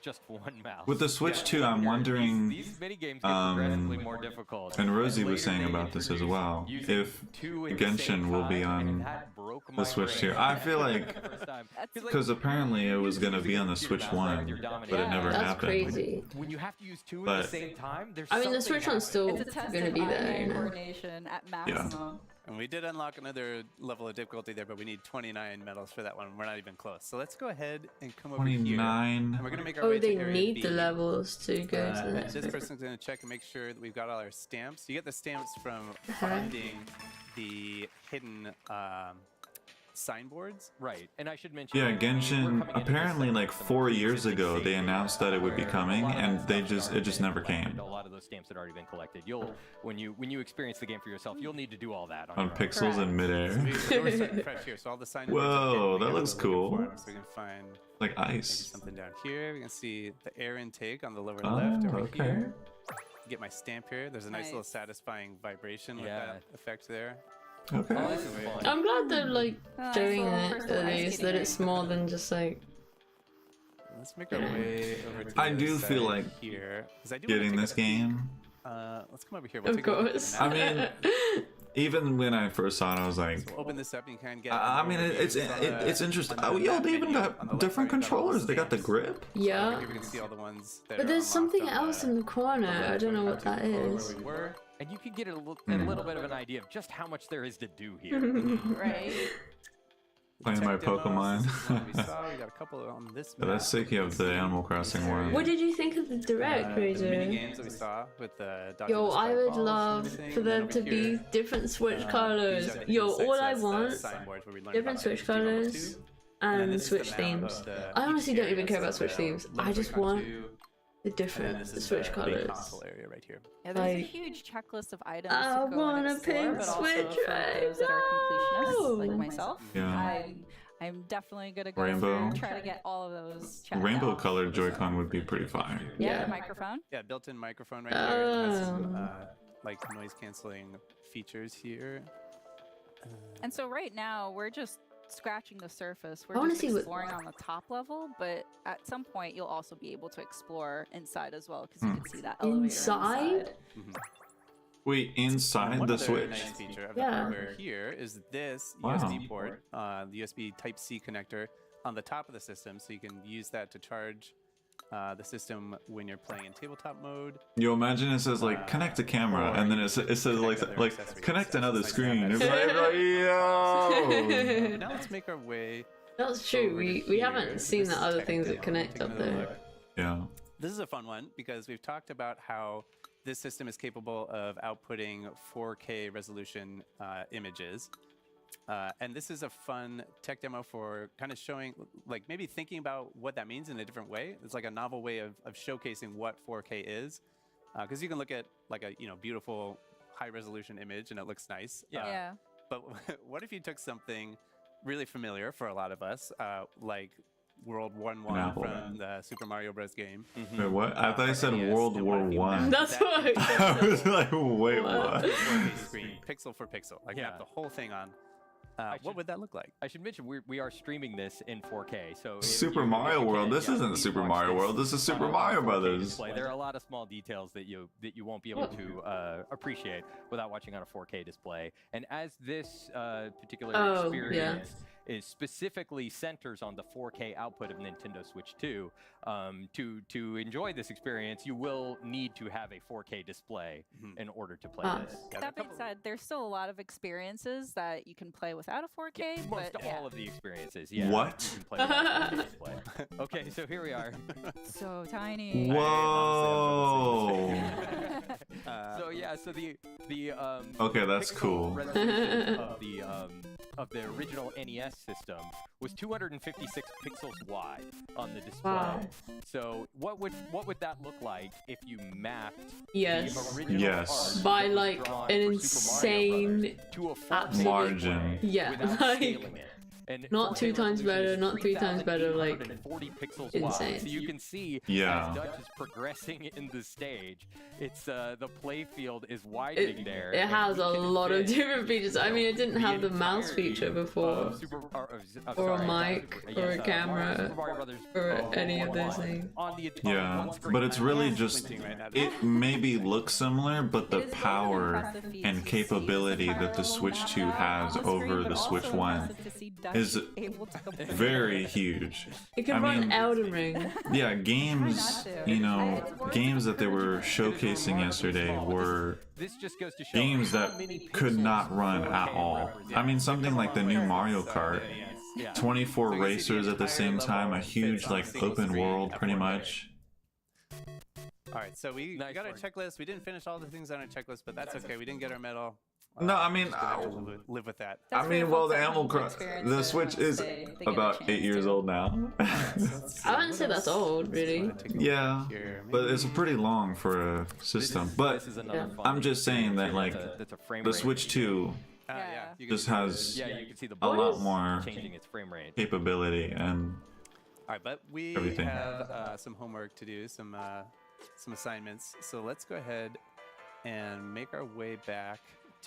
just one mouse. With the Switch 2, I'm wondering, These mini games get progressively more difficult. and Rosie was later saying they about this as introduced well, using if 2 at the same Genshin will be time, and on that broke the my Switch brain. 2. I feel like, First time. because apparently it was gonna be on the Switch 1, but it never That's happened. crazy. When you have to use 2 at But- the same time, there's I mean, the something Switch one's happening. still It's a test gonna of be there, eye-hand you know. coordination at maximum. And we did unlock another level of difficulty there, but we need 29 medals for that one. We're not even close. So let's go ahead and come over here. 29. And we're gonna make our Oh, way they to area need B. the levels to go to the And next this bit. person's gonna check and make sure that we've got all our stamps. You get the stamps from finding the hidden signboards. Right, and I should mention. Yeah, we're coming Genshin, into this apparently segment like with some 4 more years specific ago, they save announced that it would be where coming, a lot of and that they stuff's just, it already just been never collected. came. A lot of those stamps had already been collected. When you experience the game for yourself, you'll need to do all that On your own. pixels in midair. So we're starting fresh here. So all the signboards. Whoa, are hidden. We that gotta looks go looking for cool. them. So we can find Like maybe ice. something down here. We can see the air intake on the lower Oh, left over okay. here. Get my stamp here. There's a nice little Nice. satisfying vibration with Yeah. that effect there. Okay. Oh, this is fun. I'm glad they're like Nice doing little it first at ice least, skating that it's rink. more than just like Let's make our way over to I the do other feel side like here. 'Cause I do wanna Getting take this a peek. game. Let's come over here. We'll of take a look at the course. map. I mean, even when I first saw it, I was like, We'll open this up and you can get. I an mean, overview it's on interesting. the Oh, yo, map they even menu. On the got left different side, we've got all controllers. They got the stamps. grip. Yeah. Over here we can see all the ones that But are there's something unlocked on else in the corner. I don't know what that is. where we were. And you can get a little bit of an idea of just how much there is to do here. Right. Playing my tech demos. Pokemon. This is one we saw. We got a couple on this But map. that's sick you have the Animal Crossing one. What did you think of the direct, the Razor? mini games that we saw with the Yo, I would balls and love everything. for And then them to over be here, different Switch colors. these are the Yo, insects. all I That's the want, signboards where we learn different about Switch HDR level colors 2. And then and this is Switch the map themes. of the I honestly each don't even area. care about So Switch the themes. I Metroid just Prime want 2, the and then different this is Switch the colors. big console area right here. Yeah, there's a Like, huge checklist of items I to go want and a explore, pink but also Switch for right those that are completionists like now. myself. Yeah. I'm definitely gonna go Rainbow. through, try to get all of those checked Rainbow out. colored Joy-Con would be pretty fire. Yeah, Yeah. the microphone. Yeah, built-in microphone right here. It has some, Oh. like noise canceling features here. And so right now we're just scratching the surface. We're I wanna just see what- exploring on the top level, but at some point you'll also be able to explore inside as well because you can see that elevator Inside? Wait, inside One the other Switch? nice feature of Yeah. the hardware here is this Wow. USB port, the USB Type-C connector on the top of the system, so you can use that to charge the system when you're playing in tabletop mode. Yo, imagine it says like connect the camera, and then it says like connect another screen. It's like yo. Now let's make our way. That's true. over We to here. haven't seen This the is other tech things that demo. connect Take up another there. look. Yeah. This is a fun one because we've talked about how this system is capable of outputting 4K resolution images. And this is a fun tech demo for kind of showing, like maybe thinking about what that means in a different way. It's like a novel way of showcasing what 4K is. Because you can look at like a beautiful high resolution image and it looks nice. Yeah. But what if you took something really familiar for a lot of us, like World 1-1 apple. from the Super Mario Bros. Game? Wait, what? I thought you said NES, World and War what if you One. mapped That's that what I I was like, wait, What? what? 4K screen, pixel for pixel, like Yeah. map the whole thing on. I What should- would that look like? I should mention we are streaming this in 4K. So if Super you- Mario if you World. can, This yeah, isn't please Super watch Mario this World. This is on Super a Mario 4K Brothers. display. There are a lot of small details that you won't be able to appreciate without watching on a 4K display. And as this particular Oh, experience is specifically centers on the 4K output of Nintendo Switch 2, to enjoy this experience, you will need to have a 4K display in order to play Ah. this. Yeah, That being said, there's still a lot of experiences that you can play without a 4K, Most but yeah. all of the experiences, yeah. What? You can play without a display. Okay, so here we are. So tiny. Whoa. So yeah, so the Okay, that's pixel cool. resolution of the original NES system was 256 pixels wide on the display. Wow. So what would that look like if you mapped Yes. the original Yes. art By, that was like, drawn an for Super Mario insane Brothers to a 4K Margin. display Yeah, without like, scaling it. And not 4K 2 times resolution better, is not 3 times better, like, 3,840 pixels insane. wide. So you can see Yeah. as Dutch is progressing in the stage, it's the play field is widening there. It and has we a can lot of fit, different features. I mean, it didn't have the mouse entirety feature before, of or a mic, or a camera, Super Mario Brothers, or any of those 1 things. on the Yeah, one screen. but it's really just Squinting right at it maybe looks similar, but the It is both an power impressive feat and to see capability that the spiral Switch map 2 out has on the screen, over but the also Switch 1 impressive to see Dutch is able to complete very huge. It can I run mean- Elden Ring. Yeah, games, to. you know, games that they were showcasing yesterday were This just goes to show games how that many could pixels not run 4K at all. represents. I mean, something like the new Mario Kart, Yeah. 24 So you can see the racers at the entire same time, a level huge fits on a like single open screen world at pretty 4K. much. All right, so we Nice got our work. checklist. We didn't finish all the things on our checklist, but that's okay. We didn't get our medal. No, I mean, just gonna have to live with that. I mean, well, the Animal Crossing, the Switch is about 8 years old now. I wouldn't say that's old, really. Yeah, but it's pretty long for a system. But This is another Yeah. fun I'm just saying that like that's a frame the rate. Switch 2 Yeah, you can just see the- has Yeah, you can see the a lot buttons more changing its frame rate. capability and All right, but we everything. have some homework to do, some assignments. So let's go ahead and make our way back.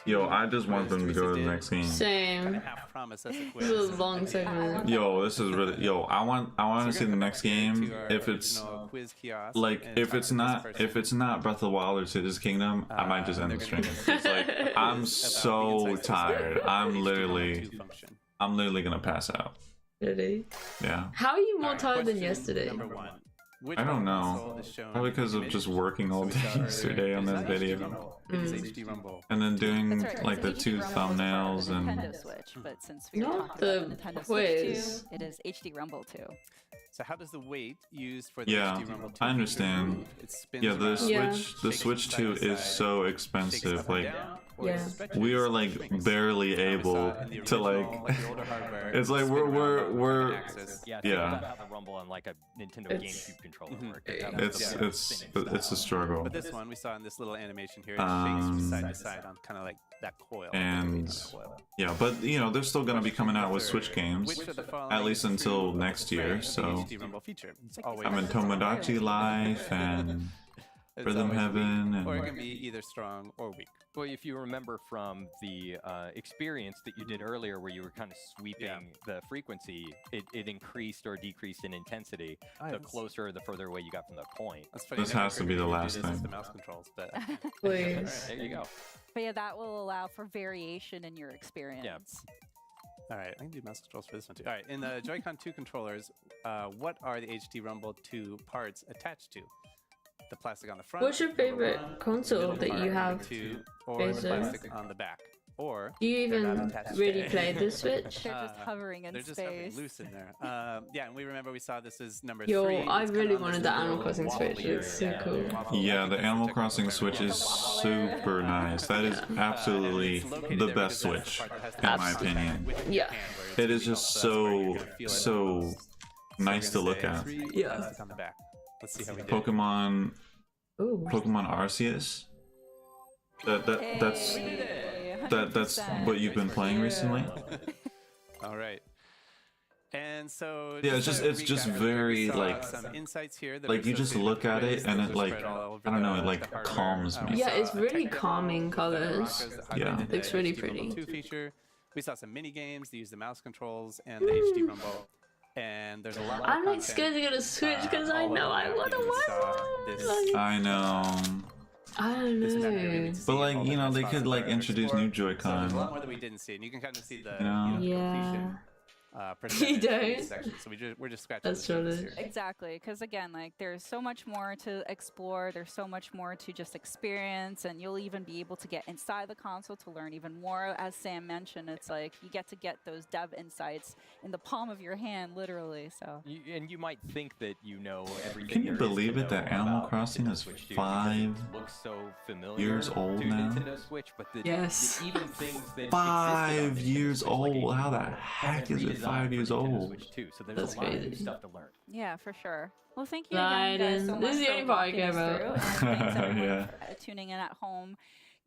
To Yo, I just want quiz them to go to the Teresa next did. game. Same. Kinda half promise that's a quiz. This is a long segment. Yo, this is really I want So to we're see gonna the come next back here game to our if it's original quiz kiosk like and if talk it's to this not person. Breath of the Wild or Cities Kingdom, I might just end They're the gonna stream. do It's like I'm about so the insights tired. I'm HTML2 literally function. gonna pass out. Really? Yeah. How are you more All right, tired than question yesterday? Number 1. which I don't console know. is shown Probably because in of the just image. working all So we day saw earlier, yesterday on it is that not HD video. Rumble, it is HD Rumble. And then doing That's right. like the it's two HD Rumble is part of thumbnails the and Nintendo Switch, but since we were Not talking about the the Nintendo quiz. Switch 2, it is HD Rumble 2. So how does the weight used for the Yeah, HD Rumble 2 I understand. move? It spins Yeah, the around, Yeah. Switch 2 side to is side, so shakes expensive. up and Like down, or Yeah. it stretches we are and like shrinks. barely Now we able saw in the to original, like. the older hardware, It's like spin we're around on we're an axis. Yeah, Yeah. think about how the rumble on like a Nintendo It's- GameCube controller Mhm. worked. That was it's the it's spinning it's a style. struggle. But this one we saw in this little animation here, it shakes from side to side on kind of like that coil. And yeah, but you know they're still gonna be coming out with Switch games Which of the following at least until is next true year. of the So HD Rumble feature. It's always I'm in Tomodachi Life and it's Rhythm always Heaven weak, or it and can be either strong or weak. Well, if you remember from the experience that you did earlier, where you were kind of sweeping the frequency, it increased or decreased in intensity the closer or the further away you got from the point. That's funny. This I never has to be figured the you could do last this as thing. the mouse controls, but Please. There you go. But yeah, that will allow for variation in your experience. all right, I can do mouse controls for this one too. All right, in the Joy-Con 2 controllers, what are the HD Rumble 2 parts attached to? The plastic on the front. What's your favorite the console middle that part, you number have? 2, or the Jason? plastic on the back, or Do you they're not even attached to really it. play the Switch? They're just hovering in They're just space. hovering loose in there. Yeah, and we remember we saw this as number Yo, 3. I It's really kinda on wanted this the little Animal Crossing Switch. wobbly It's so area. cool. yeah, I the think Animal that's Crossing technical Switch term. is super nice. That is absolutely the best Switch in my opinion. Yeah. It is just so nice to look at. Yeah. On the back. Let's see how we did. Pokemon Ooh. Arceus. That's Hey, that's 100%. what you've been playing recently. All right. And so Yeah, it's just to recap, very, we saw like- some insights here that like are you just associated look with at ways it and those it are like spread all over I don't know, the- it like the hardware. calms me. We Yeah, saw it's a really technical calming demo of the colours. Rockers that Yeah. highlighted Looks the really HD Rumble pretty. 2 feature. We saw some mini games that use the mouse controls and the HD Rumble. And there's a lot more I'm like content. scared to get a Switch because I all know over I the want to app. We saw watch this- I know. I don't this map area know. to see But all like, the you know, they spots could that like are introduce explored. new So there's a lot Joy-Con. more that we didn't see, and you can kind of see the know? completion percentage You for don't? each section. So we're just scratching That's the surface rubbish. here. Exactly, because again, like there's so much more to explore. There's so much more to just experience, and you'll even be able to get inside the console to learn even more. As Sam mentioned, it's like you get to get those dev insights in the palm of your hand, literally. So And you might think that you know everything. Can you there is believe to it that know Animal about Crossing Nintendo is Switch 2 5 because it looks so familiar years old to now? Nintendo Switch, but Yes. the even things that 5 existed on Nintendo years Switch, like old. How the HD heck Rumble, is it redesigned 5 for years Nintendo old? Switch 2, so there's That's a lot of new crazy. stuff to learn. yeah, for sure. Well, thank you again, guys, so Raiden. much This is the for only part I walking care us about. through, and thanks everyone Yeah. for tuning in at home.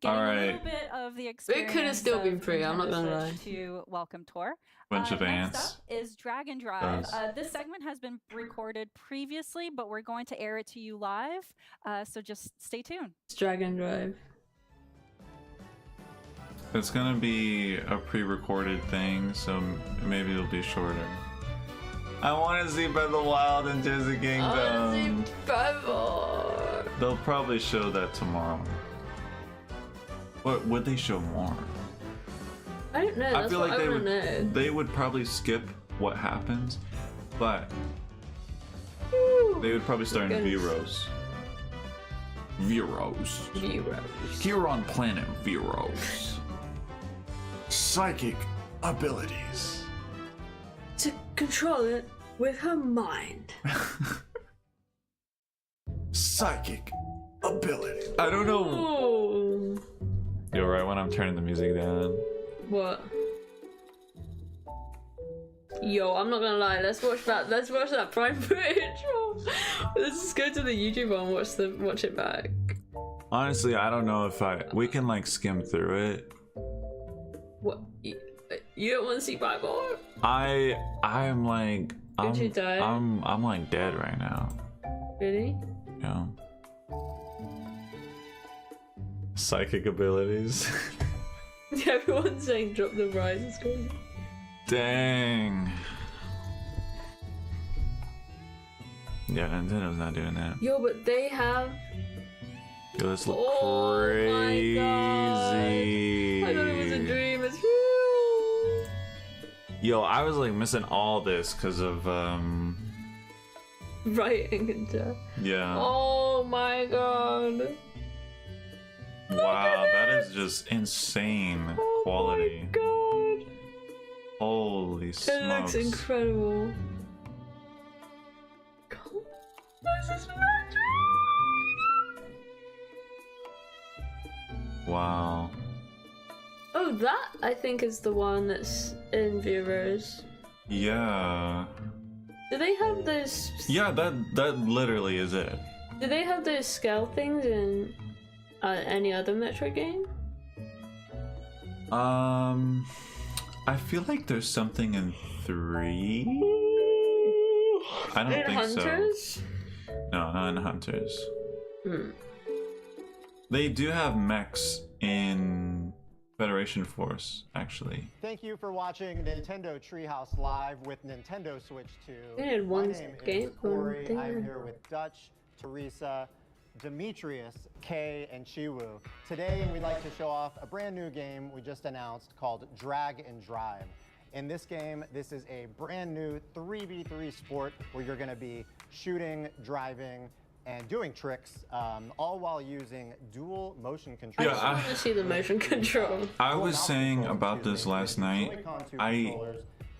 Getting All a right. little bit of the experience. could have still been of free, I'm not Nintendo gonna Switch to Welcome Tour. Bunch of Next ants. up is Drag and Drive. Does. This segment has been recorded previously, but we're going to air it to you live. So just stay tuned. It's Dragon Drive. It's gonna be a pre-recorded thing, so maybe it'll be shorter. I want to see Breath of the Wild and Tears of the Kingdom. Forever. They'll probably show that tomorrow. What would they show more? I don't know. I That's feel what like I want to know. they would probably skip what happens, but they would probably start in Goodness. Veros. Zero. Here on planet Veros. Psychic abilities. To control it with her mind. Psychic ability. I don't know. Oh. You're right when I'm turning the music down. What? Yo, I'm not gonna lie. Let's watch that Prime footage. Let's just go to the YouTube and watch it back. Honestly, I don't know if we can like skim through it. What? You don't want to see my more? I'm like Did you die? I'm like dead right now. Really? You know? Psychic abilities. Everyone's saying drop the rise. It's going. Dang. Yeah, Nintendo's not doing that. Yo, but they have. Yo, this look Oh my crazy. God. I thought it was a dream. It's real. Yo, I was like missing all this because of writing into. Yeah. Oh my god. Wow, that is just insane quality. Oh my god. Holy smokes. It looks incredible. This is magic. Wow. Oh, that I think is the one that's in Viewers. Yeah. Do they have those? Yeah, that literally is it. Do they have those scale things in any other Metroid game? I feel like there's something in 3. I don't in think Hunters? so. No, not in Hunters. Hmm. They do have mechs in Federation Force, actually. Thank you for watching Nintendo Treehouse Live with Nintendo Switch 2. They had one My name game, is Corey. one I'm thing. here with Dutch, Teresa, Demetrius, Kay, and Chiwu. Today, we'd like to show off a brand new game we just announced called Drag and Drive. In this game, this is a brand new 3v3 sport where you're going to be shooting, driving, and doing tricks, all while using dual motion control. Yeah, I want to see the motion control. I was saying about this last night. I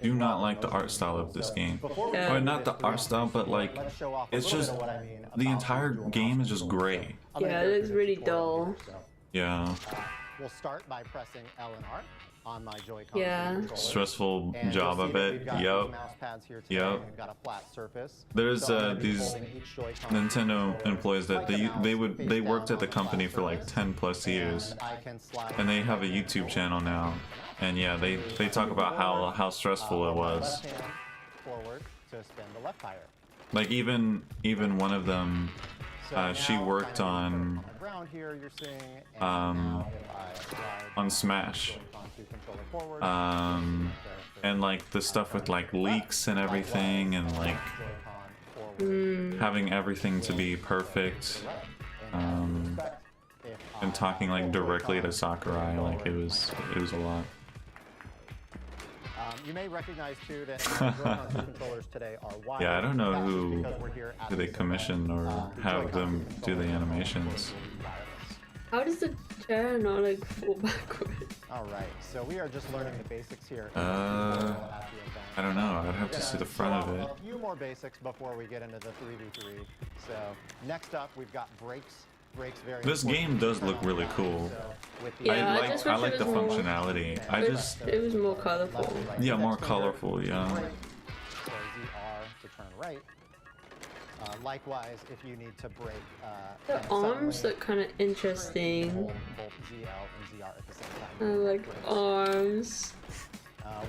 do not like the art style of this game. Yeah. Or not the art style, but like, it's just, the entire game is just gray. Yeah, it looks really dull. Yeah. We'll start by pressing L and R on my Joy-Con. Yeah. Stressful And job you'll of see that it. we've got Yep. these mouse pads here today, Yep. and we've got a flat surface. There's So I'm gonna be these holding each Joy-Con Nintendo employees that like a mouse they face worked down at the on a company flat for like surface, 10 plus years, and I can slide and they have a YouTube channel now. And yeah, they talk about how stressful it was. left hand forward to spin the left tire. Like even one of them, So she now worked I'm on the ground here, you're seeing, and um, now if I slide on Smash. Joy-Con to controller forward, And like the stuff with like leaks and everything, and like Joy-Con forward. having everything to be perfect, and talking like directly to Sakurai, like it was a lot. You may recognize too that Joy-Con controllers today are wired. Yeah, I don't know That's just who because we're here at they this event. commission or The have Joy-Con them do the controllers animations. will be wireless. How does the chair not like fall backwards? All right, so we are just learning the basics here. I don't know. I'd have to see the front of it. A few more basics before we get into the 3v3. So next up, we've got brakes. Brakes very. This game does look really cool. Yeah, I just wish I like it the was more- functionality. It was more colorful. Yeah, more colorful. Yeah. So ZR to turn right. Likewise, if you need to brake. The arms look kind of interesting. Hold both ZL and ZR at the same time. I like arms.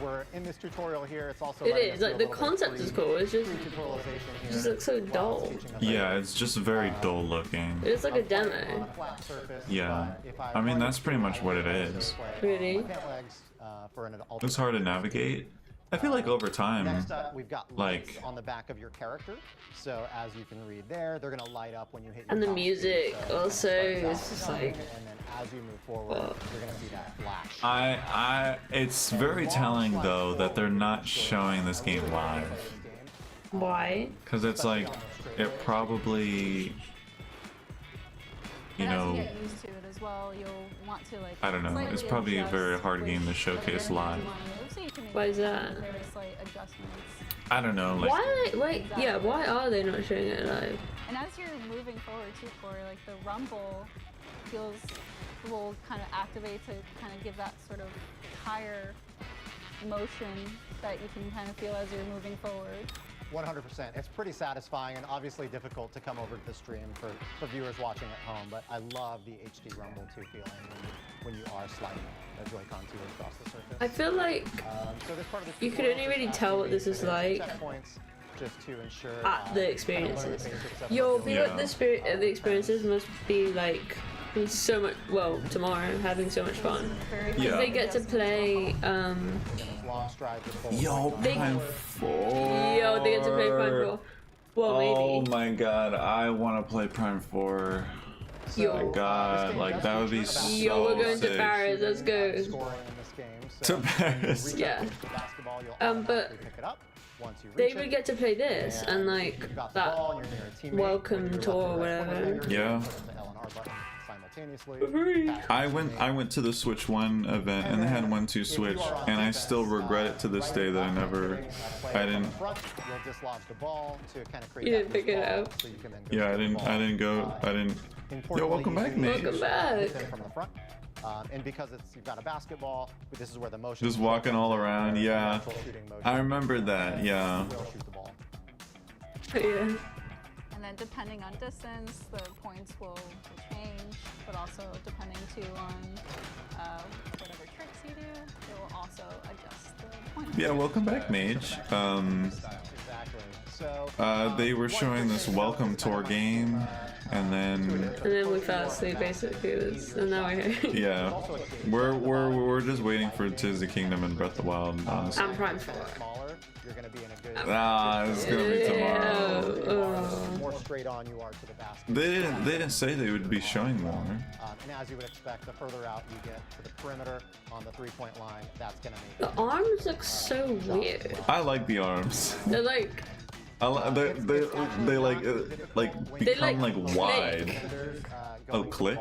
We're in this tutorial here. It's also. It letting is us do like a the little bit of concept is cool. It's just tutorialization here. it just looks so while it's dull. teaching us Yeah, it's just very dull looking. It's like a on demo. a flat surface, Yeah. but if I mean, wanted that's pretty to, much I what would it also is. play Really? on my pant legs, for an It's hard to navigate. I feel like over time, Next up, we've got lights like- on the back of your character. So as you can read there, they're gonna light up when you hit. And your the top speed. music So also it starts is out just young, like. And then as you move forward, you're gonna see that flash. it's very telling though that they're not showing this game live. Why? Because it's like, it probably, you And as know, you get used to it as well, you'll want to like. I don't know, it's slightly probably a adjust very hard which game to showcase direction you live. wanna move, so you can make Why is that? very slight adjustments. I don't know, like, Why? Wait, yeah. Why are they not showing it live? And as you're moving forward too, Corey, like the rumble will kind of activate to kind of give that sort of higher motion that you can kind of feel as you're moving forward. 100%. It's pretty satisfying and obviously difficult to come over to the stream for viewers watching at home, but I love the HD Rumble 2 feeling when you are sliding a Joy-Con 2 across the surface. I feel like So this part of the you can only really tell what this is like checkpoints just to ensure at the kind of learn experiences. the basics of Yo, the feel field. like the experiences must be like so much. Well, tomorrow having so much fun. Yeah. They get to play. Long strides with both yo, Joy-Cons. Prime 4. Yo, they get to play Prime 4. Well, Oh maybe. my god, I want to play Prime 4. Yo. My god, like that would be so Yo, we're going to sick. Paris. Let's go. Scoring in this game. To Paris. Reach Yeah. up with the basketball, you'll But automatically pick it up. once you reach They it. would get to play this and like You've got the that ball, you're near a teammate, welcome with your tour or left and right whatever. pointer, Yeah. press the L and R button simultaneously. I went to the Switch 1 event and they had 1-2 Switch, and I still regret it to this day that I didn't. You'll dislodge the ball to kind of create You that didn't pick it ball, up. so you can then go Yeah, get the ball. Yo, welcome back, Nate. Welcome back. Hit them from the front. And because you've got a basketball, this is where the motion. Just walking all around, yeah. I remember that, yeah. Will shoot the ball. Yeah. And then depending on distance, the points will change, but also depending too on whatever tricks you do, it will also adjust the points. Yeah, welcome back, Mage. Exactly. So They were showing this welcome tour game, and then we fell asleep basically, and now we're here. yeah, we're just waiting for Tears of the Kingdom and Breath of the Wild, honestly. I'm primed for it. You're going to be in a good. It's gonna be tomorrow. The more straight on you are to the basket. They didn't say they would be showing more. And as you would expect, the further out you get to the perimeter on the three-point line, that's going to make The arms look so weird. I like the arms. They're like They become like wide. Oh, click.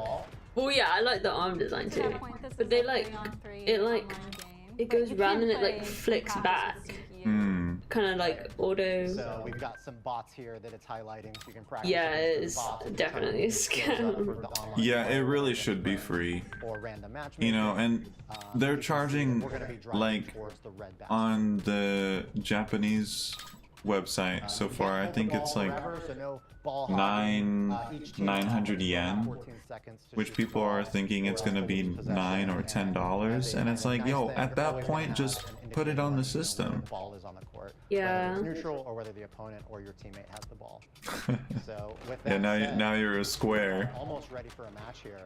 well, yeah, I like the arm design too, but they like it goes round and it like flicks back. Kind of like auto. So we've got some bots here that it's highlighting, so you can practice. Yeah, against it's bots and definitely a try to get skills up scam. for the online Yeah, it play. really should be free. Or random matchmaking. You know, and they're charging We're gonna be driving like towards the red basket. on the Japanese website so far. I think it's like $900 yen, which people are thinking it's gonna be $9 or $10, and it's like, yo, at that point, just put it on the system. Ball is on the court. Yeah. Whether it's neutral or whether the opponent or your teammate has the ball. So with Yeah, that said, now you're a square. almost ready for a match here.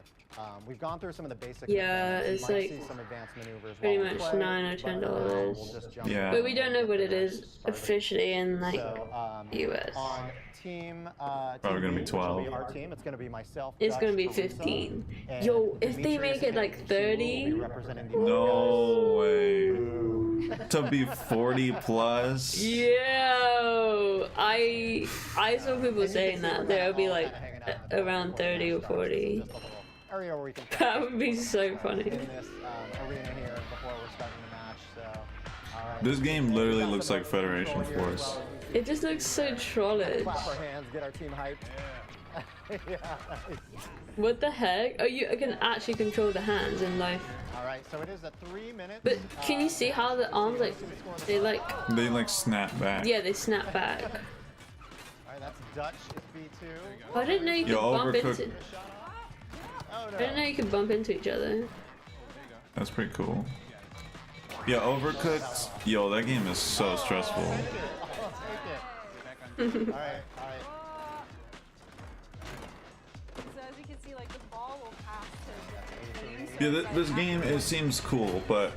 We've gone through some of the basic. Yeah, mechanics. You it's might like see some advanced maneuvers pretty while we much play, $9 or but $10. we'll just jump Yeah. But we don't know what it is officially in like So, US. on team, Probably gonna be which will 12. our team. It's gonna be myself. It's Dutch, gonna be Teresa, 15. and Yo, if they Demetrius make it and like Ichigo will be 30, representing the No way. To be 40 plus. yo, I saw people saying that there'll be like around 30 or 40. area where we can That would be so funny. in this arena here before we're starting the match. So, all right. This game literally looks like Federation Force. It just looks so trollish. Clap our hands, get our team hyped. Yeah. What the heck? Oh, you can actually control the hands in life. All right, so it is a 3 minute. But can you see how the arms like they like They like snap back. yeah they snap back. All right, that's Dutch is B2. I didn't know you could Yo, bump Overcooked. into. Oh no. I didn't know you could bump into each other. That's pretty cool. Yeah, Overcooked. Yo, that game is so stressful. I'll take it. All right, all right. So as you can see, like the ball will pass to different teams. Yeah, this game, it seems cool, but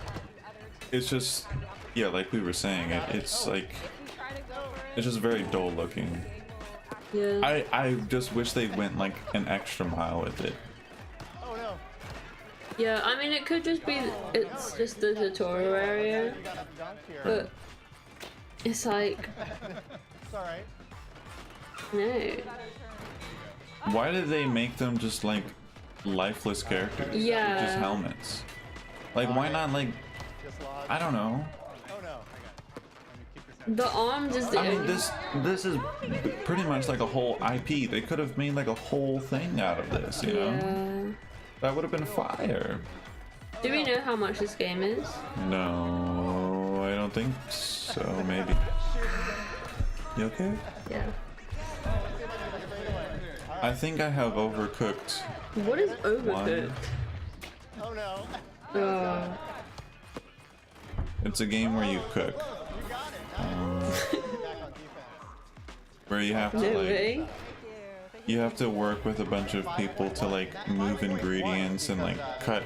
it's just, yeah, like we were saying, it's like, it's just very dull looking. Yeah. I just wish they went like an extra mile with it. Oh no. Yeah, I mean it could just be it's just the tutorial area, You got a dunk here. but it's like It's all right. no. Why did they make them just like lifeless characters? Yeah. Just helmets. Like, why not like, Dislodge. I don't know. Oh no. The arms is the I mean, only. this is pretty much like a whole IP. They could have made like a whole thing out of this, you know? Yeah. That would have been fire. Do we know how much this game is? No, I don't think so. Maybe. You okay? Yeah. I think I have Overcooked. What is Overcooked? Oh no. Oh. It's a game where you cook. You got it. Back on defense. Where you have to No like, way. you have to work with a bunch of people to like move ingredients and like cut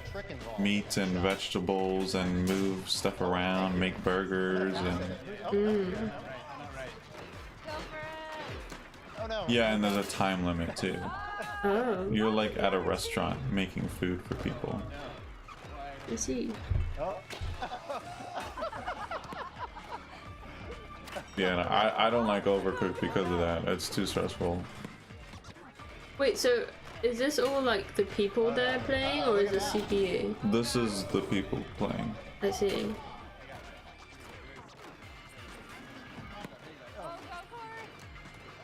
meat and vegetables and move stuff around, make burgers and Oh no. yeah, and there's a time limit too. Oh. You're like at a restaurant making food for people. I see. Oh. Yeah, no, I don't like Overcooked because of that. It's too stressful. Wait, so is this all like the people that are playing, or is it CPU? This is the people playing. I see.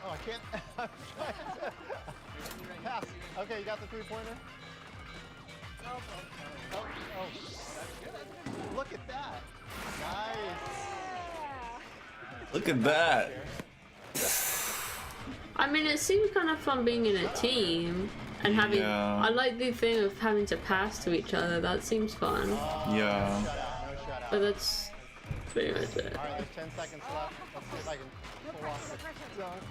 Oh, I can't. I'm trying to pass. Okay, you got the three-pointer? Oh. Look at that. Nice. Look at that. I mean, it seems kind of fun being in a team and having. Yeah. I like the thing of having to pass to each other. That seems fun. Yeah. But that's pretty much it. All right, there's 10 seconds left. Let's see if I can pull off the dunk.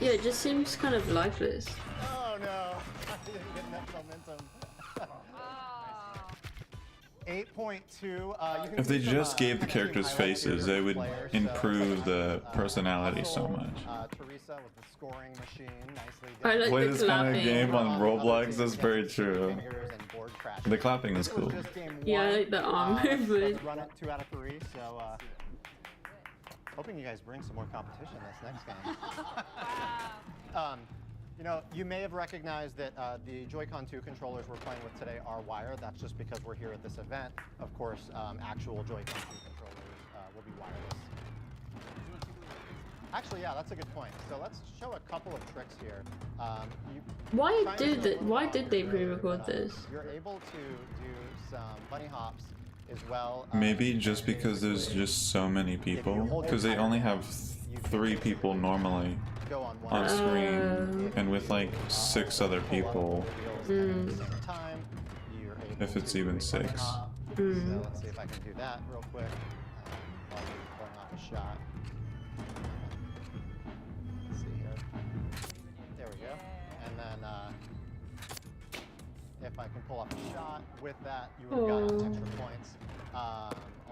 Yeah, it just seems kind of lifeless. Oh no, I didn't get enough momentum. 8.2. You can If they see just some, gave the kind of characters team highlights faces, here they would players. improve the personality so Hustle, much. Teresa with the scoring machine, nicely I done. like Play the this kind of clapping. game on Roblox, that's very true. Fingers and board crashing. The clapping is This was cool. just game Yeah, I one. like the arm Let's movement. run it 2 out of 3. So, hoping you guys bring some more competition this next game. You know, you may have recognized that the Joy-Con 2 controllers we're playing with today are wired. That's just because we're here at this event. Of course, actual Joy-Con 2 controllers will be wireless. Actually, yeah, that's a good point. So let's show a couple of tricks here. Why did they pre-record this? You're able to do some bunny hops as well. Maybe just because there's just so many people. Because they only have 3 people normally go on one on screen. And with like 6 other people, if it's even 6. So let's see if I can do that real quick while we're pulling off a shot. Let's see here. There we go. And then if I can pull off a shot with that, you would have gotten extra points.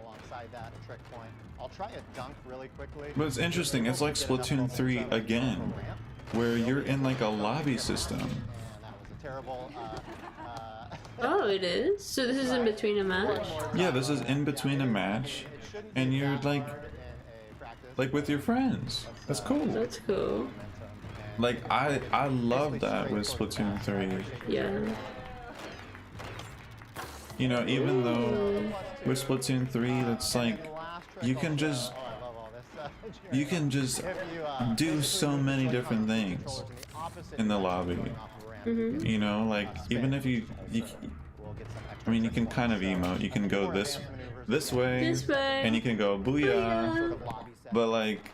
Alongside that, a trick point. I'll try a dunk really quickly. But it's interesting, it's like Splatoon 3 again, where you're in like a lobby system. And that was a terrible. Oh, it is? So this is in between a match? Yeah, this is in between a match, and you're like with your friends. That's cool. That's cool. Like I love that with Splatoon 3. Yeah. You know, even though with Splatoon 3, it's like you can just do so many different things in the lobby. You know, like even if you I mean, you can kind of emote. You can go this way, and you can go booyah. But like,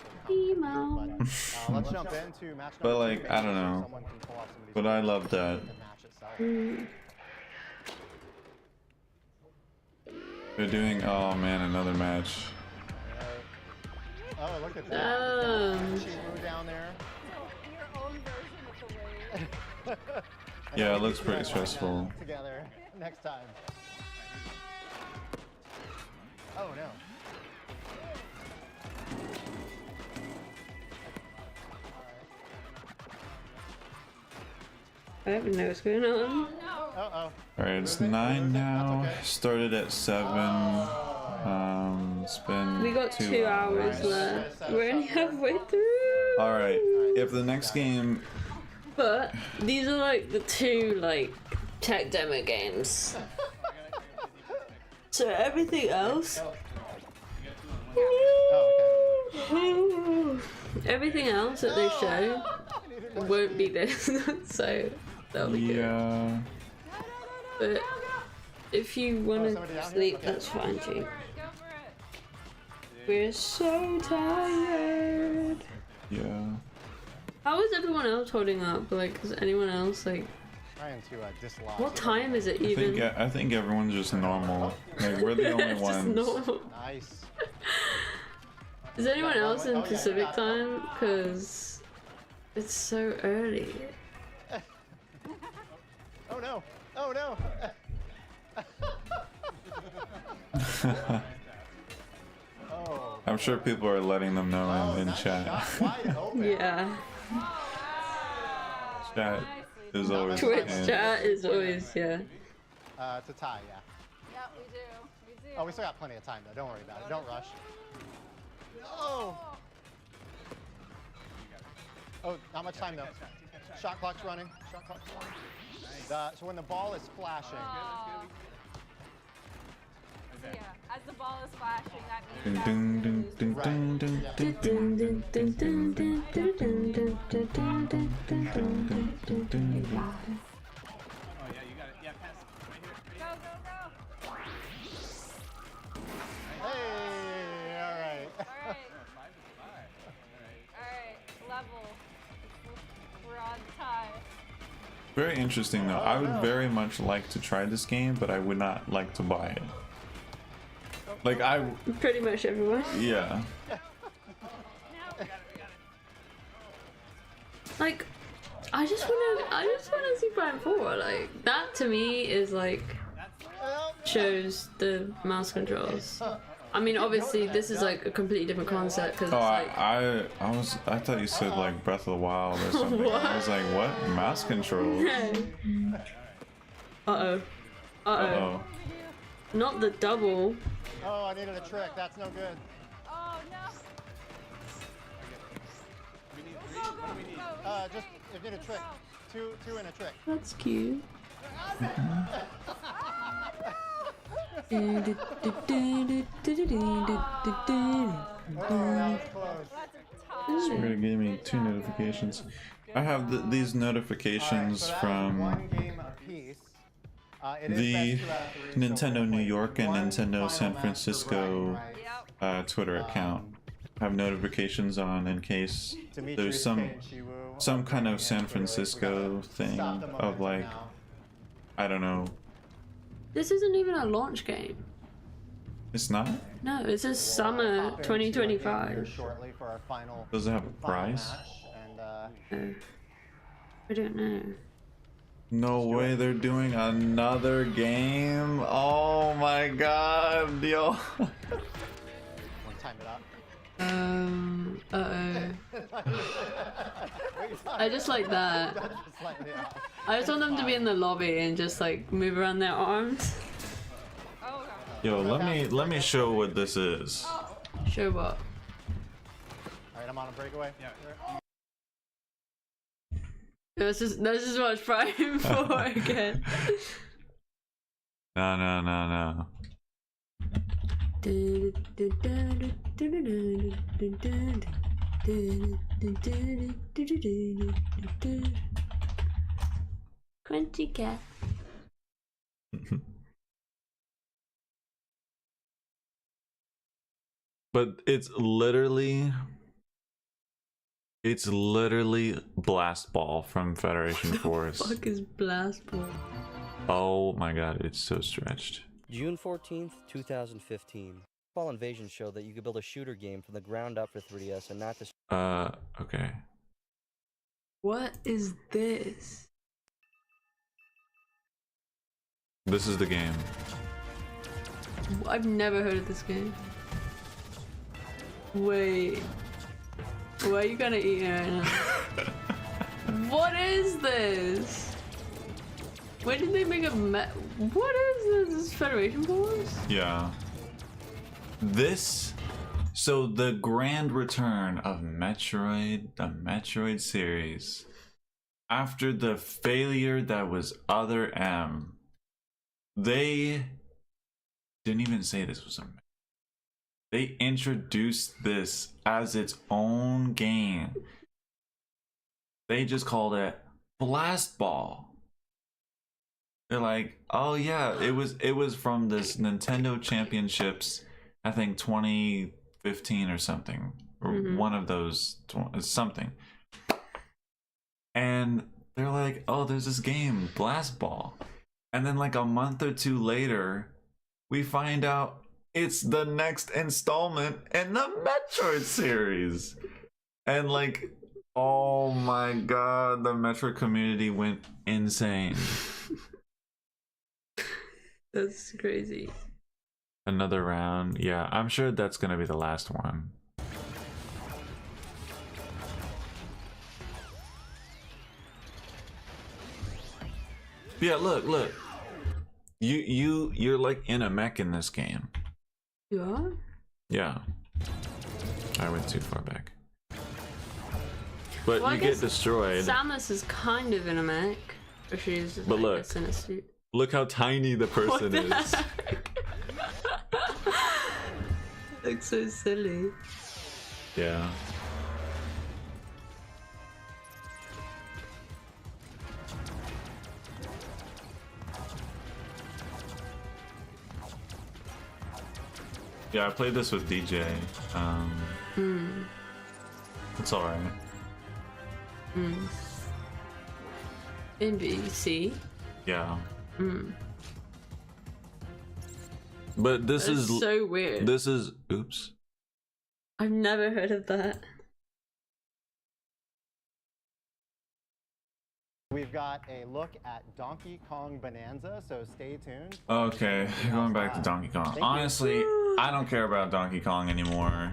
but like, I don't know. But I love that. They're doing, oh man, another match. Oh, look at that. Down there. Yeah, it looks pretty stressful. Together next time. Oh no. I don't know what's going on. Uh-oh. Alright, it's 9 now. Started at 7. It's been We got 2 hours left. We're only halfway through. Alright, if the next game... But these are like the 2 like tech demo games. So everything else... Everything else that they show won't be this, so that'll be good. Yeah. But if you want to sleep, that's fine too. We're so tired. Yeah. How is everyone else holding up? Like, is anyone else like? Trying to dislodge. What time is it even? I think everyone's just normal. Like, we're the only Just ones. normal. Nice. Is anyone else in Pacific time? Cause it's so early. Oh no! Oh no! Oh. I'm sure people are letting them know in chat. Yeah. Chat is always Twitch in. chat is always, yeah. It's a tie, yeah. Yeah, we do. We do. Oh, we still got plenty of time though. Don't worry about it. Don't rush. Oh! Oh, not much time though. Shot clock's running. Shot clock's running. So when the ball is flashing. So yeah, as the ball is flashing, that Dun, means dun, dun, dun, dun, dun, dun, dun. Oh yeah, you got it. Yeah, pass. Right here. Go, go, go! Hey, all right. Alright, 5-5. alright, level. We're on tie. Very interesting though. I would very much like to try this game, but I would not like to buy it. Like Pretty much everyone. yeah. Like, I just wanna see Prime 4. Like, that to me is like shows the mouse controls. I mean, obviously this is like a completely different concept because Oh, it's like I thought you said like Breath of the Wild or something. I was like, what? Mouse controls? Uh oh. Not the double. Oh, I needed a trick. That's no good. Oh no! Just if you need a trick. Two in a trick. That's cute. Swear it gave me 2 notifications. I have these notifications So from one game apiece. It is the best 2 out of 3, so Nintendo New play York and one Nintendo final San match for Francisco bragging rights. Twitter account. Have notifications on in case Demetrius, there's Kate, and Shiwu some are kind of bringing San in, so Francisco we're gonna thing stop the of momentum like, now. I don't know. This isn't even a launch game. It's not? No, it says summer Hop into our game here 2025. shortly for our final Does it have a final price? match, and I don't know. No way they're doing another game. Oh my god, yo. want to time it up. I just like that. Just slightly off. I just want them to be in the lobby and just like move around their arms. Oh god. Yo, let me show what this is. Show what? All right, I'm on a breakaway. Yeah. Let's just watch Prime 4 again. No. Crunchy cat. But it's literally Blast Ball from Federation Force. Fuck is Blast Ball? Oh my god, it's so stretched. June 14th, 2015. Fall Invasion showed that you could build a shooter game from the ground up for 3DS and not just. Okay. What is this? This is the game. I've never heard of this game. Wait. Why are you gonna eat it right now? What is this? When did they make a what is this? This is Federation Force? Yeah. So the grand return of Metroid, the Metroid series, after the failure that was Other M, they didn't even say this was a. They introduced this as its own game. They just called it Blast Ball. They're like, oh yeah, it was from this Nintendo Championships, I think 2015 or something, or one of those something. And they're like, oh, there's this game, Blast Ball. And then like a month or two later, we find out it's the next installment in the Metroid series. And like, oh my god, the Metroid community went insane. That's crazy. Another round. Yeah, I'm sure that's gonna be the last one. Yeah, look. You're like in a mech in this game. You are? Yeah. I went too far back. But Well, you get destroyed. Samus is kind of in a mech. Or she's just, But look. guess, in a suit. Look how tiny the person is. Looks so silly. Yeah. Yeah, I played this with DJ. It's alright. In BC. Yeah. But this That's is so weird. This is oops. I've never heard of that. We've got a look at Donkey Kong Bananza, so stay tuned. Okay, going back to Donkey Kong. Honestly, I don't care about Donkey Kong anymore.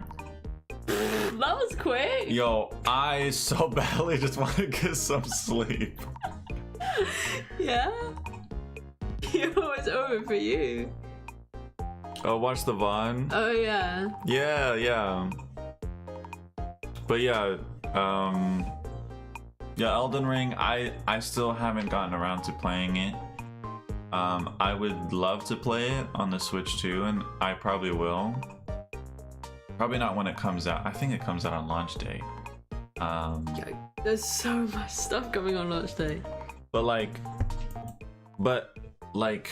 That was quick. Yo, I so badly just want to get some sleep. Yeah. Yo, it's over for you. Oh, watch the Vaughn. Oh yeah. Yeah. But yeah, yeah, Elden Ring, I still haven't gotten around to playing it. I would love to play it on the Switch too, and I probably will. Probably not when it comes out. I think it comes out on launch day. There's so much stuff going on launch day. But like,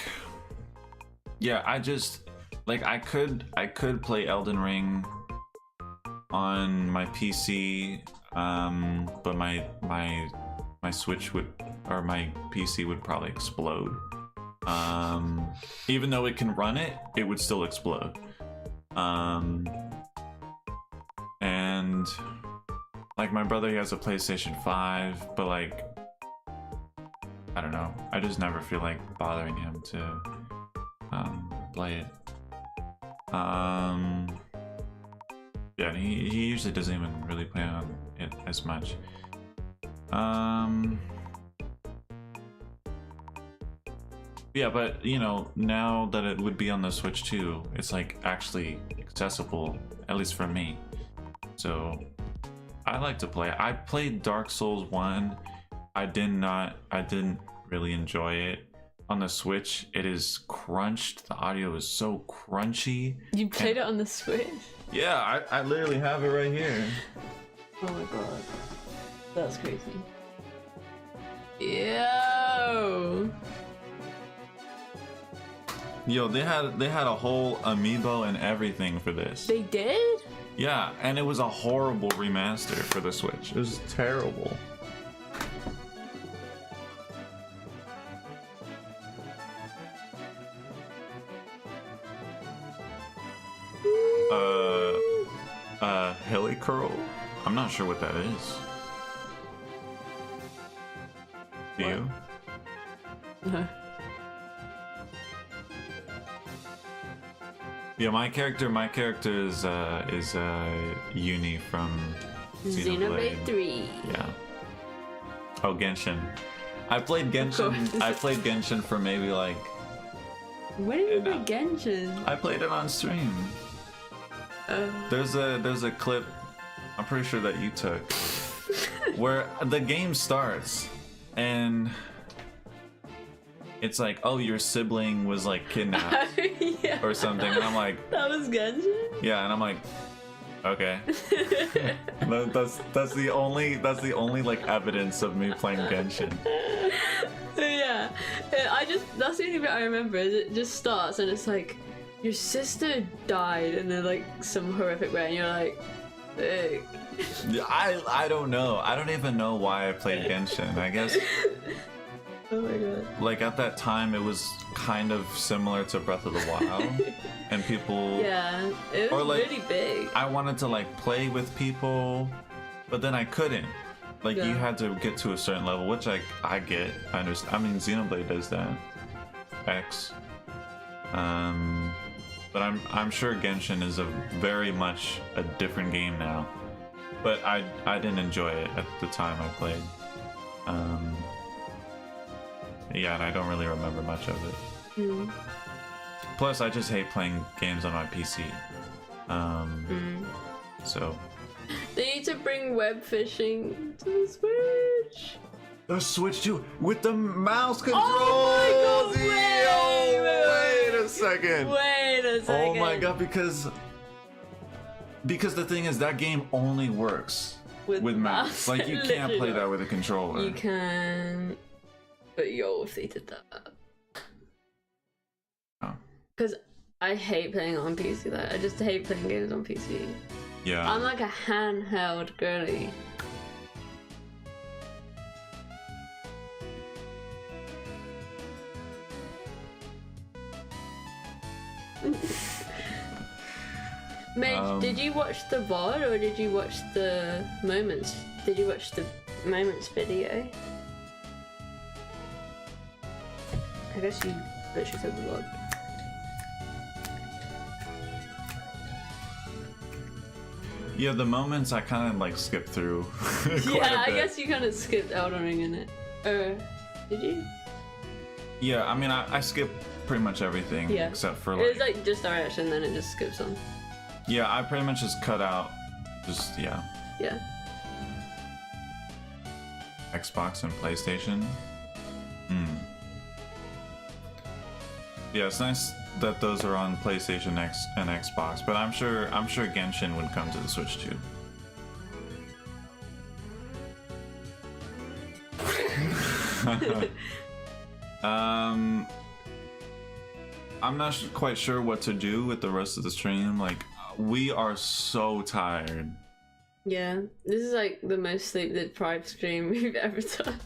yeah, I just like I could play Elden Ring on my PC, but my Switch would, or my PC would probably explode. Even though it can run it, it would still explode. And like my brother, he has a PlayStation 5, but like I don't know, I just never feel like bothering him to play it. Yeah, he usually doesn't even really play on it as much. Yeah, but you know, now that it would be on the Switch too, it's like actually accessible, at least for me. So I like to play. I played Dark Souls 1. I didn't really enjoy it. On the Switch, it is crunched. The audio is so crunchy. You played it on the Switch? Yeah, I literally have it right here. Oh my god. That's crazy. Yo! Yo, they had a whole amiibo and everything for this. They did? Yeah, and it was a horrible remaster for the Switch. It was terrible. Helicurl? I'm not sure what that is. Do you? No. Yeah, my character is Uni from Xenoblade 3. Yeah. Oh, Genshin. I played Genshin for maybe like. When did you play Genshin? I played it on stream. There's a clip, I'm pretty sure that you took, where the game starts and it's like, oh, your sibling was like kidnapped Yeah. or something, and I'm like, that was Genshin? yeah, and I'm like, okay. that's the only like evidence of me playing Genshin. Yeah, that's the only bit I remember. Is it just starts and it's like, your sister died in like some horrific way, and you're like, hey. I don't know. I don't even know why I played Genshin. I guess. Oh my god. Like at that time, it was kind of similar to Breath of the Wild, and people. Yeah, it was really big. I wanted to like play with people, but then I couldn't. Like you had to get to a certain level, which I get. I understand. I mean, Xenoblade does that. X. But I'm sure Genshin is very much a different game now. But I didn't enjoy it at the time I played. Yeah, and I don't really remember much of it. Plus, I just hate playing games on my PC. So They need to bring web fishing to the Switch. the Switch 2 with the mouse controls. Oh my god! Wait a second. Wait a second. Oh my god, because the thing is that game only works with mouse. Like you can't play that with a controller. You can, but yo, if they did that, because I hate playing on PC. Like I just hate playing games on PC. Yeah. I'm like a handheld girly. Mage, did you watch the VOD or did you watch the moments? Did you watch the moments video? I guess you literally said the VOD. Yeah, the moments I kind of like skipped through. Yeah, I guess you kind of skipped Elden Ring in it. Did you? Yeah, I mean, I skipped pretty much everything except for It like. was like just direction, then it just skips on. Yeah, I pretty much just cut out. Just yeah. Yeah. Xbox and PlayStation. Yeah, it's nice that those are on PlayStation X and Xbox, but I'm sure Genshin would come to the Switch too. I'm not quite sure what to do with the rest of the stream. Like, we are so tired. Yeah, this is like the most sleep-deprived stream we've ever done.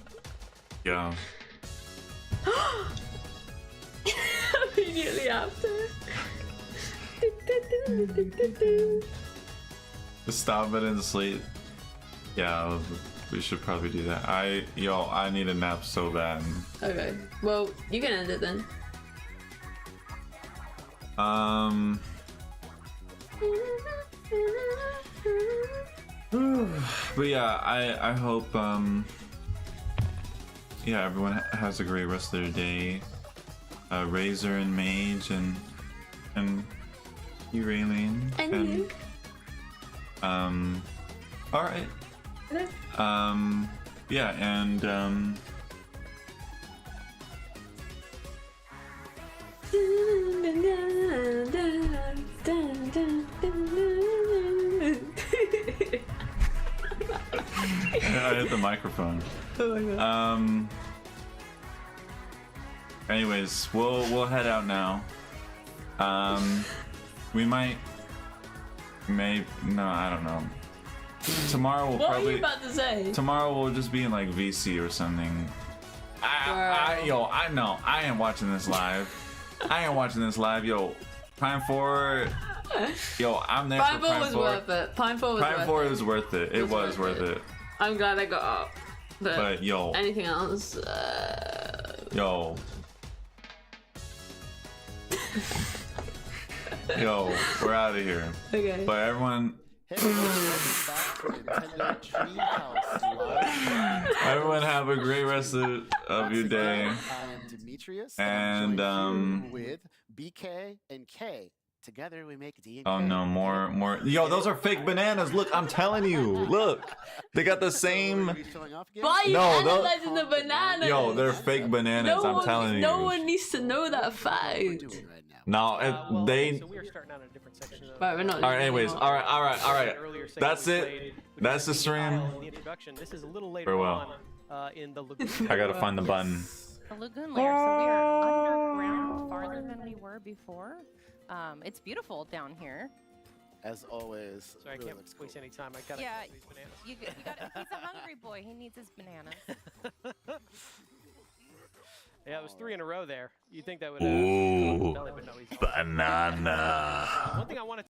Yeah. Immediately after. Just stop it and sleep. Yeah, we should probably do that. I need a nap so bad. Okay, well, you can end it then. But yeah, I hope yeah, everyone has a great rest of their day. Razor and Mage and you, Raylene. And you. All right. Okay. Yeah, and I hit the microphone. Oh my god. Anyways, we'll head out now. We might, no, I don't know. Tomorrow we'll what probably. What are you about to say? Tomorrow we'll just be in like VC or something. I know. I ain't watching this live. Yo, Prime 4. Yo, I'm there Prime for 4 Prime was 4. worth it. Prime 4 was Prime worth 4 it. was worth it. It was worth it. I'm glad I got up. But yo. Anything else? Yo. Yo, we're out of here. Okay. But everyone. Everyone have a great rest of your day. I am Demetrius. And with BK and K. Together we make D and oh K. no, more. Yo, those are fake bananas. Look, I'm telling you. Look, they got the same. Why are you analyzing the bananas? Yo, they're fake bananas. I'm telling you. No one needs to know that fact. No, they. So we are starting out in a different section. Right, we're not. All right. Anyways, all right. That's it. That's the stream. This is a little later Farewell. on in the lagoon. I gotta find the button. The lagoon layer, so we are underground farther than we were before. It's beautiful down here. As always. Sorry, I can't waste any time. I gotta Yeah, get these bananas. you got. He's a hungry boy. He needs his bananas. Yeah, it was 3 in a row there. You'd think that would. Ooh, but no, he's banana. One thing I want to